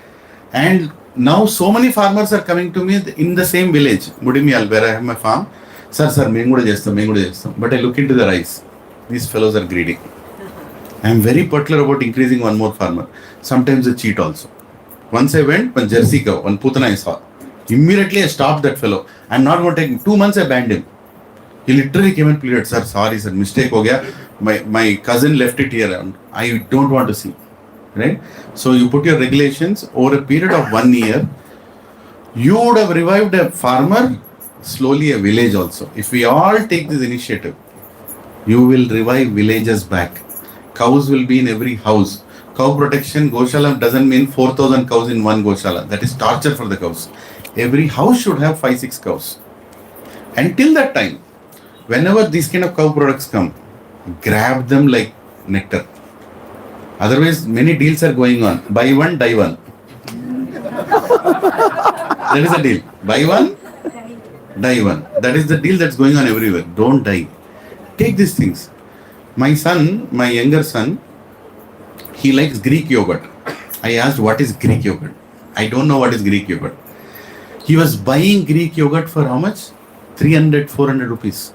and now so many farmers are coming to me in the same village, Mudimiyal, where I have my farm. Sir, menguda jestam. But I look into their eyes. These fellows are greedy. I am very particular about increasing 1 more farmer. Sometimes they cheat also. Once I went, 1 Jersey cow, 1 Putana I saw. Immediately I stopped that fellow. I am not going to take him. 2 months I banned him. He literally came and pleaded, Sir, sorry sir, mistake ho gaya. My cousin left it here and I don't want to see. Right? So you put your regulations over a period of 1 year. You would have revived a farmer, slowly a village also. If we all take this initiative, you will revive villages back. Cows will be in every house. Cow protection, Goshala doesn't mean 4,000 cows in 1 Goshala. That is torture for the cows. Every house should have 5-6 cows. Until that time, whenever these kind of cow products come, grab them like nectar. Otherwise, many deals are going on. Buy 1, die 1. That is the deal. Buy 1, die 1. That is the deal that's going on everywhere. Don't die. Take these things. My son, my younger son, he likes Greek yogurt. I asked, what is Greek yogurt? I don't know what is Greek yogurt. He was buying Greek yogurt for how much? 300, 400 rupees.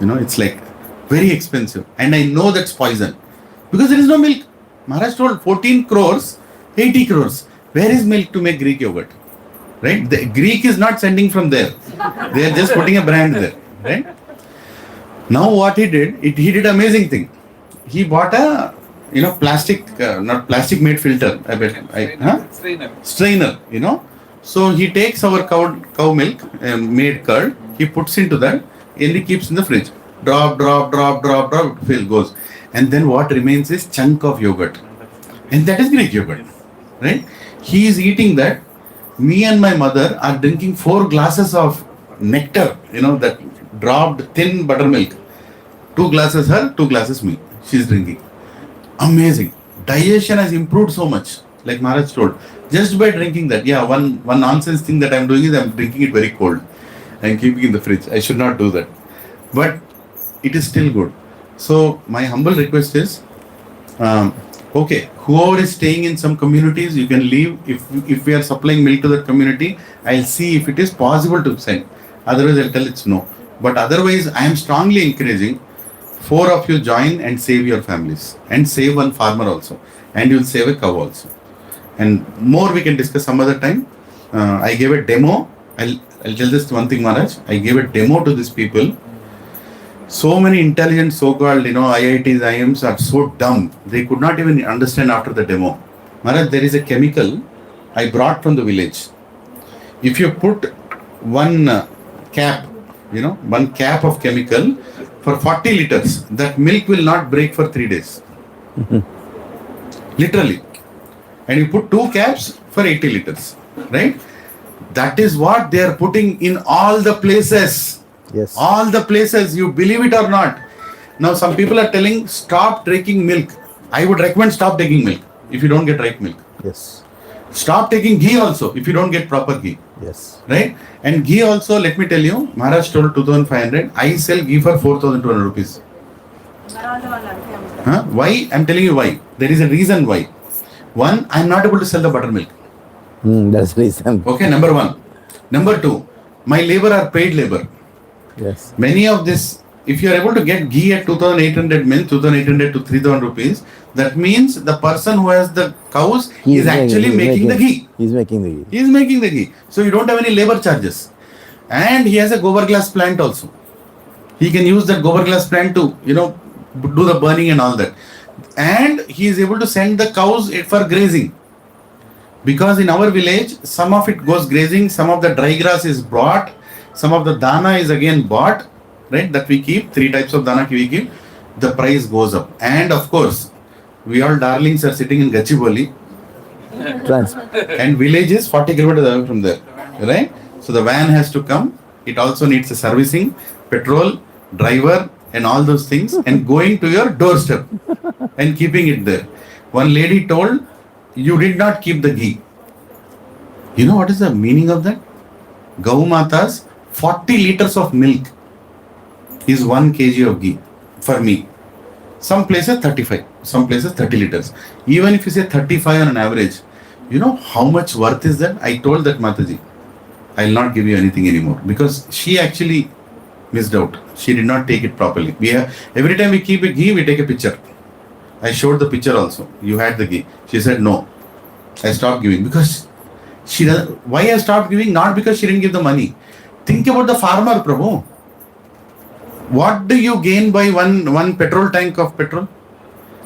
It's like very expensive. And I know that's poison. Because there is no milk. Maharaj told 14 crores, 80 crores. Where is milk to make Greek yogurt? Right? The Greek is not sending from there. They are just putting a brand there. Right? Now what he did, he did amazing thing. He bought a plastic, not plastic made filter. Strainer. So he takes our cow milk, made curd. He puts into that and he keeps in the fridge. Drop, fill goes. And then what remains is chunk of yogurt. And that is Greek yogurt. Right? He is eating that. Me and my mother are drinking 4 glasses of nectar, that dropped thin buttermilk. 2 glasses her, 2 glasses me. She's drinking. Amazing. Digestion has improved so much, like Maharaj told. Just by drinking that. Yeah, one nonsense thing that I'm doing is I'm drinking it very cold. I'm keeping it in the fridge. I should not do that. But it is still good. So my humble request is, okay, whoever is staying in some communities, you can leave. If we are supplying milk to that community, I'll see if it is possible to send. Otherwise, I'll tell it's no. But otherwise, I am strongly encouraging 4 of you join and save your families. And save one farmer also. And you'll save a cow also. And more we can discuss some other time. I gave a demo. I'll tell this one thing, Maharaj. I gave a demo to these people. So many intelligent so-called, IITs, IIMs are so dumb. They could not even understand after the demo. Maharaj, there is a chemical I brought from the village. If you put one cap, one cap of chemical for 40 liters, that milk will not break for 3 days. Literally. And you put 2 caps for 80 liters. Right? That is what they are putting in all the places. Yes. All the places, you believe it or not. Now some people are telling stop drinking milk. I would recommend stop taking milk if you don't get right milk. Yes. Stop taking ghee also if you don't get proper ghee. Yes. Right? And ghee also, let me tell you, Maharaj told 2,500. I sell ghee for 4,200 rupees. Why? I'm telling you why. There is a reason why. One, I'm not able to sell the buttermilk. That's the reason. Okay, number 1. Number 2, my labor are paid labor. Yes. Many of this, if you are able to get ghee at 2,800 means 2,800 to 3,000 rupees, that means the person who has the cows is actually making the ghee. He's making the ghee. He is making the ghee. So you don't have any labor charges. And he has a gobar glass plant also. He can use that gobar glass plant to, do the burning and all that. And he is able to send the cows for grazing. Because in our village, some of it goes grazing, some of the dry grass is brought, some of the dana is again bought, right, that we keep, 3 types of dana we keep, the price goes up. And of course, we all darlings are sitting in Gachibowli. And village is 40 kilometers away from there, right? So the van has to come, it also needs a servicing, petrol, driver and all those things and going to your doorstep and keeping it there. One lady told, you did not keep the ghee. You know what is the meaning of that? Gau Mata's 40 liters of milk is 1 kg of ghee for me. Some places 35, some places 30 liters. Even if you say 35 on an average, you know how much worth is that? I told that Mataji, I will not give you anything anymore because she actually missed out. She did not take it properly. Every time we keep a ghee, we take a picture. I showed the picture also. You had the ghee. She said no. I stopped giving because she doesn't. Why I stopped giving? Not because she didn't give the money. Think about the farmer, Prabhu. What do you gain by one petrol tank of petrol?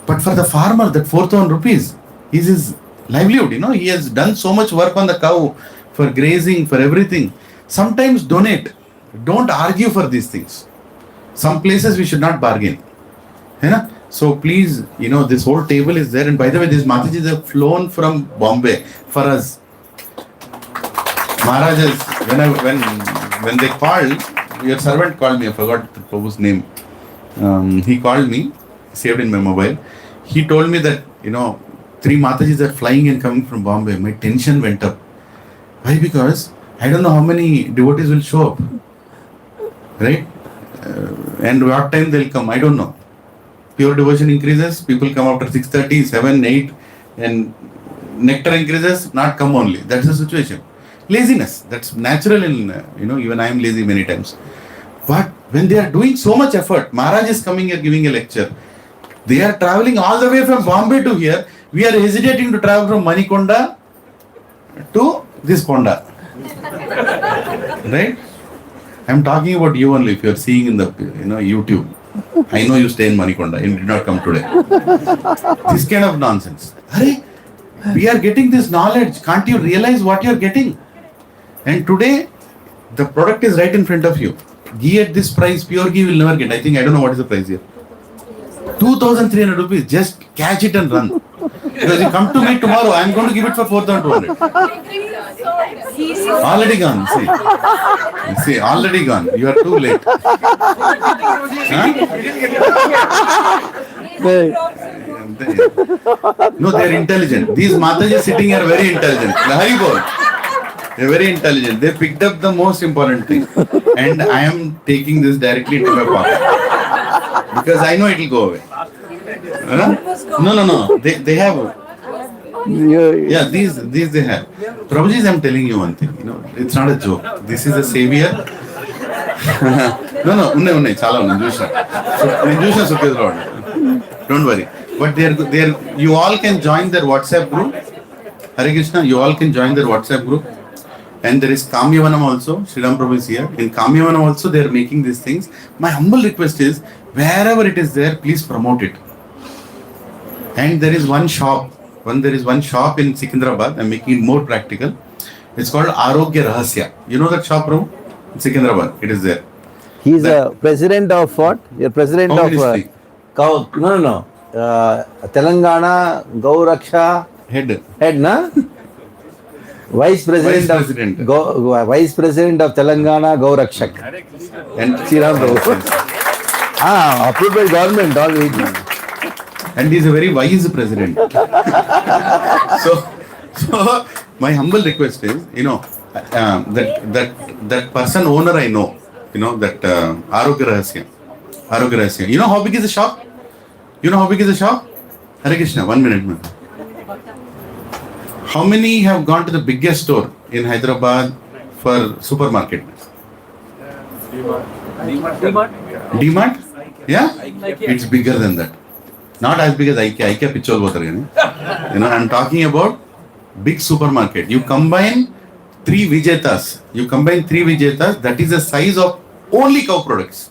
But for the farmer, that 4,000 rupees is his livelihood. He has done so much work on the cow for grazing, for everything. Sometimes donate. Don't argue for these things. Some places we should not bargain. So please, this whole table is there. And by the way, these Matajis have flown from Bombay for us. Maharajas, when they called, your servant called me, I forgot the Prabhu's name. He called me, saved in my mobile. He told me that, 3 Matajis are flying and coming from Bombay. My tension went up. Why? Because I don't know how many devotees will show up. Right? And what time they'll come, I don't know. Pure devotion increases, people come after 6:30, 7, 8, and nectar increases, not come only. That's the situation. Laziness, that's natural in, even I am lazy many times. But when they are doing so much effort, Maharaj is coming here giving a lecture. They are traveling all the way from Bombay to here. We are hesitating to travel from Manikonda to this Konda. Right? I'm talking about you only. If you are seeing in the YouTube, I know you stay in Manikonda. You did not come today. This kind of nonsense. Hey, we are getting this knowledge. Can't you realize what you are getting? And today, the product is right in front of you. Ghee at this price, pure ghee will never get. I don't know what is the price here. 2,300 rupees. Just catch it and run. Because you come to me tomorrow, I am going to give it for 4,200. Already gone. See, already gone. You are too late. Huh? No, they are intelligent. These Mataji sitting here are very intelligent. They are very intelligent. They picked up the most important thing. And I am taking this directly to my pocket. Because I know it will go away. Huh? No. They have. Yeah, these they have. Prabhuji, I am telling you one thing. It's not a joke. This is a savior. No, unne, chala unne, don't worry. But they are. You all can join their WhatsApp group. Hare Krishna, you all can join their WhatsApp group. And there is Kamyavanam also. Sriram Prabhu is here. In Kamyavanam also they are making these things. My humble request is, wherever it is there, please promote it. And there is one shop. There is one shop in Secunderabad. I'm making it more practical. It's called Arogya Rahasya. You know that shop, Prabhu? In Secunderabad. It is there. He is a president of what? You're president of No. Telangana Gauraksha Head, na? Vice President of Telangana Gaurakshak. And Sriram Prabhu. Approved by government already. And he is a very wise president. so my humble request is, that person owner I know, that Arogya Rahasya. You know how big is the shop? Hare Krishna, 1 minute. Man. How many have gone to the biggest store in Hyderabad for supermarket? D-Mart? Yeah? It's bigger than that. Not as big as IKEA Pichol Botar. I'm talking about big supermarket. You combine 3 Vijetas. That is the size of only cow products.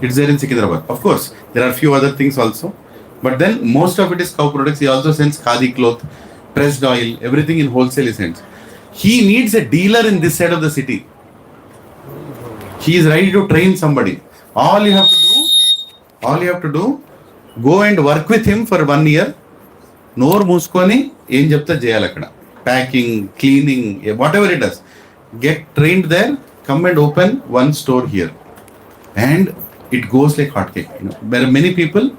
It's there in Secunderabad. Of course, there are a few other things also. But then most of it is cow products. He also sends khadi cloth, pressed oil, everything in wholesale he sends. He needs a dealer in this side of the city. He is ready to train somebody. All you have to do, go and work with him for 1 year. Nor muskoni, em jepta jayalakada. Packing, cleaning, whatever it does. Get trained there, come and open one store here. And it goes like hotcake. There are many people,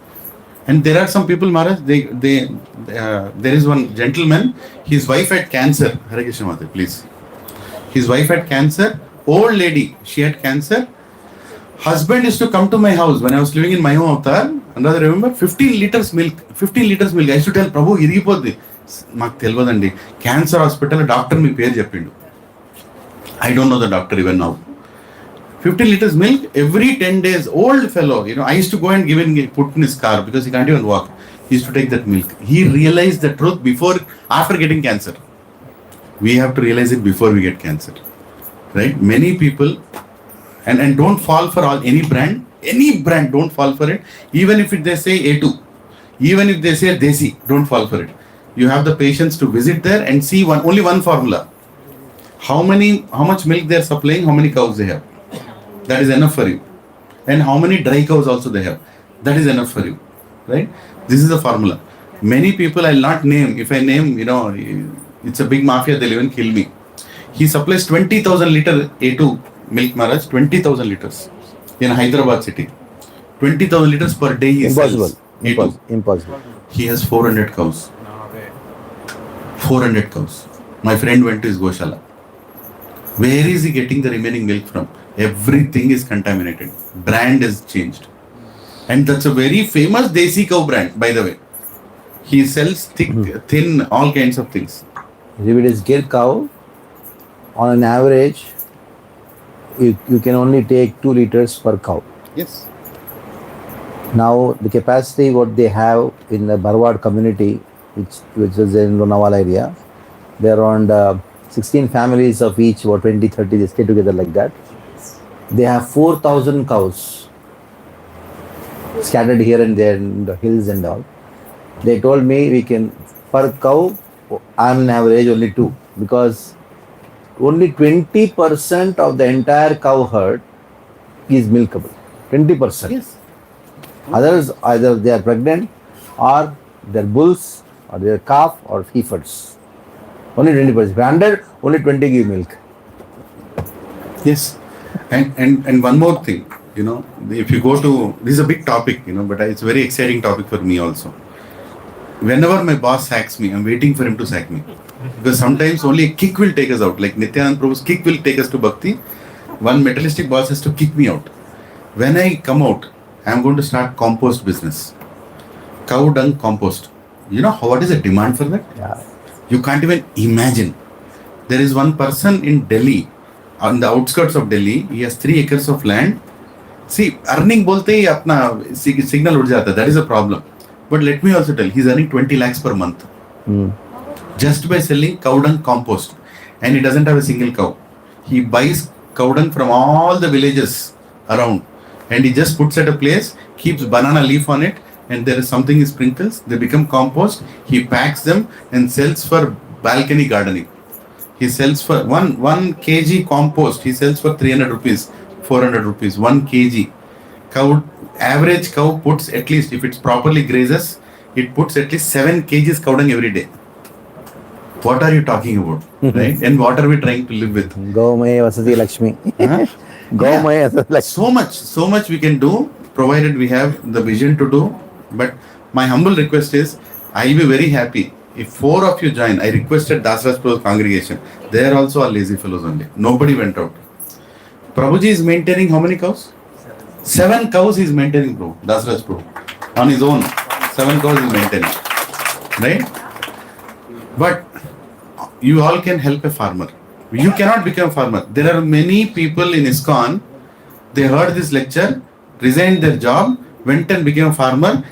and there are some people, Maharaj, there is one gentleman, his wife had cancer. Hare Krishna Mata, please. His wife had cancer, old lady, she had cancer. Husband used to come to my house when I was living in my home avatar. And I remember 15 liters milk. I used to tell Prabhu, irigipoddi. Maak telvadandi. Cancer hospital, doctor me pair cheppindu. I don't know the doctor even now. 15 liters milk every 10 days. Old fellow, I used to go and put in his car because he can't even walk. He used to take that milk. He realized the truth after getting cancer. We have to realize it before we get cancer. Right? Many people, and don't fall for any brand, don't fall for it. Even if they say A2, even if they say Desi, don't fall for it. You have the patience to visit there and see only one formula. How much milk they are supplying, how many cows they have. That is enough for you. And how many dry cows also they have. That is enough for you. Right? This is the formula. Many people I'll not name. If I name, it's a big mafia, they'll even kill me. He supplies 20,000 liter A2 milk, Maharaj, 20,000 liters in Hyderabad city. 20,000 liters per day he sells. Impossible. He has 400 cows. 400 cows. My friend went to his Goshala. Where is he getting the remaining milk from? Everything is contaminated. Brand is changed. And that's a very famous Desi cow brand, by the way. He sells thick, thin, all kinds of things. If it is Gir cow, on an average, you can only take 2 liters per cow. Yes. Now the capacity what they have in the Barwad community, which is in Lonavala area, there are around 16 families of each, about 20, 30, they stay together like that. They have 4,000 cows scattered here and there in the hills and all. They told me we can, per cow, on average only 2, because only 20% of the entire cow herd is milkable. 20%. Yes. Others, either they are pregnant, or they're bulls, or they're calf, or heifers. Only 20%. 100, only 20 give milk. Yes. And one more thing, if you go to, this is a big topic, but it's a very exciting topic for me also. Whenever my boss sacks me, I'm waiting for him to sack me. Because sometimes only a kick will take us out. Like Nityanand Prabhu's kick will take us to Bhakti. One materialistic boss has to kick me out. When I come out, I'm going to start compost business. Cow dung compost. What is the demand for that? Yeah. You can't even imagine. There is one person in Delhi, on the outskirts of Delhi, he has 3 acres of land. See, earning bolte hi apna signal ud jata. That is a problem. But let me also tell, he's earning 20 lakhs per month. Just by selling cow dung compost. And he doesn't have a single cow. He buys cow dung from all the villages around. And he just puts at a place, keeps banana leaf on it, and there is something he sprinkles, they become compost. He packs them and sells for balcony gardening. He sells for 1 kg compost, he sells for 300 rupees, 400 rupees, 1 kg. Average cow puts at least, if it's properly grazes, it puts at least 7 kgs cow dung every day. What are you talking about? Right? And what are we trying to live with? Gomaya Vasati Lakshmi. Huh? Gomaya Vasati Lakshmi. So much we can do, provided we have the vision to do. But my humble request is, I'll be very happy if 4 of you join. I requested Dasraj Prabhu's congregation. They are also all lazy fellows only. Nobody went out. Prabhuji is maintaining how many cows? 7 cows he is maintaining, Prabhu. Dasraj Prabhu. On his own. 7 cows he is maintaining. Right? But you all can help a farmer. You cannot become a farmer. There are many people in ISKCON, they heard this lecture, resigned their job, went and became a farmer,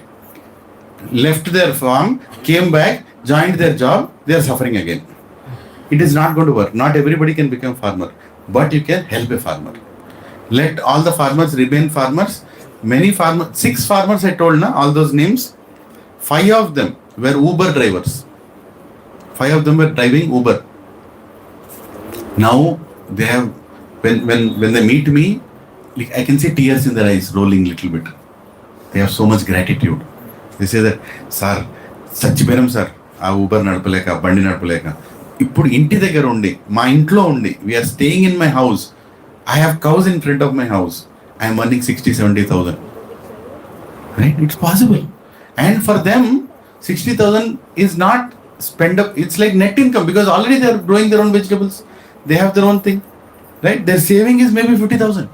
left their farm, came back, joined their job, they are suffering again. It is not going to work. Not everybody can become a farmer, but you can help a farmer. Let all the farmers remain farmers. Many farmers, 6 farmers I told, all those names, 5 of them were Uber drivers. 5 of them were driving Uber. Now they have, when they meet me, like I can see tears in their eyes rolling little bit. They have so much gratitude. They say that, sir, Sachiperam sir, Uber nadpaleka, bandi nadpaleka. Ippudu inti దగ్గర ఉండి, మా ఇంట్లో ఉండి, we are staying in my house. I have cows in front of my house. I am earning 60,000-70,000. Right? It's possible. And for them, 60,000 is not spend up. It's like net income, because already they are growing their own vegetables. They have their own thing. Right? Their saving is maybe 50,000.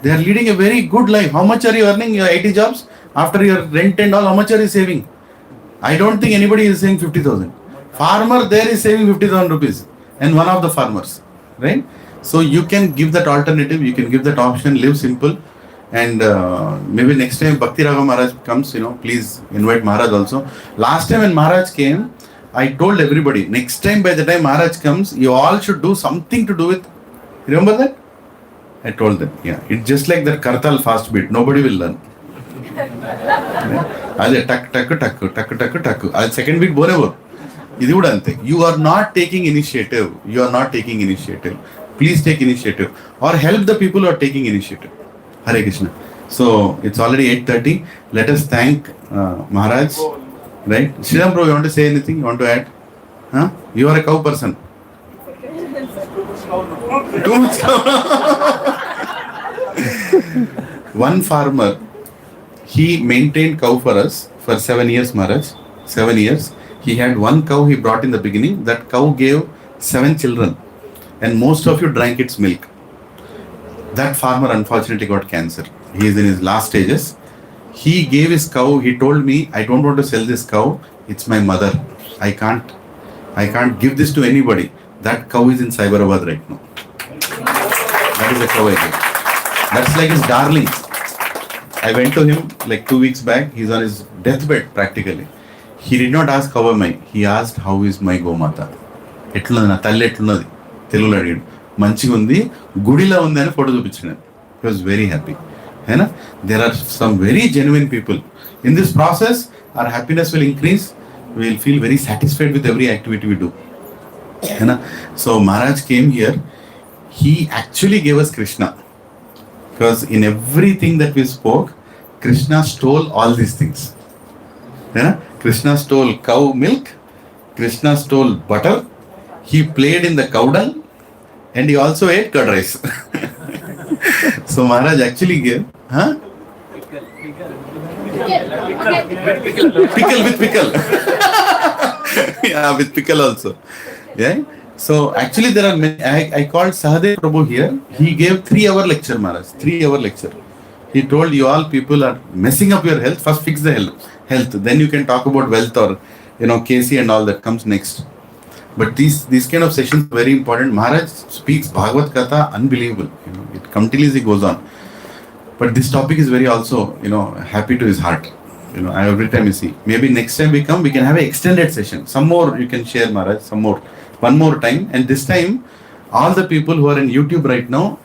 They are leading a very good life. How much are you earning your IT jobs? After your rent and all, how much are you saving? I don't think anybody is saying 50,000. Farmer there is saving 50,000 rupees, and one of the farmers, right? So you can give that alternative, you can give that option, live simple, and maybe next time Bhakti Raga Maharaj comes, please invite Maharaj also. Last time when Maharaj came, I told everybody, next time by the time Maharaj comes, you all should do something to do with, remember that? I told them, yeah, it's just like that Kartal fast beat, nobody will learn. Ade tak tak tak tak tak tak. Adi second beat borevo. Idi kuda ante. You are not taking initiative. You are not taking initiative. Please take initiative or help the people who are taking initiative. Hare Krishna. So it's already 8:30. Let us thank Maharaj. Right? Sridham bro, you want to say anything? You want to add? Huh? You are a cow person. Too much cow. One farmer, he maintained cow for us for 7 years, Maharaj. 7 years. He had 1 cow he brought in the beginning. That cow gave 7 children. And most of you drank its milk. That farmer unfortunately got cancer. He is in his last stages. He gave his cow. He told me, I don't want to sell this cow. It's my mother. I can't give this to anybody. That cow is in Cyberabad right now. That is the cow I gave. That's like his darling. I went to him like 2 weeks back. He's on his deathbed practically. He did not ask how am I. He asked how is my Gomata. ఎట్లున్నది నా తల్లి ఎట్లున్నది తెలుగులో అడిగాడు. మంచిగా ఉంది, గుడిలో ఉంది అని ఫోటో చూపించాను. He was very happy. There are some very genuine people. In this process, our happiness will increase. We will feel very satisfied with every activity we do. So Maharaj came here. He actually gave us Krishna. Because in everything that we spoke, Krishna stole all these things. Krishna stole cow milk. Krishna stole butter. He played in the cow dung. And he also ate curd rice. So Maharaj actually gave, pickle with pickle. Yeah, with pickle also. Yeah. So actually there are many. I called Sahadev Prabhu here. He gave 3-hour lecture, Maharaj. 3-hour lecture. He told you all people are messing up your health. First fix the health. Then you can talk about wealth or KC and all that comes next. But these kind of sessions are very important. Maharaj speaks Bhagavad Katha, unbelievable. It continuously goes on. But this topic is very also, happy to his heart. Every time you see. Maybe next time we come, we can have an extended session. Some more you can share, Maharaj. Some more. One more time. And this time, all the people who are in YouTube right now,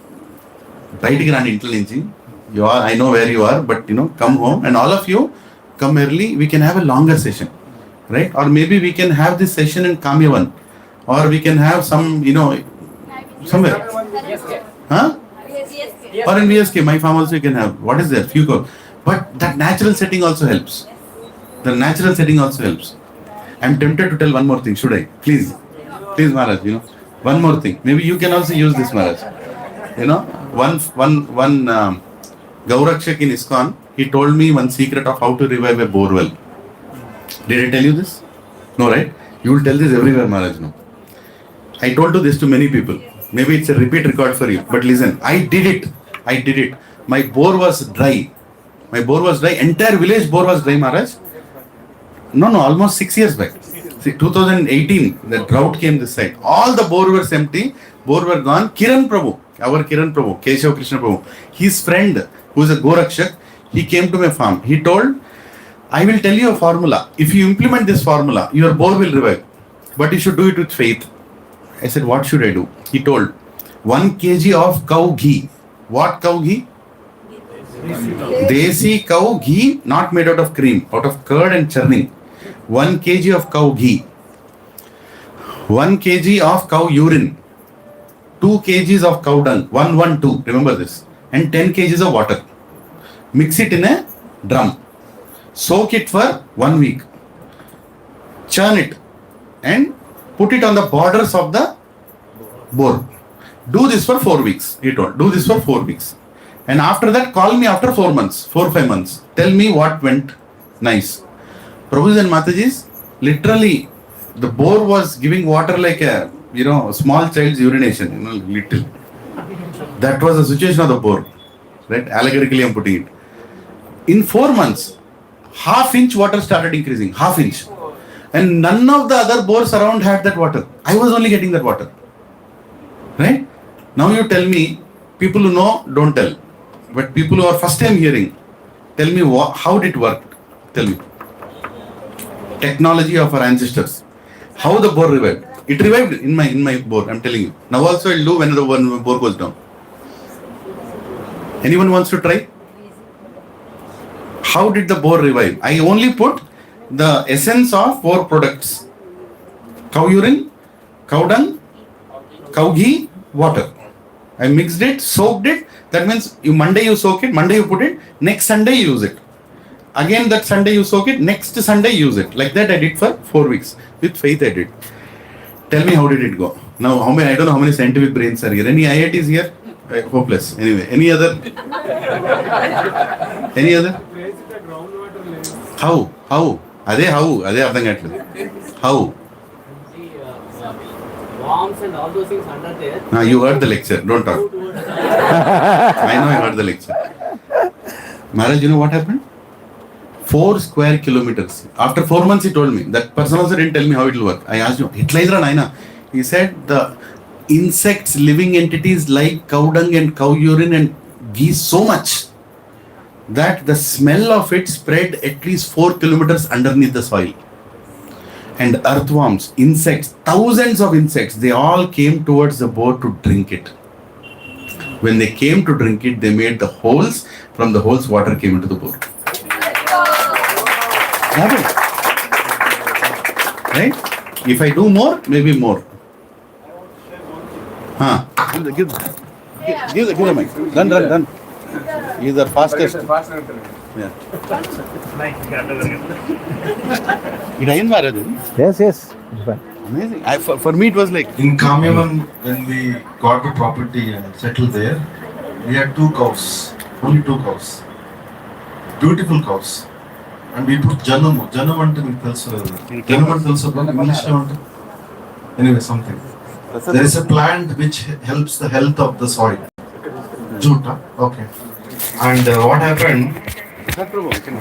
you are, I know where you are, but come home. And all of you, come early. We can have a longer session. Right? Or maybe we can have this session in Kamyavan. Or we can have some, somewhere. Huh? Or in VSK, my farm also you can have. What is there? Few go. But that natural setting also helps. The natural setting also helps. I'm tempted to tell one more thing. Should I? Please, Maharaj, one more thing. Maybe you can also use this, Maharaj. One Gaurakshak in ISKCON, he told me one secret of how to revive a borewell. Did I tell you this? No, right? You will tell this everywhere, Maharaj. No. I told this to many people. Maybe it's a repeat record for you. But listen, I did it. My bore was dry. Entire village bore was dry, Maharaj. No, almost 6 years back. 2018, the drought came this side. All the bore were empty. Bore were gone. Kiran Prabhu, Keshav Krishna Prabhu, his friend, who is a Gorakshak, he came to my farm. He told, I will tell you a formula. If you implement this formula, your bore will revive. But you should do it with faith. I said, what should I do? He told, 1 kg of cow ghee. What cow ghee? Desi cow ghee, not made out of cream, out of curd and churning. 1 kg of cow ghee. 1 kg of cow urine. 2 kgs of cow dung. 112. Remember this. And 10 kgs of water. Mix it in a drum. Soak it for 1 week. Churn it. And put it on the borders of the bore. Do this for 4 weeks. He told. Do this for 4 weeks. And after that, call me after 4 months. 4-5 months. Tell me what went nice. Prabhus and Matajis, literally, the bore was giving water like a, small child's urination. Little. That was the situation of the bore. Right? Allegorically, I'm putting it. In 4 months, ½ inch water started increasing. ½ inch. And none of the other bores around had that water. I was only getting that water. Right? Now you tell me, people who know, don't tell. But people who are first time hearing, tell me how did it work? Tell me. Technology of our ancestors. How the bore revived. It revived in my bore, I'm telling you. Now also I'll do when the bore goes down. Anyone wants to try? How did the bore revive? I only put the essence of 4 products. Cow urine, cow dung, cow ghee, water. I mixed it, soaked it. That means Monday you soak it, Monday you put it, next Sunday you use it. Again that Sunday you soak it, next Sunday you use it. Like that I did for 4 weeks. With faith I did. Tell me how did it go? Now I don't know how many scientific brains are here. Any IITs here? Hopeless. Anyway, any other? How? Ade ardham kaatledu. How? Bombs and all those things under there. You heard the lecture. Don't talk. I know I heard the lecture. Maharaj, you know what happened? 4 square kilometers. After 4 months, he told me. That person also didn't tell me how it will work. I asked him, he said the insects, living entities like cow dung and cow urine and geese so much that the smell of it spread at least 4 kilometers underneath the soil. And earthworms, insects, thousands of insects, they all came towards the boat to drink it. When they came to drink it, they made the holes. From the holes, water came into the boat. Right? If I do more, maybe more. Give the mic. Done. He's the fastest. Yeah. Yes, yes. Fine. Amazing. For me, it was like In Kamyavan, when we got the property and settled there, we had 2 cows, only 2 cows, beautiful cows, and we put Janamu. Janam ante meeku telusu. Janam ante telusu. English lo ante. Anyway, something. There is a plant which helps the health of the soil. Jute, okay. And what happened?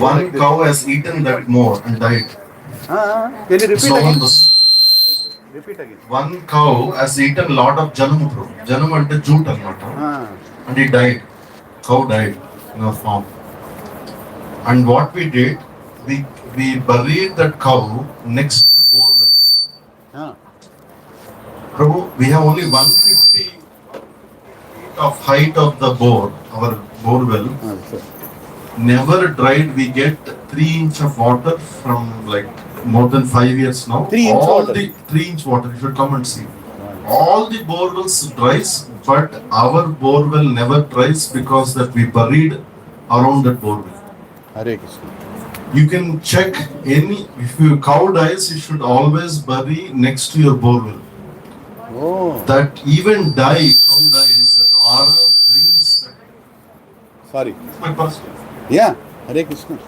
One cow has eaten that more and died. Can you repeat So again? Repeat again. One cow has eaten lot of Janamu, bro. Janam ante jute anamata. And he died. Cow died in a farm. And what we did, we buried that cow next to the borewell. Prabhu, we have only 150 feet of height of the bore, our borewell. Never dried. We get 3 inch of water from like more than 5 years now. 3 inch water? 3 inch water. You should come and see. All the borewells dries, but our borewell never dries because that we buried around that borewell. Hare Krishna. You can check if your cow dies, you should always bury next to your borewell. Oh, That even cow dies, that aura brings that. sorry. It's my personal. Yeah, Hare Krishna.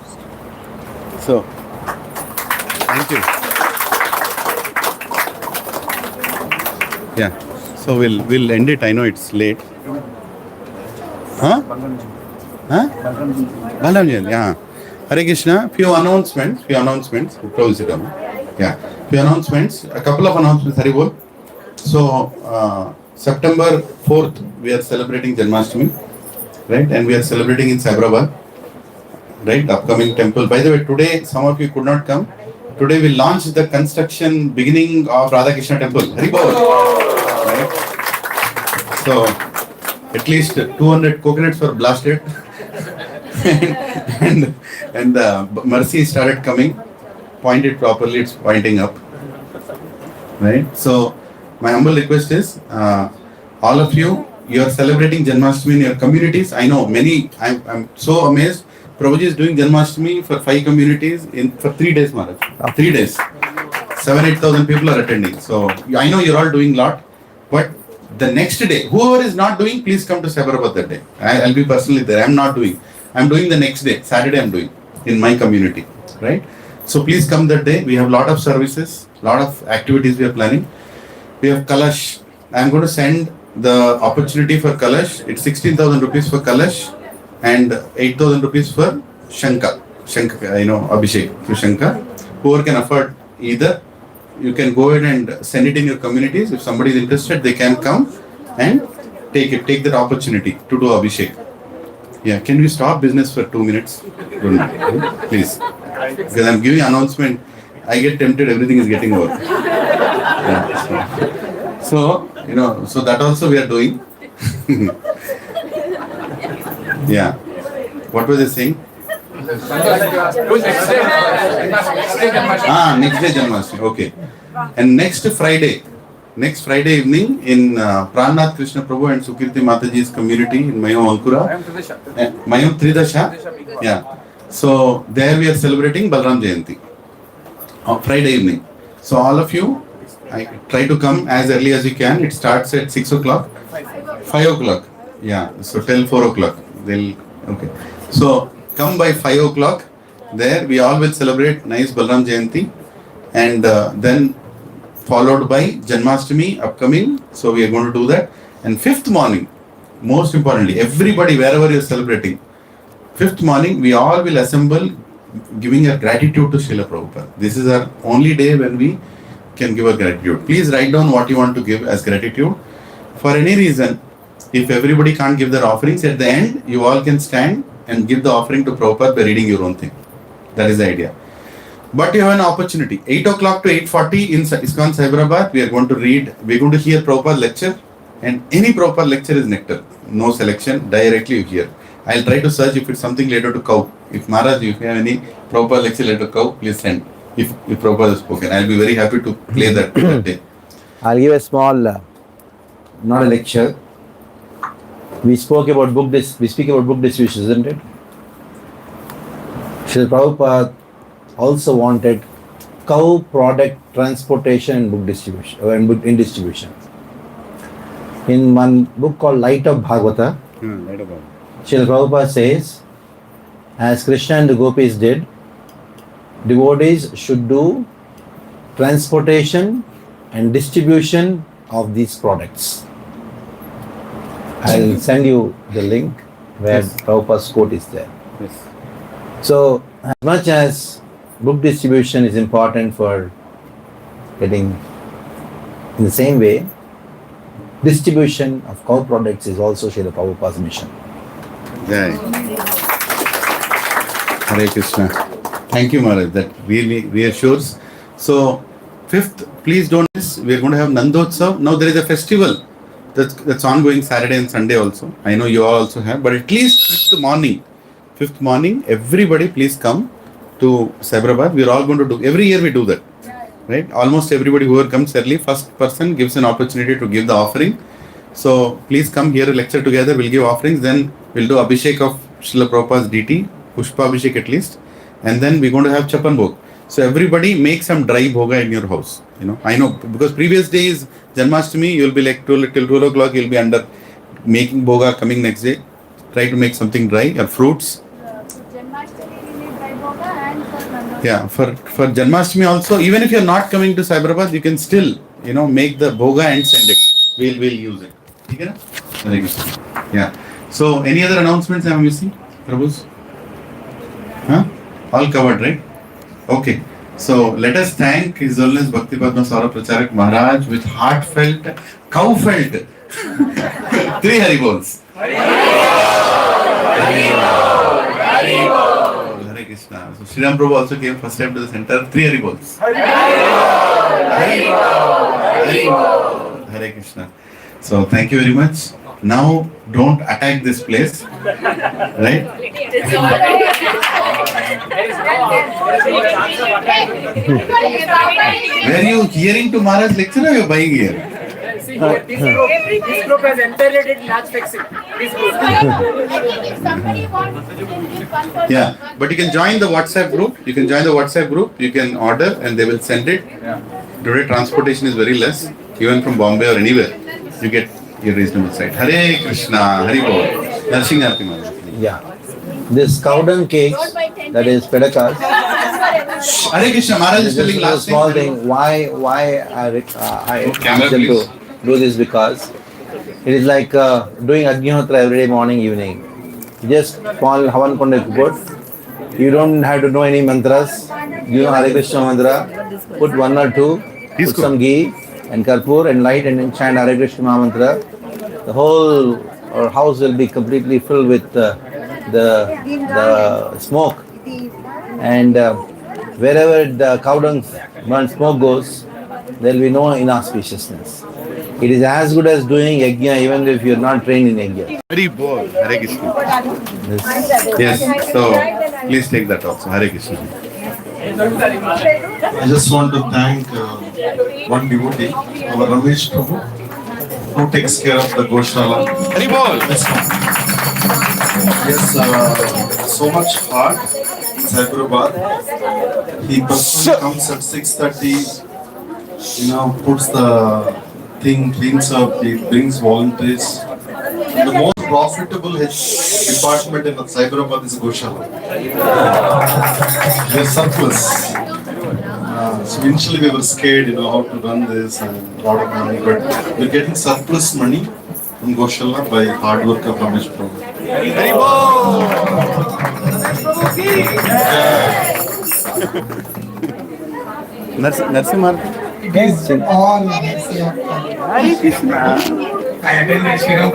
So, thank you. Yeah, so we'll end it. I know it's late. Huh? Balam Jain, yeah. Hare Krishna. Few announcements. Close it down. Yeah. Few announcements. A couple of announcements. Hari bol. So, September 4th, we are celebrating Janmashtami, right? And we are celebrating in Saurabh, right? Upcoming temple. By the way, today, some of you could not come. Today, we launched the construction beginning of Radha Krishna temple. Hari bol. Right? So, at least 200 coconuts were blasted. and mercy started coming. Point it properly, it's pointing up. Right? So, my humble request is, all of you are celebrating Janmashtami in your communities. I know many, I'm so amazed. Prabhuji is doing Janmashtami for 5 communities for 3 days, Maharaj. 3 days. 7,000-8,000 people are attending. So, I know you're all doing a lot. But the next day, whoever is not doing, please come to Saurabh that day. I'll be personally there. I'm not doing. I'm doing the next day. Saturday I'm doing in my community. Right? So please come that day. We have a lot of services, lot of activities we are planning. We have Kalash. I'm going to send the opportunity for Kalash. It's 16,000 rupees for Kalash and 8,000 rupees for Shanka, Abhishek to Shanka. Whoever can afford either, you can go ahead and send it in your communities. If somebody is interested, they can come and take that opportunity to do Abhishek. Yeah, can we stop business for 2 minutes? Please. Because I'm giving announcement. I get tempted, everything is getting over. Yeah. So that also we are doing. Yeah. What was I saying? Next day Janmashtami. Okay. And next Friday evening in Pranath Krishna Prabhu and Sukirti Mataji's community in Mayom Ankura. Mayom Tridasha. Yeah. So there we are celebrating Balram Jayanti on Friday evening. So all of you, I try to come as early as you can. It starts at 6 o'clock. 5 o'clock. Yeah. So till 4 o'clock. Okay. So come by 5 o'clock. There we all will celebrate nice Balram Jayanti, and then followed by Janmashtami upcoming. So we are going to do that. And 5th morning, most importantly, everybody wherever you are celebrating, 5th morning we all will assemble giving a gratitude to Srila Prabhupada. This is our only day when we can give a gratitude. Please write down what you want to give as gratitude. for any reason, if everybody can't give their offerings, at the end, you all can stand and give the offering to Prabhupada by reading your own thing. That is the idea. But you have an opportunity. 8 o'clock to 8:40 in ISKCON Cyberabad, we are going to read, we are going to hear Prabhupada lecture, and any Prabhupada lecture is nectar. No selection, directly you hear. I'll try to search if it's something related to cow. If Maharaj, if you have any Prabhupada lecture related to cow, please send. If Prabhupada has spoken, I'll be very happy to play that day. I'll give a small, not a lecture. We spoke about we speak about book distribution, isn't it? Srila Prabhupada also wanted cow product transportation and book distribution, in distribution. In one book called Light of Bhagavata, Srila Prabhupada says, as Krishna and the gopis did, devotees should do transportation and distribution of these products. I'll send you the link where Prabhupada's quote is there. Yes. So, as much as book distribution is important for getting, in the same way, distribution of cow products is also Srila Prabhupada's mission. Jai. Hare Krishna. Thank you, Maharaj. That really reassures. So, 5th, please don't miss. We are going to have Nandotsav. Now there is a festival that's ongoing Saturday and Sunday also. I know you all also have, but at least 5th morning, everybody please come to Cyberabad. We are all going to do, every year we do that. Right? Almost everybody who comes early, first person gives an opportunity to give the offering. So please come here, a lecture together, we'll give offerings, then we'll do Abhishek of Srila Prabhupada's deity, Pushpa Abhishek at least, and then we're going to have Chapan Bhog. So everybody make some dry bhoga in your house. You know, I know because previous days Janmashtami, you'll be like till 12 o'clock, you'll be under making bhoga coming next day. Try to make something dry or fruits. Yeah, for Janmashtami also, even if you're not coming to Cyberabad, you can still, make the bhoga and send it. We'll use it. Okay? Very good. Yeah. So, any other announcements I'm missing, Prabhus? Huh? All covered, right? Okay. So, let us thank His Holiness Bhakti Padma Saurabh Pracharaka Maharaj with heartfelt, cowfelt 3 Haribols. Hare Krishna. So Sri Ram Prabhu also came first time to the center. 3 Haribols. Hare Krishna. So thank you very much. Now don't attack this place, right? Were you hearing to Maharaj lecture or you are buying here? This group has entered in large fixing. This group. Yeah, but you can join the WhatsApp group. You can order and they will send it. Today transportation is very less. Even from Bombay or anywhere, you get your reasonable site. Hare Krishna, Hari Bol. Narsingharti Maharaj. Yeah. This cow dung cakes, that is pedakas. Hare Krishna, Maharaj is telling Just a last small thing. thing. Why I Camera, ask them please. to do this, because it is like doing Agnihotra every day, morning, evening. Just small Havan Kunda put. You don't have to know any mantras. You know Hare Krishna mantra. Put 1 or 2. Put some ghee and karpur and light and then chant Hare Krishna mantra. The whole house will be completely filled with the smoke. And wherever the cow dung burnt smoke goes, there will be no inauspiciousness. It is as good as doing yajna even if you are not trained in yajna. Hari Bol, Hare Krishna. Yes, so please take that also. Hare Krishna. I just want to thank one devotee, our Ramesh Prabhu, who takes care of the Goshala. Hari Bol. Yes, so much heart in Hyderabad. He personally comes at 6:30, puts the thing, cleans up, he brings volunteers. The most profitable department in Hyderabad is Goshala. We are surplus. So initially we were scared, how to run this and a lot of money, but we're getting surplus money from Goshala by hard work of Ramesh Prabhu. Narsimha. It is all mercy of God. I attended Shriram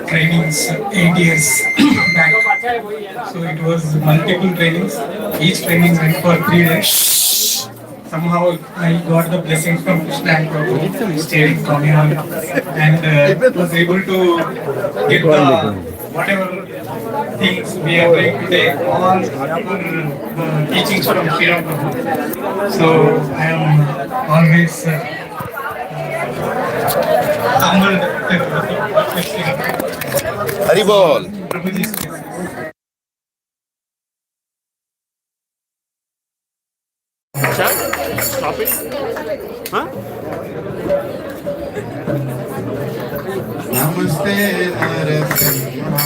trainings 8 years back. So it was multiple trainings. Each training went for 3 days. Somehow I got the blessings from Krishna and Prabhu, staying communal, and was able to get the whatever things we are trying to take all teachings from Shriram Prabhu. So I am always humbled. Haribol. Prabhuji's Stop it. Huh? Namaste Narasimha.